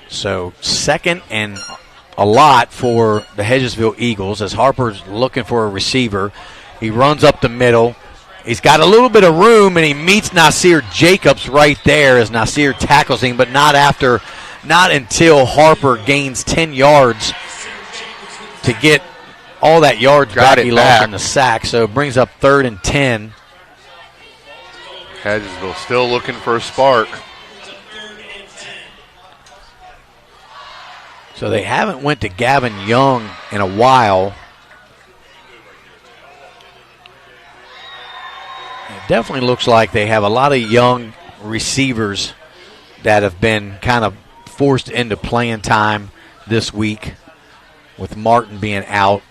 So 2nd and a lot for the Hedgesville Eagles as Harper's looking for a receiver. He runs up the middle. He's got a little bit of room, and he meets Nasir Jacobs right there as Nasir tackles him, but not until Harper gains 10 yards to get all that yards back he lost in the sack. So it brings up 3rd and 10. Hedgesville still looking for a spark. So they haven't went to Gavin Young in a while. It definitely looks like they have a lot of young receivers that have been kind of forced into playing time this week, with Martin being out.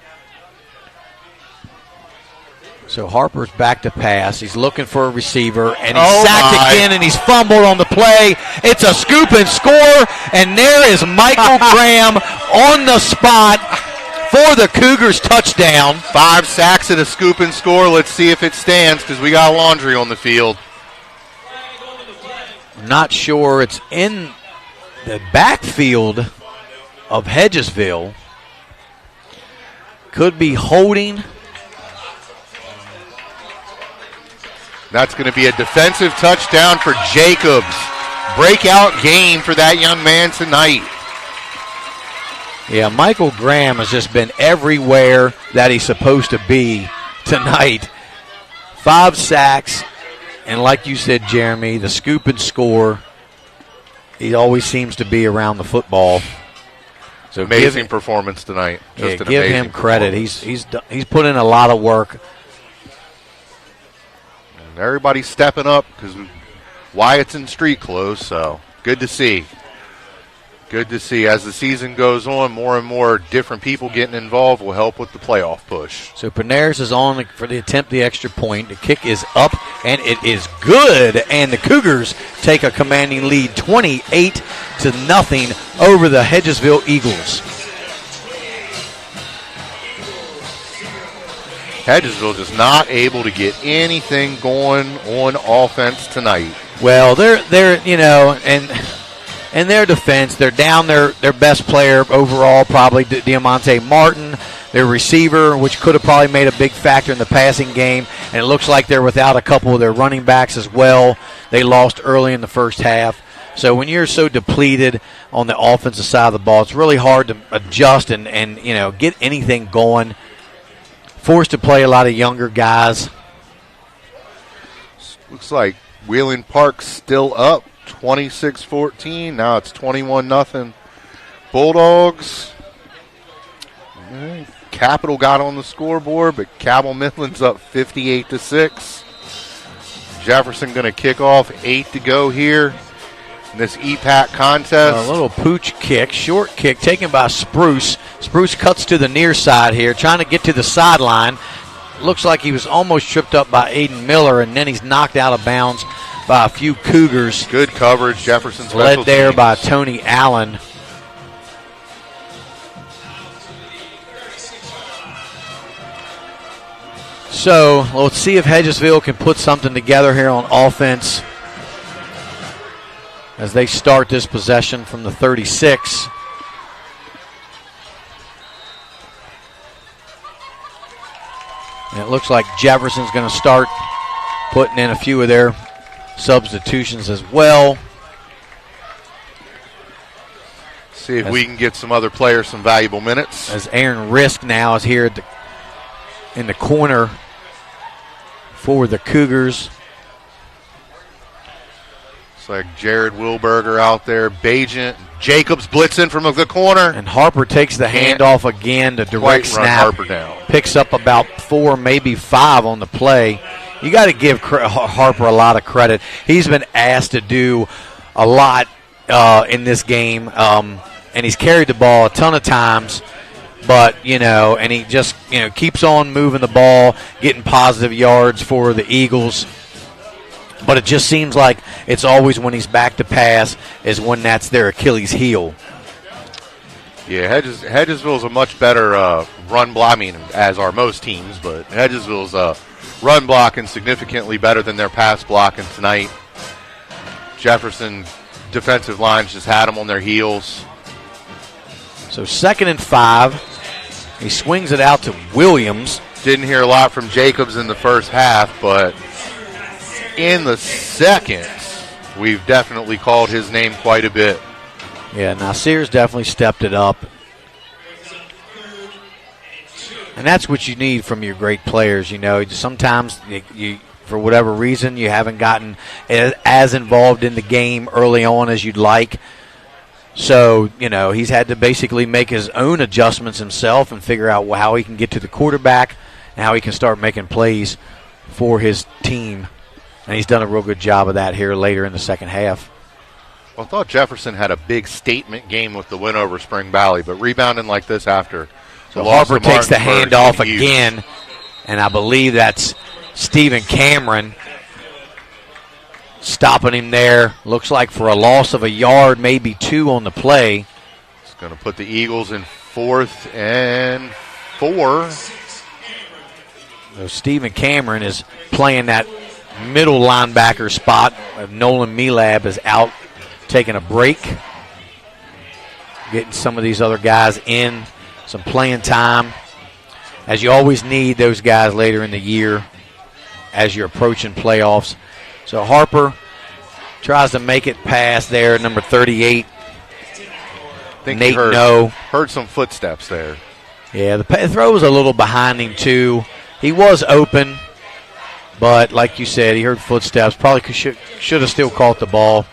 So Harper's back to pass. He's looking for a receiver, and he's sacked again, and he's fumbled on the play. It's a scoop and score, and there is Michael Graham on the spot for the Cougars touchdown. 5 sacks and a scoop and score. Let's see if it stands, because we got laundry on the field. Not sure. It's in the backfield of Hedgesville. Could be holding. That's going to be a defensive touchdown for Jacobs. Breakout game for that young man tonight. Yeah, Michael Graham has just been everywhere that he's supposed to be tonight. 5 sacks, and like you said, Jeremy, the scoop and score. He always seems to be around the football. So amazing performance tonight. Just give him credit. He's put in a lot of work. And everybody's stepping up because Wyatt's in street clothes, so good to see. Good to see. As the season goes on, more and more different people getting involved will help with the playoff push. So Panaris is on for the attempt the extra point. The kick is up, and it is good. And the Cougars take a commanding lead 28-0 over the Hedgesville Eagles. Hedgesville just not able to get anything going on offense tonight. Well, they're in their defense, they're down their best player overall, probably Diamante Martin, their receiver, which could have probably made a big factor in the passing game, and it looks like they're without a couple of their running backs as well. They lost early in the first half. So when you're so depleted on the offensive side of the ball, it's really hard to adjust and get anything going. Forced to play a lot of younger guys. Looks like Wheeling Park still up 26-14. Now it's 21-0. Bulldogs. Capital got on the scoreboard, but Cabell Midland's up 58-6. Jefferson going to kick off. 8 to go here in this EPAC contest. A little pooch kick, short kick taken by Spruce. Spruce cuts to the near side here, trying to get to the sideline. Looks like he was almost tripped up by Aiden Miller, and then he's knocked out of bounds by a few Cougars. Good coverage, Jefferson's led there by Tony Allen. So let's see if Hedgesville can put something together here on offense as they start this possession from the 36. And it looks like Jefferson's going to start putting in a few of their substitutions as well. See if we can get some other players some valuable minutes. As Aaron Risk now is here in the corner for the Cougars. It's like Jared Wilberger out there. Bajent, Jacobs blitzing from the corner. And Harper takes the handoff again. The direct snap. Harper down. Picks up about 4, maybe 5 on the play. You got to give Harper a lot of credit. He's been asked to do a lot in this game, and he's carried the ball a ton of times. But, and he just, keeps on moving the ball, getting positive yards for the Eagles. But it just seems like it's always when he's back to pass is when that's their Achilles heel. Yeah, Hedgesville's a much better run block, as are most teams, but Hedgesville's run blocking significantly better than their pass blocking tonight. Jefferson defensive lines just had them on their heels. So 2nd and 5. He swings it out to Williams. Didn't hear a lot from Jacobs in the first half, but in the second, we've definitely called his name quite a bit. Yeah, Nasir's definitely stepped it up. And that's what you need from your great players. Sometimes you for whatever reason, you haven't gotten as involved in the game early on as you'd like. So, he's had to basically make his own adjustments himself and figure out how he can get to the quarterback and how he can start making plays for his team. And he's done a real good job of that here later in the second half. Well, I thought Jefferson had a big statement game with the win over Spring Valley, but rebounding like this after. So Harper takes the handoff again, and I believe that's Stephen Cameron stopping him there. Looks like for a loss of a yard, maybe 2 on the play. It's going to put the Eagles in 4th and 4. So Stephen Cameron is playing that middle linebacker spot. Nolan Melab is out taking a break. Getting some of these other guys in, some playing time. As you always need those guys later in the year as you're approaching playoffs. So Harper tries to make it past there, number 38. I think Nate heard some footsteps there. Yeah, the throw was a little behind him too. He was open, but like you said, he heard footsteps. Probably should have still caught the ball.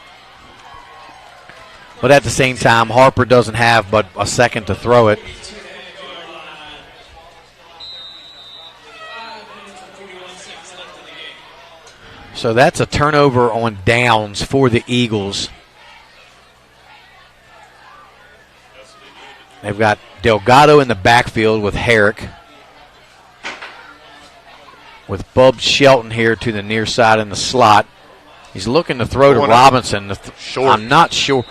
But at the same time, Harper doesn't have but a second to throw it. So that's a turnover on downs for the Eagles. They've got Delgado in the backfield with Herrick. With Bub Shelton here to the near side in the slot. He's looking to throw to Robinson. I'm not sure.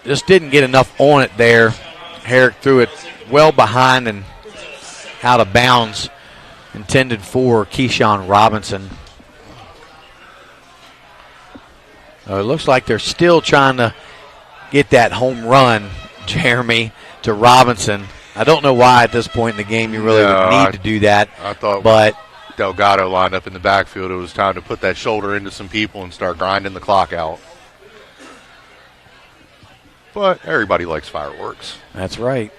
Just didn't get enough on it there. Herrick threw it well behind and out of bounds. intended for Keyshawn Robinson. It looks like they're still trying to get that home run, Jeremy, to Robinson. I don't know why at this point in the game you really would need to do that. I thought but Delgado lined up in the backfield. It was time to put that shoulder into some people and start grinding the clock out. But everybody likes fireworks. That's right.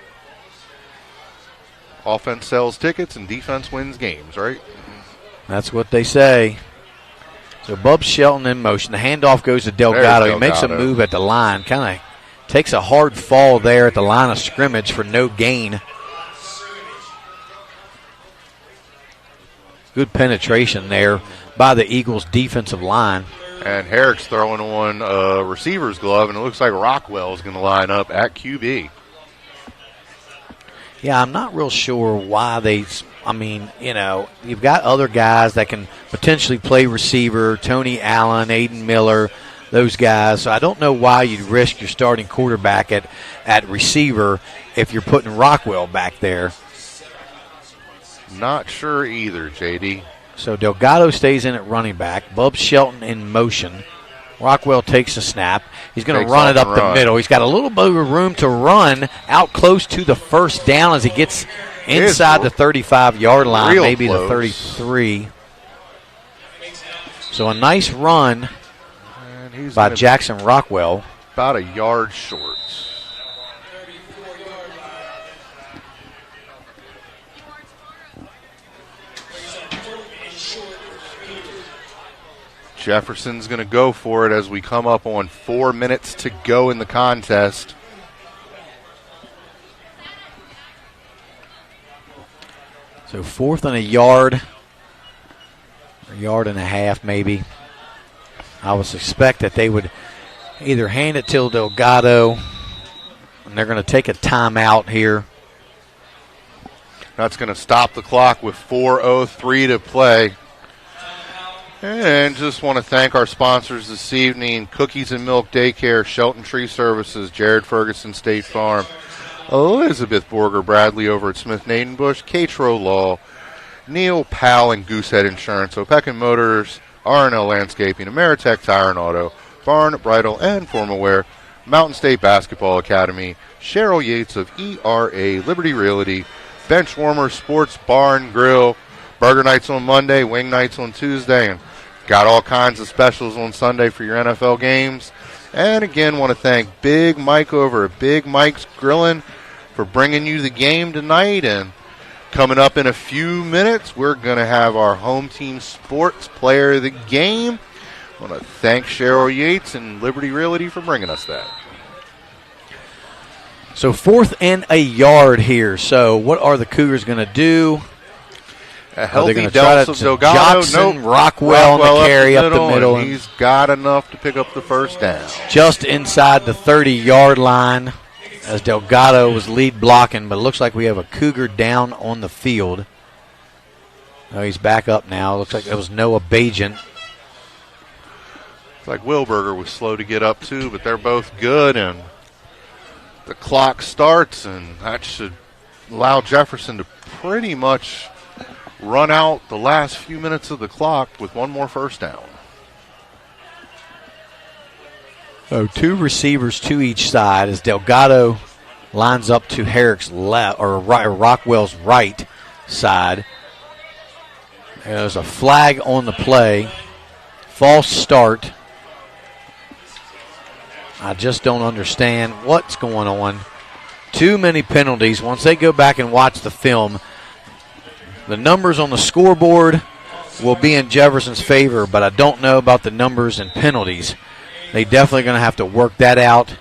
Offense sells tickets and defense wins games, right? That's what they say. So Bub Shelton in motion. The handoff goes to Delgado. He makes a move at the line. Kind of takes a hard fall there at the line of scrimmage for no gain. Good penetration there by the Eagles' defensive line. And Herrick's throwing on a receiver's glove, and it looks like Rockwell is going to line up at QB. Yeah, I'm not real sure why you've got other guys that can potentially play receiver, Tony Allen, Aiden Miller, those guys. So I don't know why you'd risk your starting quarterback at receiver if you're putting Rockwell back there. Not sure either, JD. So Delgado stays in at running back. Bub Shelton in motion. Rockwell takes a snap. He's going to run it up the middle. He's got a little bit of room to run out close to the first down as he gets inside the 35-yard line, maybe the 33. So a nice run by Jackson Rockwell. About a yard short. Jefferson's going to go for it as we come up on 4 minutes to go in the contest. So 4th and a yard, a yard and a half maybe. I would suspect that they would either hand it to Delgado, and they're going to take a timeout here. That's going to stop the clock with 4:03 to play. And just want to thank our sponsors this evening, Cookies and Milk Daycare, Shelton Tree Services, Jared Ferguson State Farm, Elizabeth Borger Bradley over at Smith Nadenbush, Catro Law, Neil Powell and Goosehead Insurance, Opequon Motors, R&L Landscaping, Ameritech Tire and Auto, Barn, Bridal, and Formalwear, Mountain State Basketball Academy, Cheryl Yates of ERA Liberty Realty, Benchwarmer Sports Bar and Grill, Burger Nights on Monday, Wing Nights on Tuesday, and got all kinds of specials on Sunday for your NFL games. And again, want to thank Big Mike over at Big Mike's Grillin' for bringing you the game tonight. And coming up in a few minutes, we're going to have our home team sports player of the game. I want to thank Cheryl Yates and Liberty Realty for bringing us that. So 4th and a yard here. So what are the Cougars going to do? A healthy Delgado. Johnson, Rockwell on the carry up the middle. And he's got enough to pick up the first down. Just inside the 30-yard line as Delgado was lead blocking, but it looks like we have a Cougar down on the field. Oh, he's back up now. Looks like it was Noah Bajan. It's like Wilberger was slow to get up too, but they're both good, and the clock starts, and that should allow Jefferson to pretty much run out the last few minutes of the clock with one more first down. So 2 receivers to each side as Delgado lines up to Herrick's left or Rockwell's right side. There's a flag on the play. False start. I just don't understand what's going on. Too many penalties. Once they go back and watch the film, the numbers on the scoreboard will be in Jefferson's favor, but I don't know about the numbers and penalties. They definitely going to have to work that out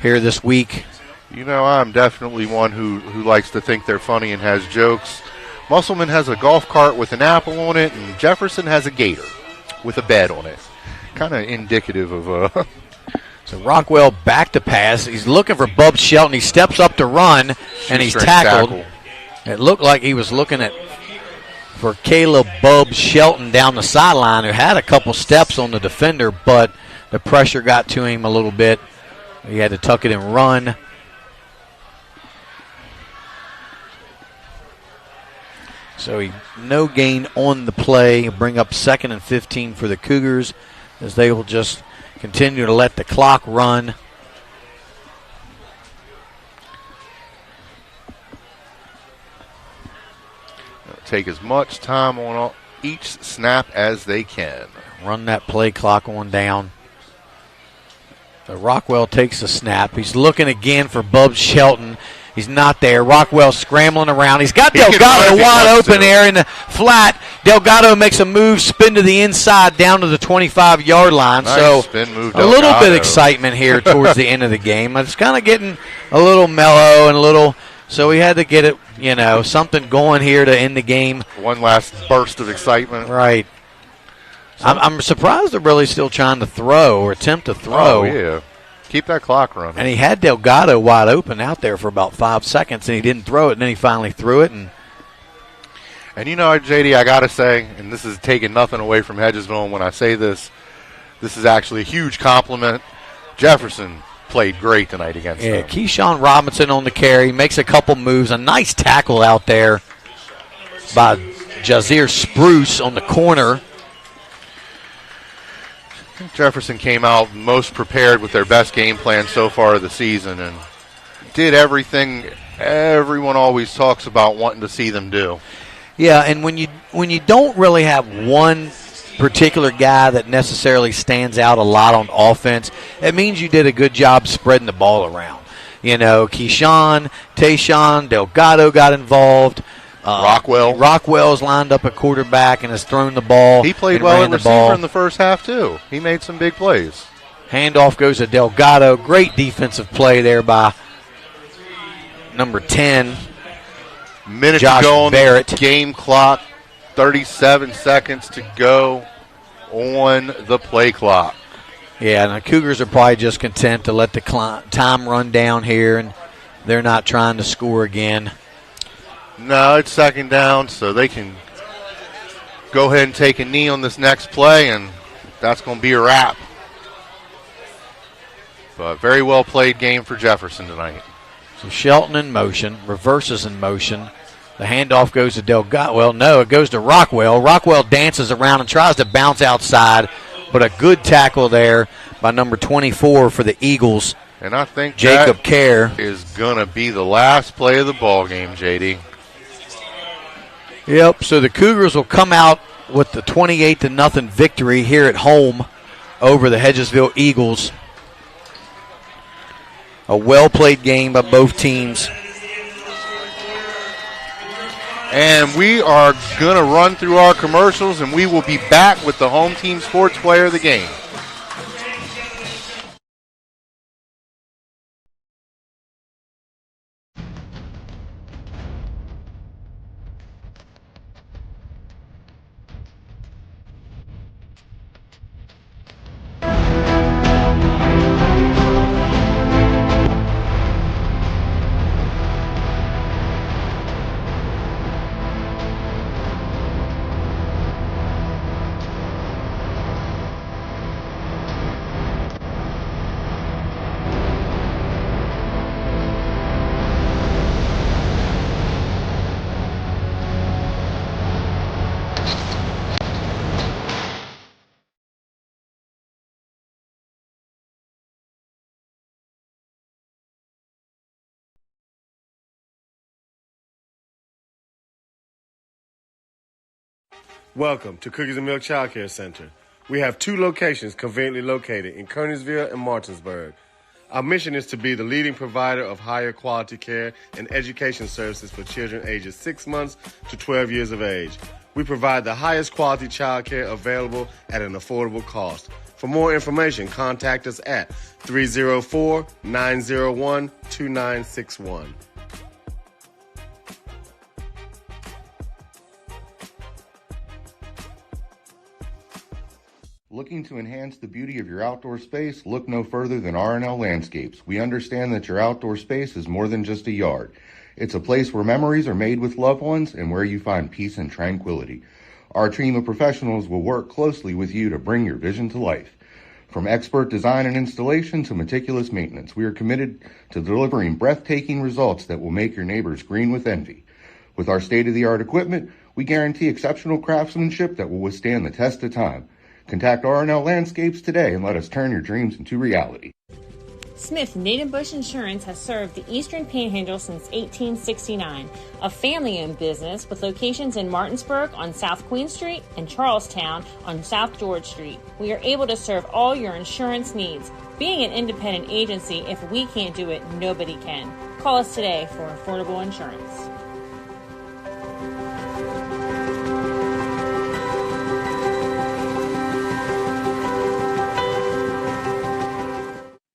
here this week. You know, I'm definitely one who likes to think they're funny and has jokes. Musselman has a golf cart with an apple on it, and Jefferson has a gator with a bed on it. Kind of indicative of So Rockwell back to pass. He's looking for Bub Shelton. He steps up to run, and he's tackled. It looked like he was looking for Caleb Bub Shelton down the sideline, who had a couple steps on the defender, but the pressure got to him a little bit. He had to tuck it and run. So no gain on the play. Bring up 2nd and 15 for the Cougars as they will just continue to let the clock run. Take as much time on each snap as they can. Run that play clock on down. So Rockwell takes the snap. He's looking again for Bub Shelton. He's not there. Rockwell scrambling around. He's got Delgado wide open there in the flat. Delgado makes a move, spin to the inside, down to the 25-yard line. Nice so spin move, a little Delgado. bit of excitement here towards the end of the game. It's kind of getting a little mellow and a little, so we had to get it, something going here to end the game. One last burst of excitement. Right. I'm surprised they're really still trying to throw or attempt to throw. Oh, yeah. Keep that clock running. And he had Delgado wide open out there for about 5 seconds, and he didn't throw it, and then he finally threw it. And JD, I got to say, and this is taking nothing away from Hedgesville, and when I say this is actually a huge compliment. Jefferson played great tonight against them. Keyshawn Robinson on the carry, makes a couple moves. A nice tackle out there by Jazir Spruce on the corner. Jefferson came out most prepared with their best game plan so far of the season and did everything everyone always talks about wanting to see them do. Yeah, and when you don't really have one particular guy that necessarily stands out a lot on offense, it means you did a good job spreading the ball around. Keyshawn, Tayshawn, Delgado got involved. Rockwell's lined up at quarterback and has thrown the ball. He played well at receiver in the first half, too. He made some big plays. Handoff goes to Delgado. Great defensive play there by number 10. Minute Josh to go on Barrett. The game clock. 37 seconds to go on the play clock. Yeah, and the Cougars are probably just content to let the time run down here, and they're not trying to score again. No, it's 2nd down, so they can go ahead and take a knee on this next play, and that's going to be a wrap. But very well played game for Jefferson tonight. So Shelton in motion, reverses in motion. The handoff goes to Delgado. Well, no, it goes to Rockwell. Rockwell dances around and tries to bounce outside, but a good tackle there by number 24 for the Eagles. And I think Jacob Kerr is going to be the last play of the ball game, JD. Yep, so the Cougars will come out with the 28-0 victory here at home over the Hedgesville Eagles. A well-played game by both teams. And we are going to run through our commercials, and we will be back with the home team sports player of the game. Welcome to Cookies and Milk Child Care Center. We have 2 locations conveniently located in Kernersville and Martinsburg. Our mission is to be the leading provider of higher quality care and education services for children ages 6 months to 12 years of age. We provide the highest quality child care available at an affordable cost. For more information, contact us at 304-901-2961. Looking to enhance the beauty of your outdoor space? Look no further than R&L Landscapes. We understand that your outdoor space is more than just a yard. It's a place where memories are made with loved ones and where you find peace and tranquility. Our team of professionals will work closely with you to bring your vision to life. From expert design and installation to meticulous maintenance, we are committed to delivering breathtaking results that will make your neighbors green with envy. With our state-of-the-art equipment, We guarantee exceptional craftsmanship that will withstand the test of time. Contact R&L Landscapes today and let us turn your dreams into reality. Smith Native Bush Insurance has served the Eastern Panhandle since 1869, a family-owned business with locations in Martinsburg on South Queen Street and Charlestown on South George Street. We are able to serve all your insurance needs. Being an independent agency, if we can't do it, nobody can. Call us today for affordable insurance.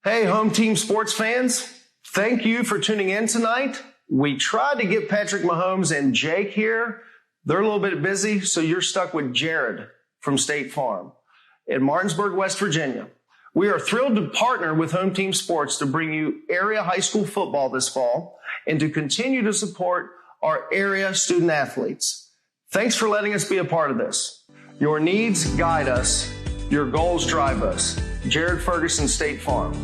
Hey, home team sports fans, thank you for tuning in tonight. We tried to get Patrick Mahomes and Jake here. They're a little bit busy, so you're stuck with Jared from State Farm in Martinsburg, West Virginia. We are thrilled to partner with Home Team Sports to bring you area high school football this fall and to continue to support our area student athletes. Thanks for letting us be a part of this. Your needs guide us. Your goals drive us. Jared Ferguson, State Farm.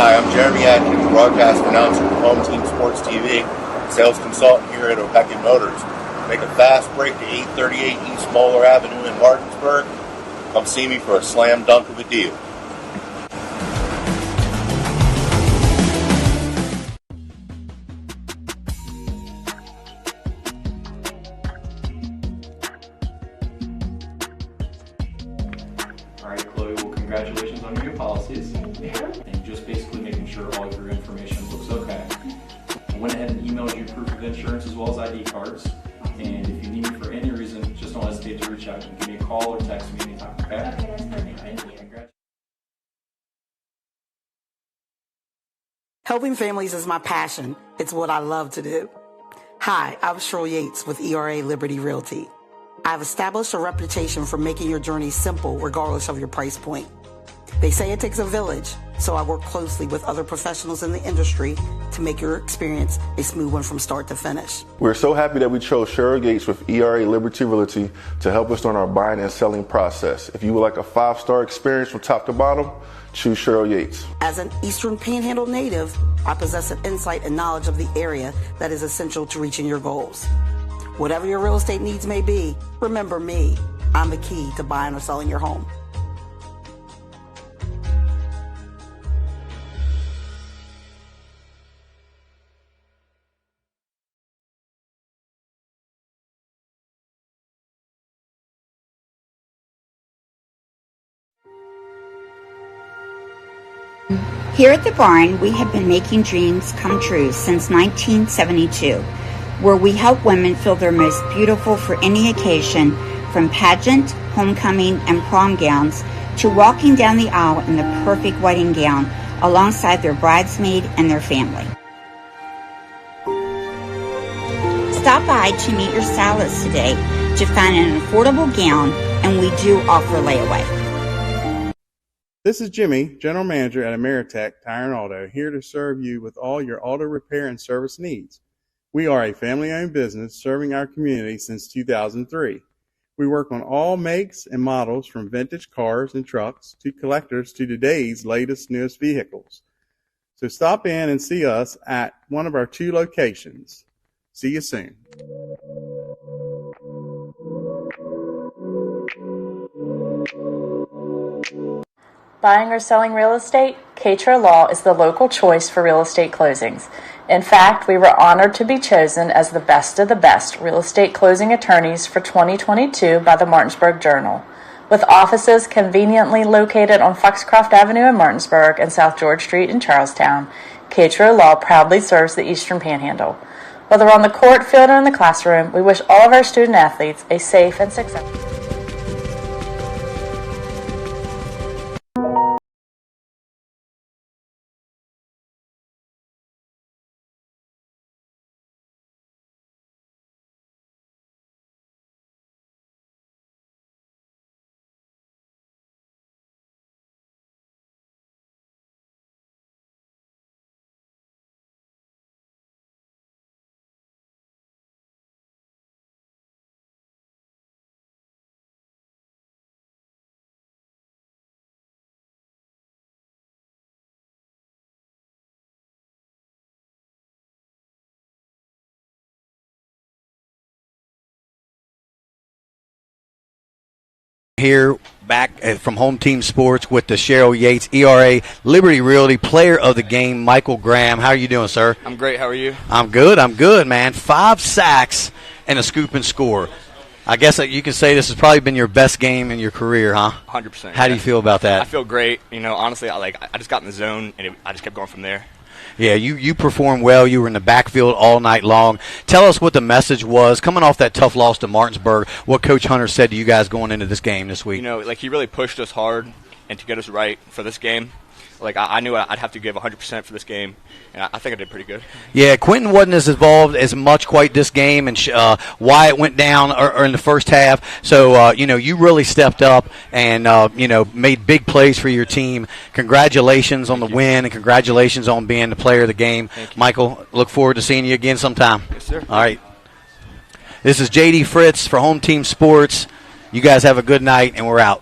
Hi, I'm Jeremy Atkins, broadcast announcer for Home Team Sports TV, sales consultant here at O'Beckett Motors. Make a fast break to 838 East Moeller Avenue in Martinsburg. Come see me for a slam dunk of a deal. All right, Chloe, well, congratulations on your new policies. And just basically making sure all of your information looks okay. I went ahead and emailed you proof of insurance as well as ID cards. And if you need me for any reason, just don't hesitate to reach out. You can give me a call or text me anytime, okay? Okay, that's perfect. Thank you. Helping families is my passion. It's what I love to do. Hi, I'm Cheryl Yates with ERA Liberty Realty. I've established a reputation for making your journey simple regardless of your price point. They say it takes a village, so I work closely with other professionals in the industry to make your experience a smooth one from start to finish. We're so happy that we chose Cheryl Gates with ERA Liberty Realty to help us during our buying and selling process. If you would like a 5-star experience from top to bottom, choose Cheryl Yates. As an Eastern Panhandle native, I possess an insight and knowledge of the area that is essential to reaching your goals. Whatever your real estate needs may be, remember me. I'm the key to buying or selling your home. Here at the barn, we have been making dreams come true since 1972, where we help women feel their most beautiful for any occasion, from pageant, homecoming, and prom gowns to walking down the aisle in the perfect wedding gown alongside their bridesmaid and their family. Stop by to meet your stylist today to find an affordable gown, and we do offer layaway. This is Jimmy, General Manager at Ameritech Tire and Auto, here to serve you with all your auto repair and service needs. We are a family-owned business serving our community since 2003. We work on all makes and models, from vintage cars and trucks to collectors to today's latest, newest vehicles. So stop in and see us at one of our 2 locations. See you soon. Buying or selling real estate? Katra Law is the local choice for real estate closings. In fact, we were honored to be chosen as the best of the best real estate closing attorneys for 2022 by the Martinsburg Journal. With offices conveniently located on Foxcroft Avenue in Martinsburg and South George Street in Charlestown, Katra Law proudly serves the Eastern Panhandle. Whether on the court, field, or in the classroom, we wish all of our student athletes a safe and successful. Here back from Home Team Sports with the Cheryl Yates ERA Liberty Realty Player of the Game, Michael Graham. How are you doing, sir? I'm great. How are you? I'm good, man. 5 sacks and a scoop and score. I guess you can say this has probably been your best game in your career, huh? 100%. How do you feel about that? I feel great. Honestly, I just got in the zone and I just kept going from there. Yeah, you performed well. You were in the backfield all night long. Tell us what the message was coming off that tough loss to Martinsburg, what Coach Hunter said to you guys going into this game this week. He really pushed us hard and to get us right for this game. I knew I'd have to give 100% for this game, and I think I did pretty good. Yeah, Quentin wasn't as involved as much quite this game, and Wyatt went down or in the first half. So, you really stepped up and, made big plays for your team. Congratulations on the win, and congratulations on being the player of the game. Michael, look forward to seeing you again sometime. Yes, sir. All right. This is J.D. Fritz for Home Team Sports. You guys have a good night, and we're out.